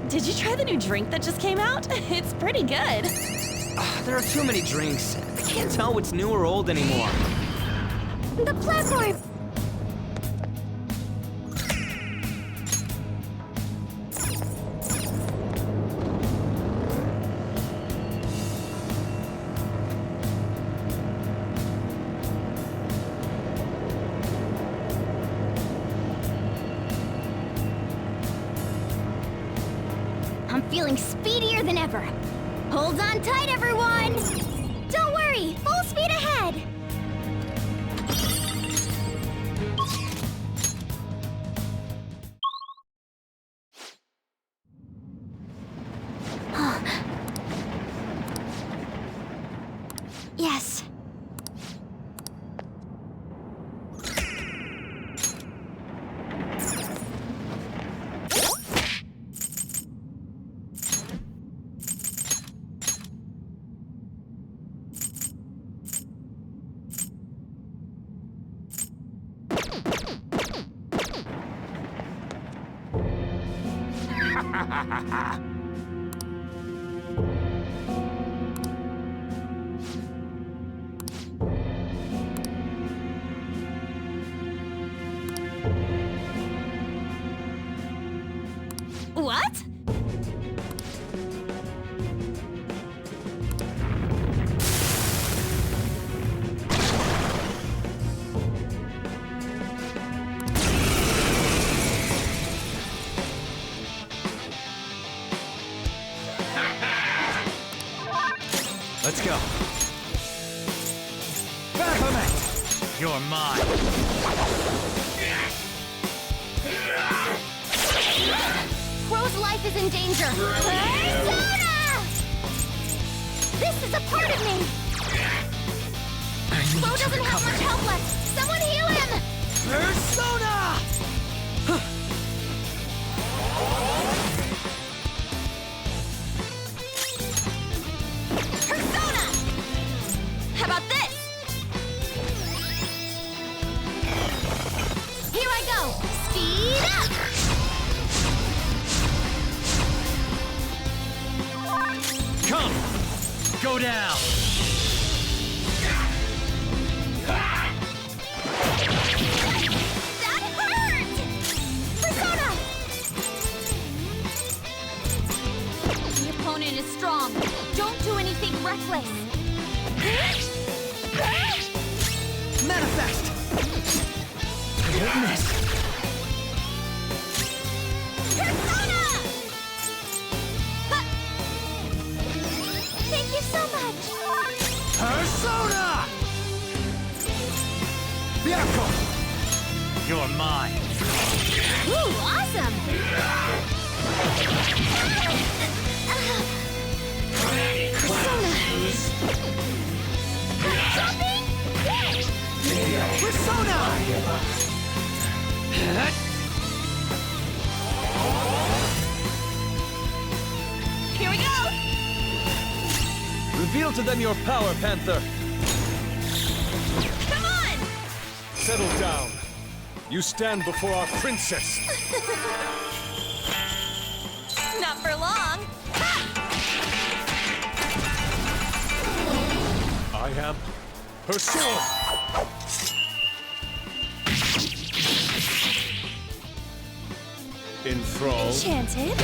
Did you try the new drink that just came out? It's pretty good. There are too many drinks. I can't tell what's new or old anymore. The platform! I'm feeling speedier than ever. Hold on tight, everyone! Don't worry, full speed ahead! Yes. What? Let's go. Battlement! You're mine. Crow's life is in danger. Persona! This is a part of me. Crow doesn't have much health left. Someone heal him! Persona! Persona! How about this? Here I go. Speed up! Come! Go down! That hurt! Persona! The opponent is strong. Don't do anything reckless. Manifest! I won't miss. Persona! Thank you so much. Persona! Bianco! You're mine. Ooh, awesome! Persona! Jumping! Persona! Here we go! Reveal to them your power, Panther. Come on! Settle down. You stand before our princess. Not for long. I am her sword. Enthralled. Enchanted.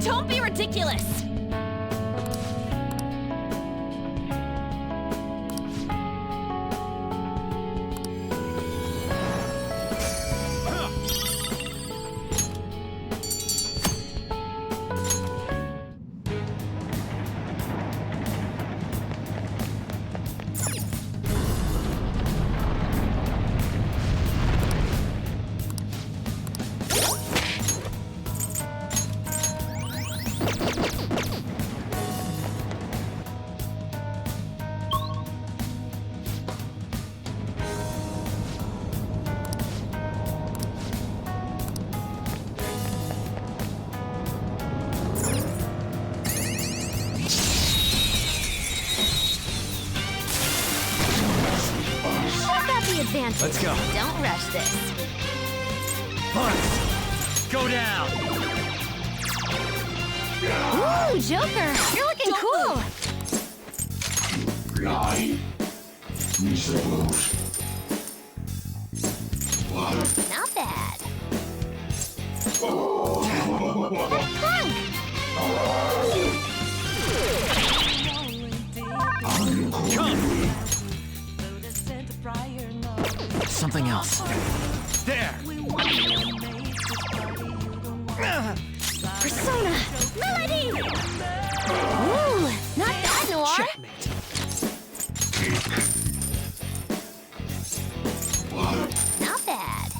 Don't be ridiculous! Advantage. Let's go. Don't rush this. Punch! Go down! Ooh, Joker! You're looking cool! Not bad. That's Punk! Come! Something else. There! Persona! Melody! Ooh, not bad, Noir. Checkmate. Not bad.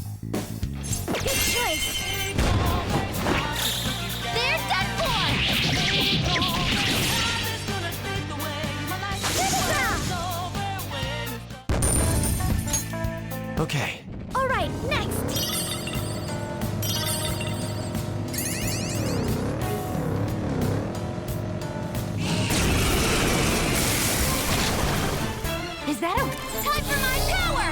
Good choice. They're done for! To the ground! Okay. All right, next. Is that a... Time for my power!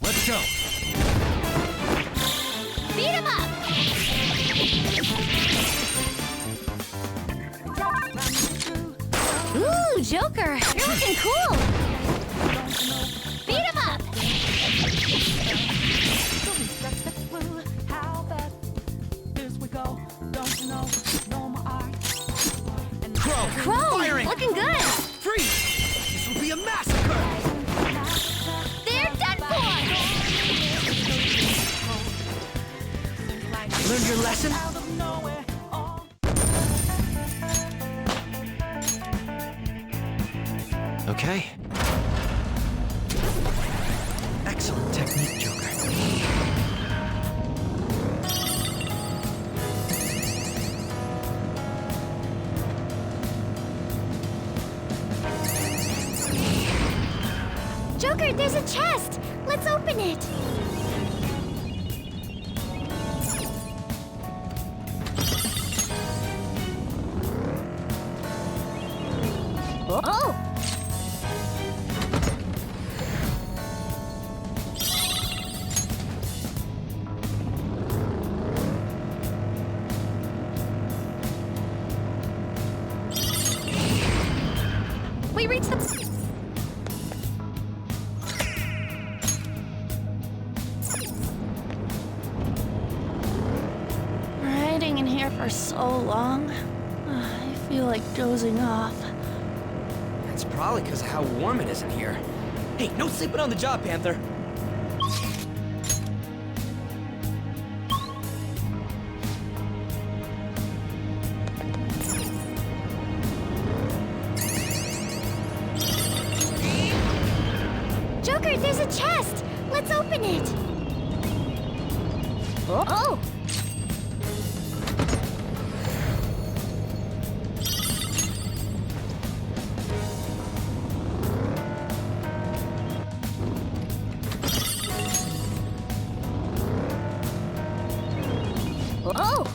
Let's go. Beat him up! Ooh, Joker! You're looking cool! Beat him up! Crow! Firing. Looking good! Freeze! This will be a massacre! They're done for! Learn your lesson? Okay. Excellent technique, Joker. Joker, there's a chest! Let's open it! Oh! We reached the... Hiding in here for so long, I feel like dozing off. It's probably because of how warm it is in here. Hey, no sleeping on the job, Panther. Joker, there's a chest! Let's open it! Oh! Oh!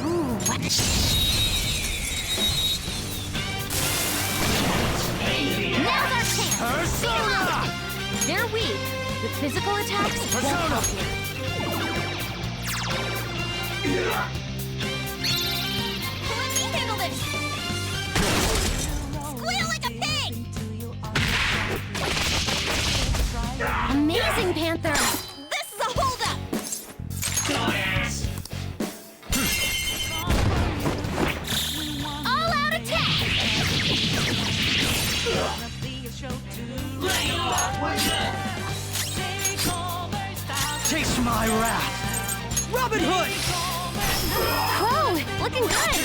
Ooh, what? Now's our chance! Persona! They're weak, but physical attacks won't help you. Let me handle this! Squeal like a pig! Amazing, Panther! This is a holdup! All out attack! Taste my wrath! Robin Hood! Crow, looking good!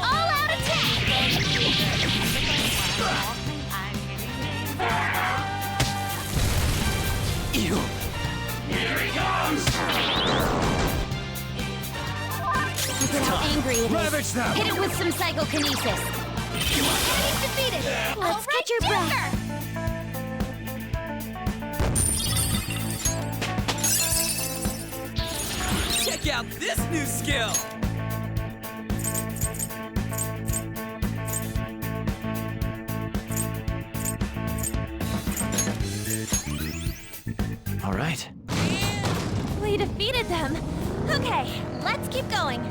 All out attack! Ew! Here he comes! Look at how angry it is. Ravage them! Hit it with some psychokinesis. Enemy's defeated! Let's get your breath! Check out this new skill! All right. We defeated them. Okay, let's keep going.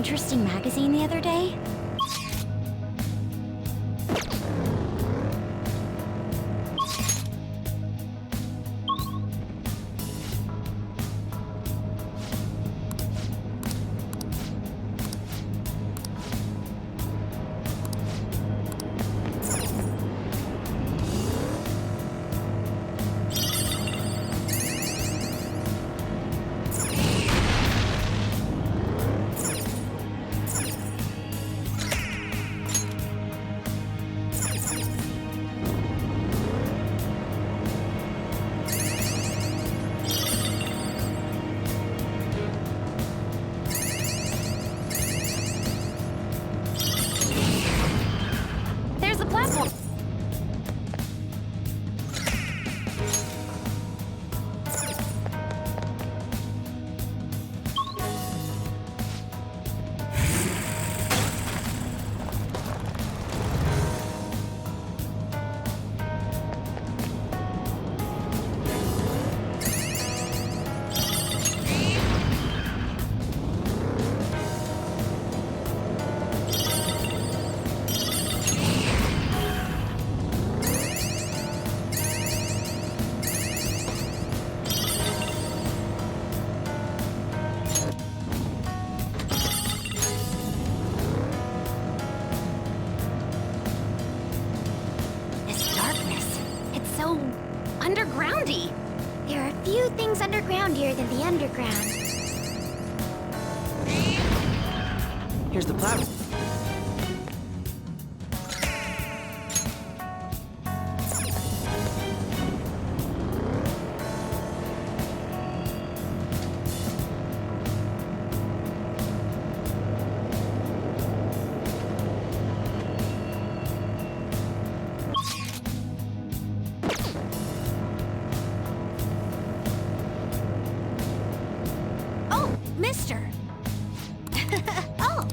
interesting magazine the other day? There's the platform. This darkness, it's so undergroundy. There are few things undergroundier than the underground. Here's the platform. Oh, mister. Oh,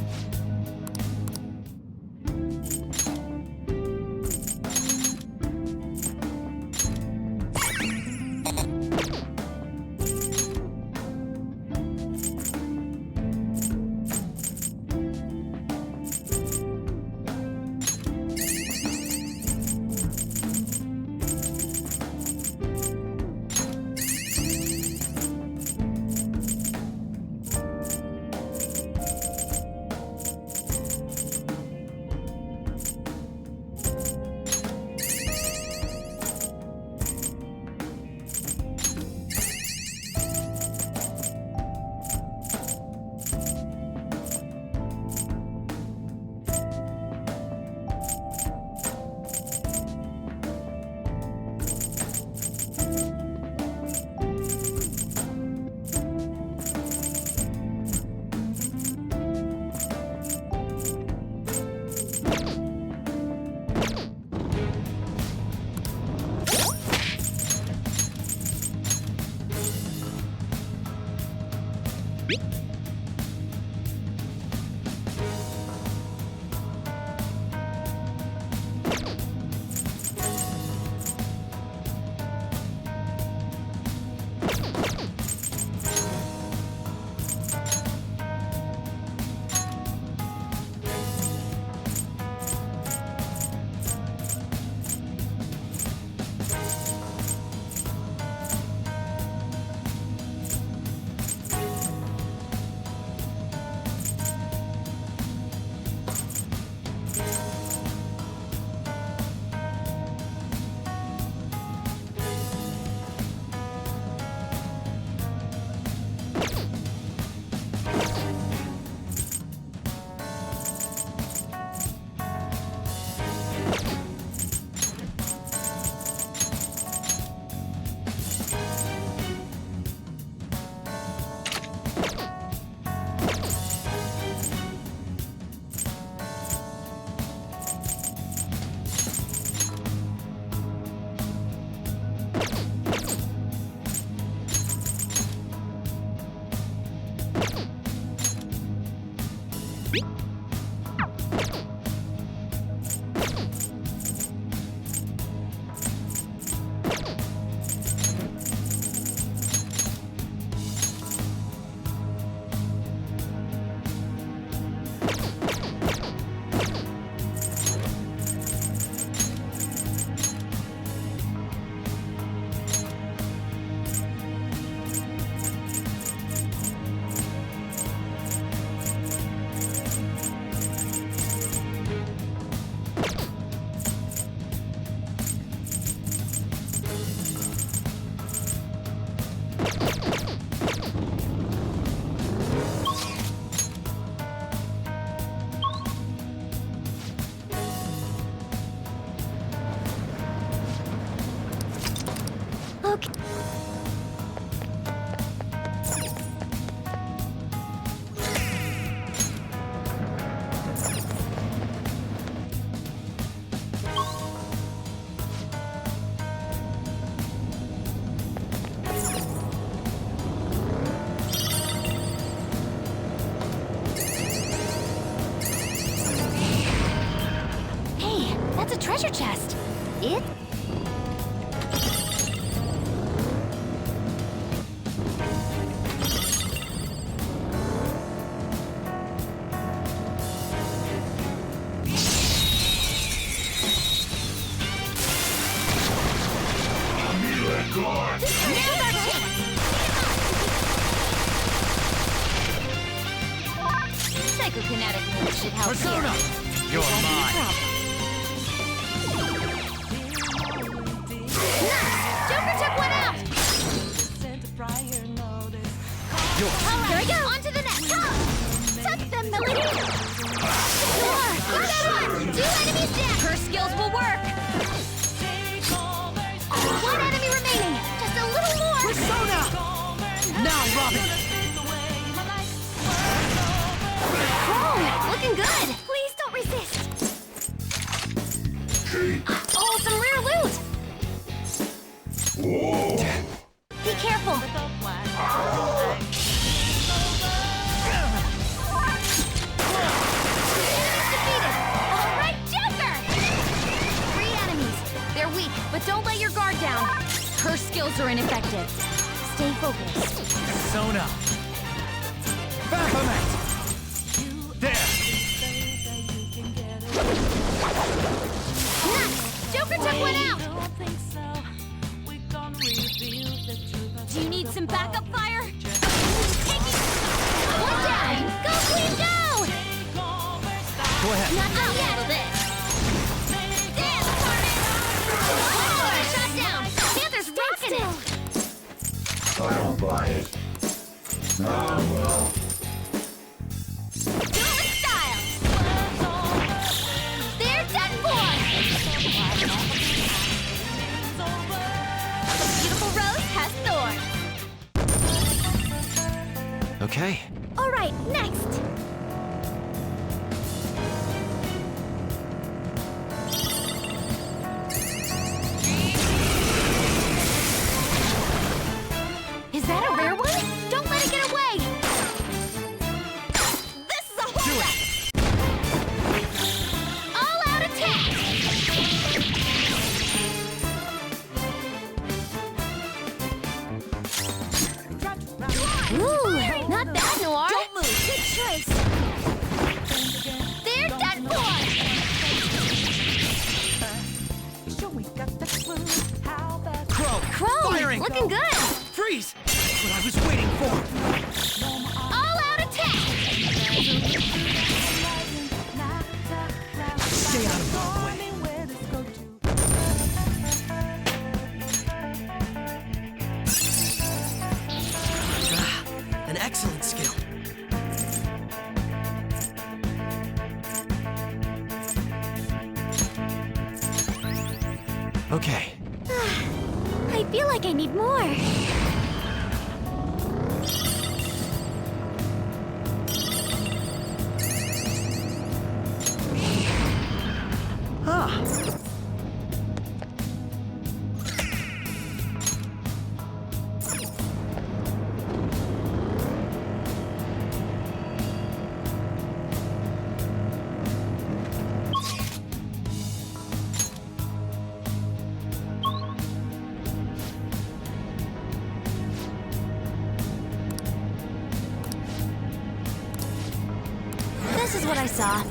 That's a treasure chest. It? Psychokinetic moves should help. Persona! You're mine. Nice! Joker took one out! Alright, here we go! On to the next! Touch them, Melody! Sure! Got that one! 2 enemies down! Her skills will work! 1 enemy remaining! Just a little more! Persona! Now, Robin! Oh, looking good! Please don't resist! Oh, some rare loot! Be careful! Enemies defeated! Alright, Joker! 3 enemies. They're weak, but don't let your guard down. Her skills are ineffective. Stay focused. Persona! Baphomet! There! Nice! Joker took one out! Do you need some backup fire? Taking one down! Go, Queen, go! Go ahead. Not done yet. This. Dance, Carnage! Shot down! Panther's rocking it! I don't buy it. Well. Do it with style! They're done for! The beautiful rose has thorns. Okay. Alright, next! Is that a rare one? Don't let it get away! This is a holdup! All-out attack! Ooh, not bad, Noir! Don't move! Good choice! They're done for! Crow! Firing! Looking good! Freeze! That's what I was waiting for! All-out attack! Stay out of my way. An excellent skill. Okay. I feel like I need more. Huh. This is what I saw.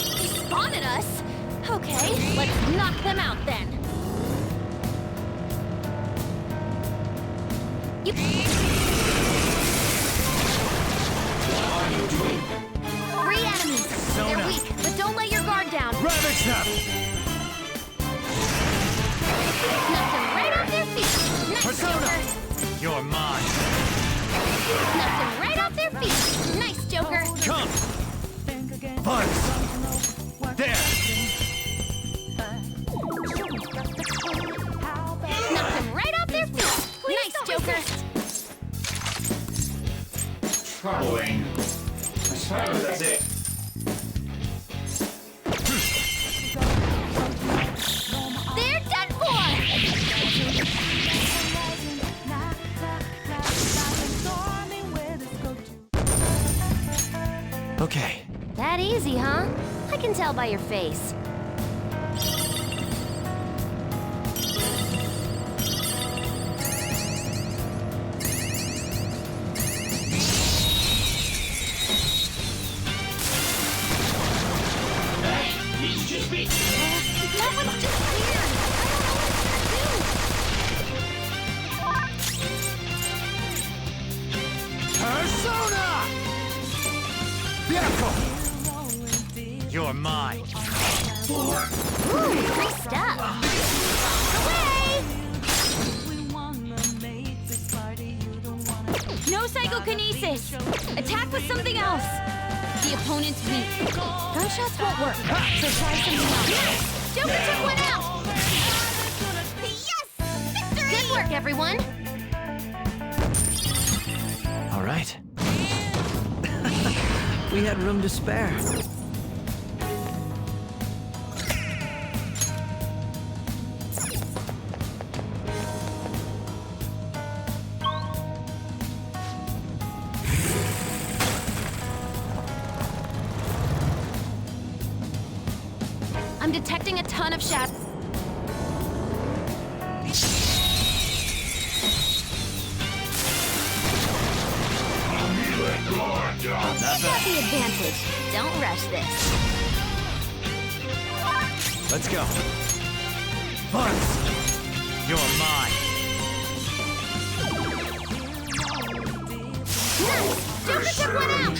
They spawned at us. Okay, let's knock them out then. You... 3 enemies. They're weak, but don't let your guard down. Ravage them! Knocked them right off their feet. Nice, Persona! Joker. You're mine. Knocked them right off their feet. Nice, Joker. Come! Buzz! There! Knocked them right off their feet. Nice, Joker. Troubling. That's it. They're done for! Okay. That easy, huh? I can tell by your face. He's just me. That one's just weird. Persona! Beautiful! You're mine. Ooh, free stuff. Away! No psychokinesis! Attack with something else! The opponent's weak. Gunshots won't work, so try something else. Joker took one out! Yes! Victory! Good work, everyone! All right. We had room to spare. I'm detecting a ton of shadows. You got the advantage. Don't rush this. Let's go. Buns! You're mine. Nice! Joker took one out!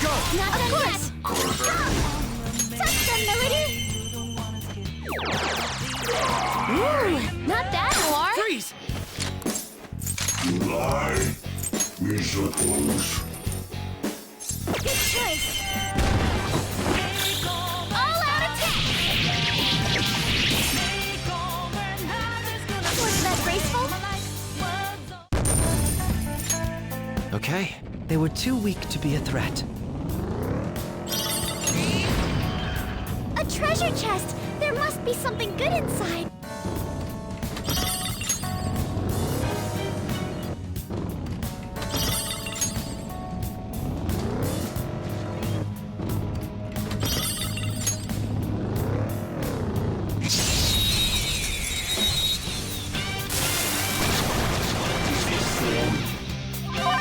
Go! Not done yet! Touch them, Melody! Ooh, not bad, Noir! Freeze! Lie, we suppose. Good choice! All out attack! Was that graceful? Okay. They were too weak to be a threat. A treasure chest! There must be something good inside!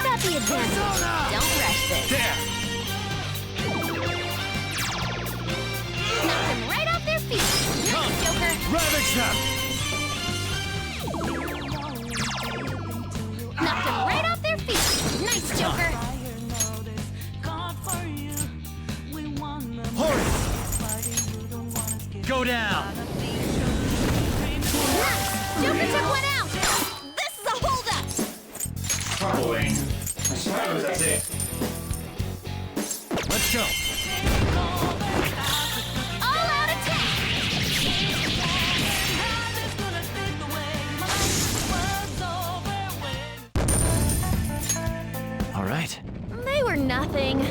Got the advantage. Don't rush this. There! Knock them right off their feet. Nice, Joker. Ravage them! Knock them right off their feet. Nice, Joker. Horse! Go down! Nice. Joker took one out. This is a holdup. Following. That's it. Let's go. All out attack. All right. They were nothing.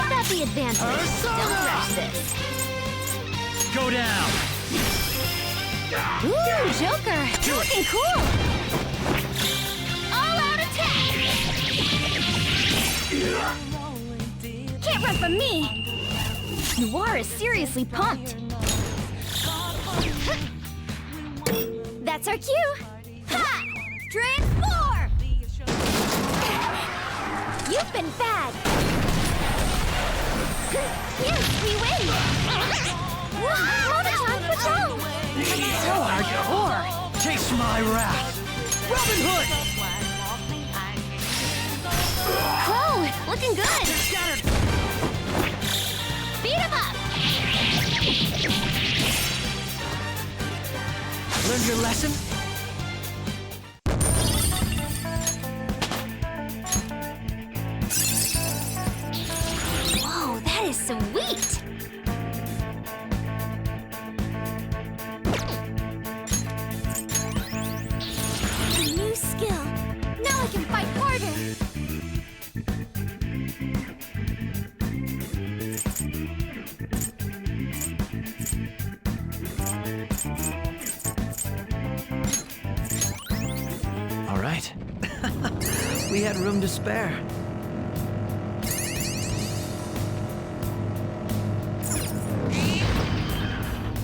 Got the advantage. Don't rush this. Go down! Ooh, Joker. Looking cool. All out attack. Can't run from me. Noir is seriously pumped. That's our cue. Ha! Transform! You've been bad. Yes, we win. Wow, what's wrong? So hardcore! Taste my wrath! Robin Hood! Crow, looking good. Beat him up. Learned your lesson? we had room to spare.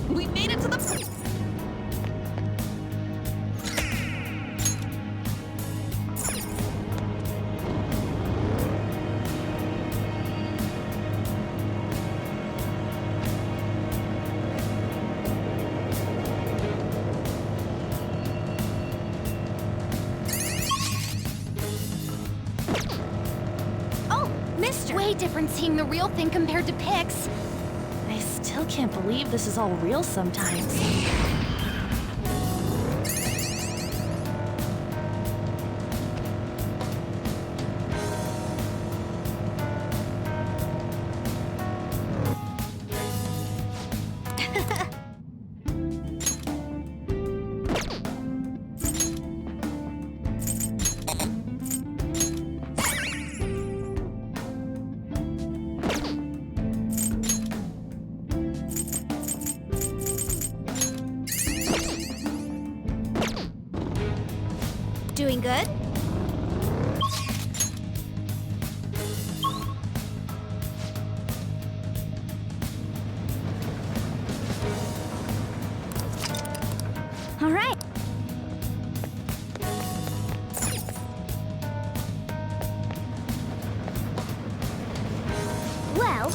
We made it to the... Oh, mister! Way different seeing the real thing compared to pics. I still can't believe this is all real sometimes. Doing good? All right. Well,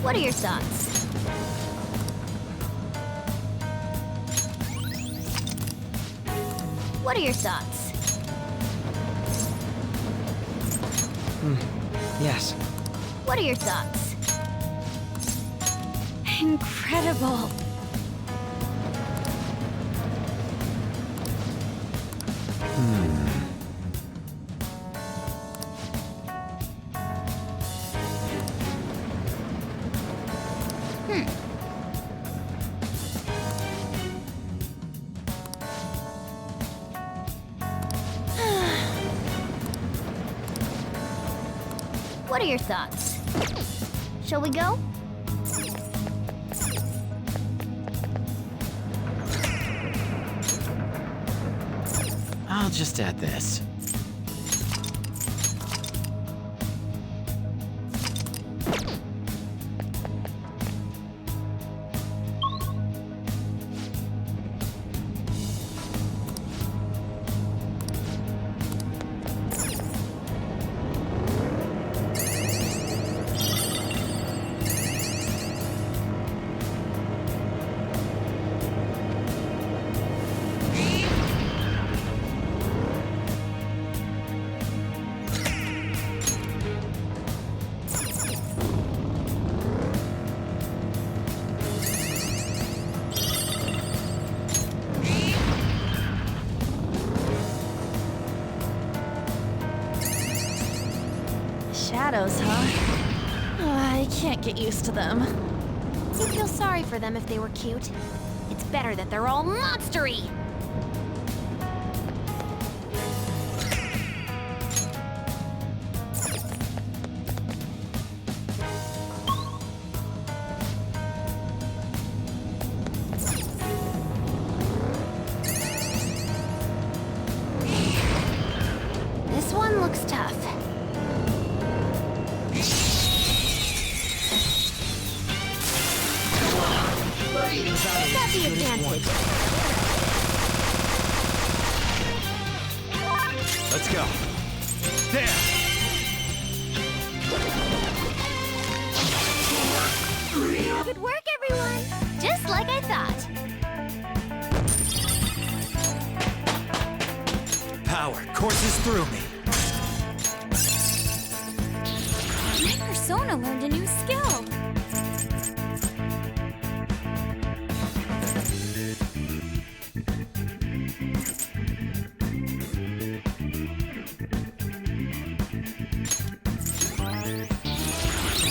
what are your thoughts? What are your thoughts? Yes. What are your thoughts? Incredible. What are your thoughts? Shall we go? I'll just add this. Shadows, huh? Oh, I can't get used to them. You feel sorry for them if they were cute. It's better that they're all monstery. This one looks tough. Got the advantage. Let's go. There! Good work, everyone. Just like I thought. Power courses through me. My persona learned a new skill.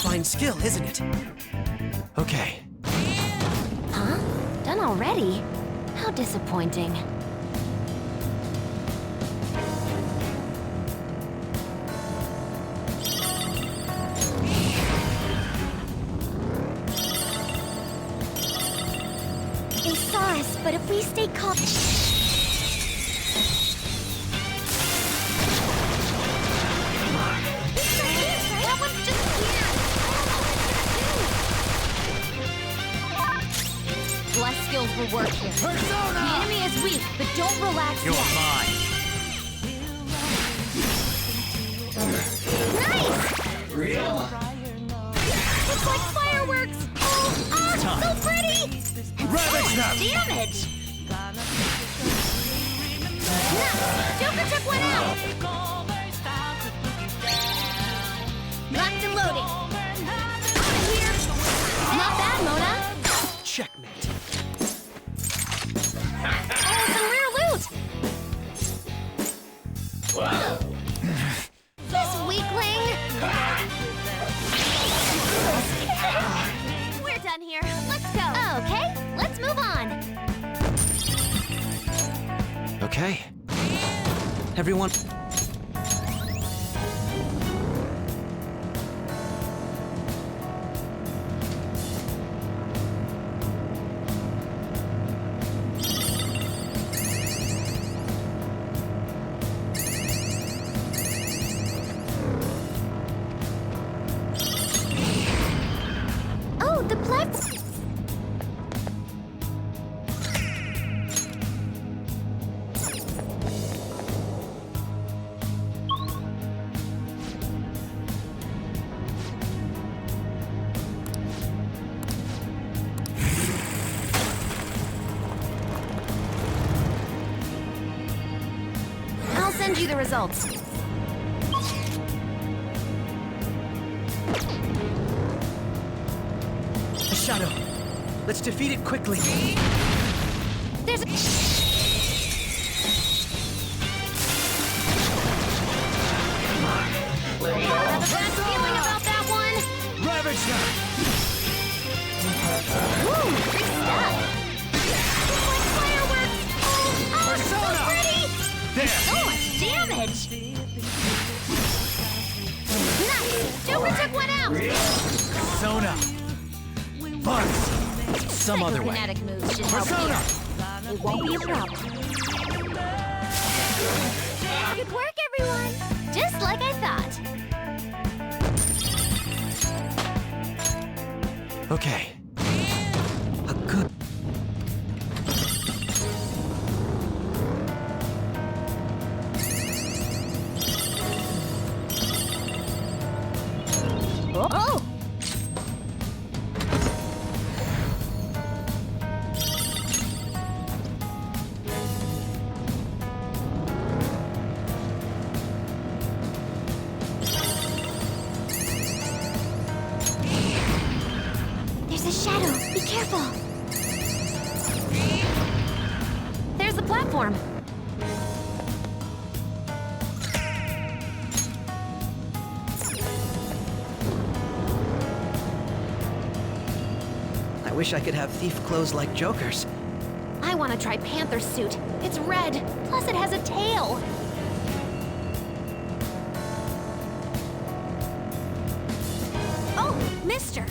Fine skill, isn't it? Okay. Huh? Done already? How disappointing. we stay calm. That one's just here. Less skills will work here. Persona! The enemy is weak, but don't relax You're yet. mine. Nice! Real? It's like fireworks! Oh, so pretty! And Ravage so them! much damage! Nuts! Joker took one out! Locked and loaded. Here. Not bad, Mona. Checkmate. Oh, some rare loot! This weakling! We're done here. Let's go. Okay, let's move on. Okay. Everyone. Oh, the platform. I'll send you the results. A shadow. Let's defeat it quickly. There's a... Have a bad feeling about that one. Ravage them! Ooh, free stuff. It's like fireworks. Oh, Persona! so pretty. There! So much damage. Nice. Joker took one out. Persona! Buzz! Some other way. Psychokinetic moves should help Persona! here. It won't be a problem. Good work, everyone. Just like I thought. Okay. A good. Oh! There's a shadow. Be careful. There's the platform. I wish I could have thief clothes like Joker's. I want to try Panther's suit. It's red, plus it has a tail. Oh, mister.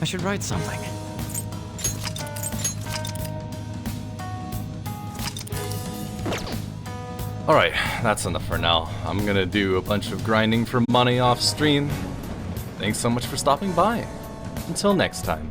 I should write something. Alright, that's enough for now. I'm gonna do a bunch of grinding for money off stream. Thanks so much for stopping by. Until next time.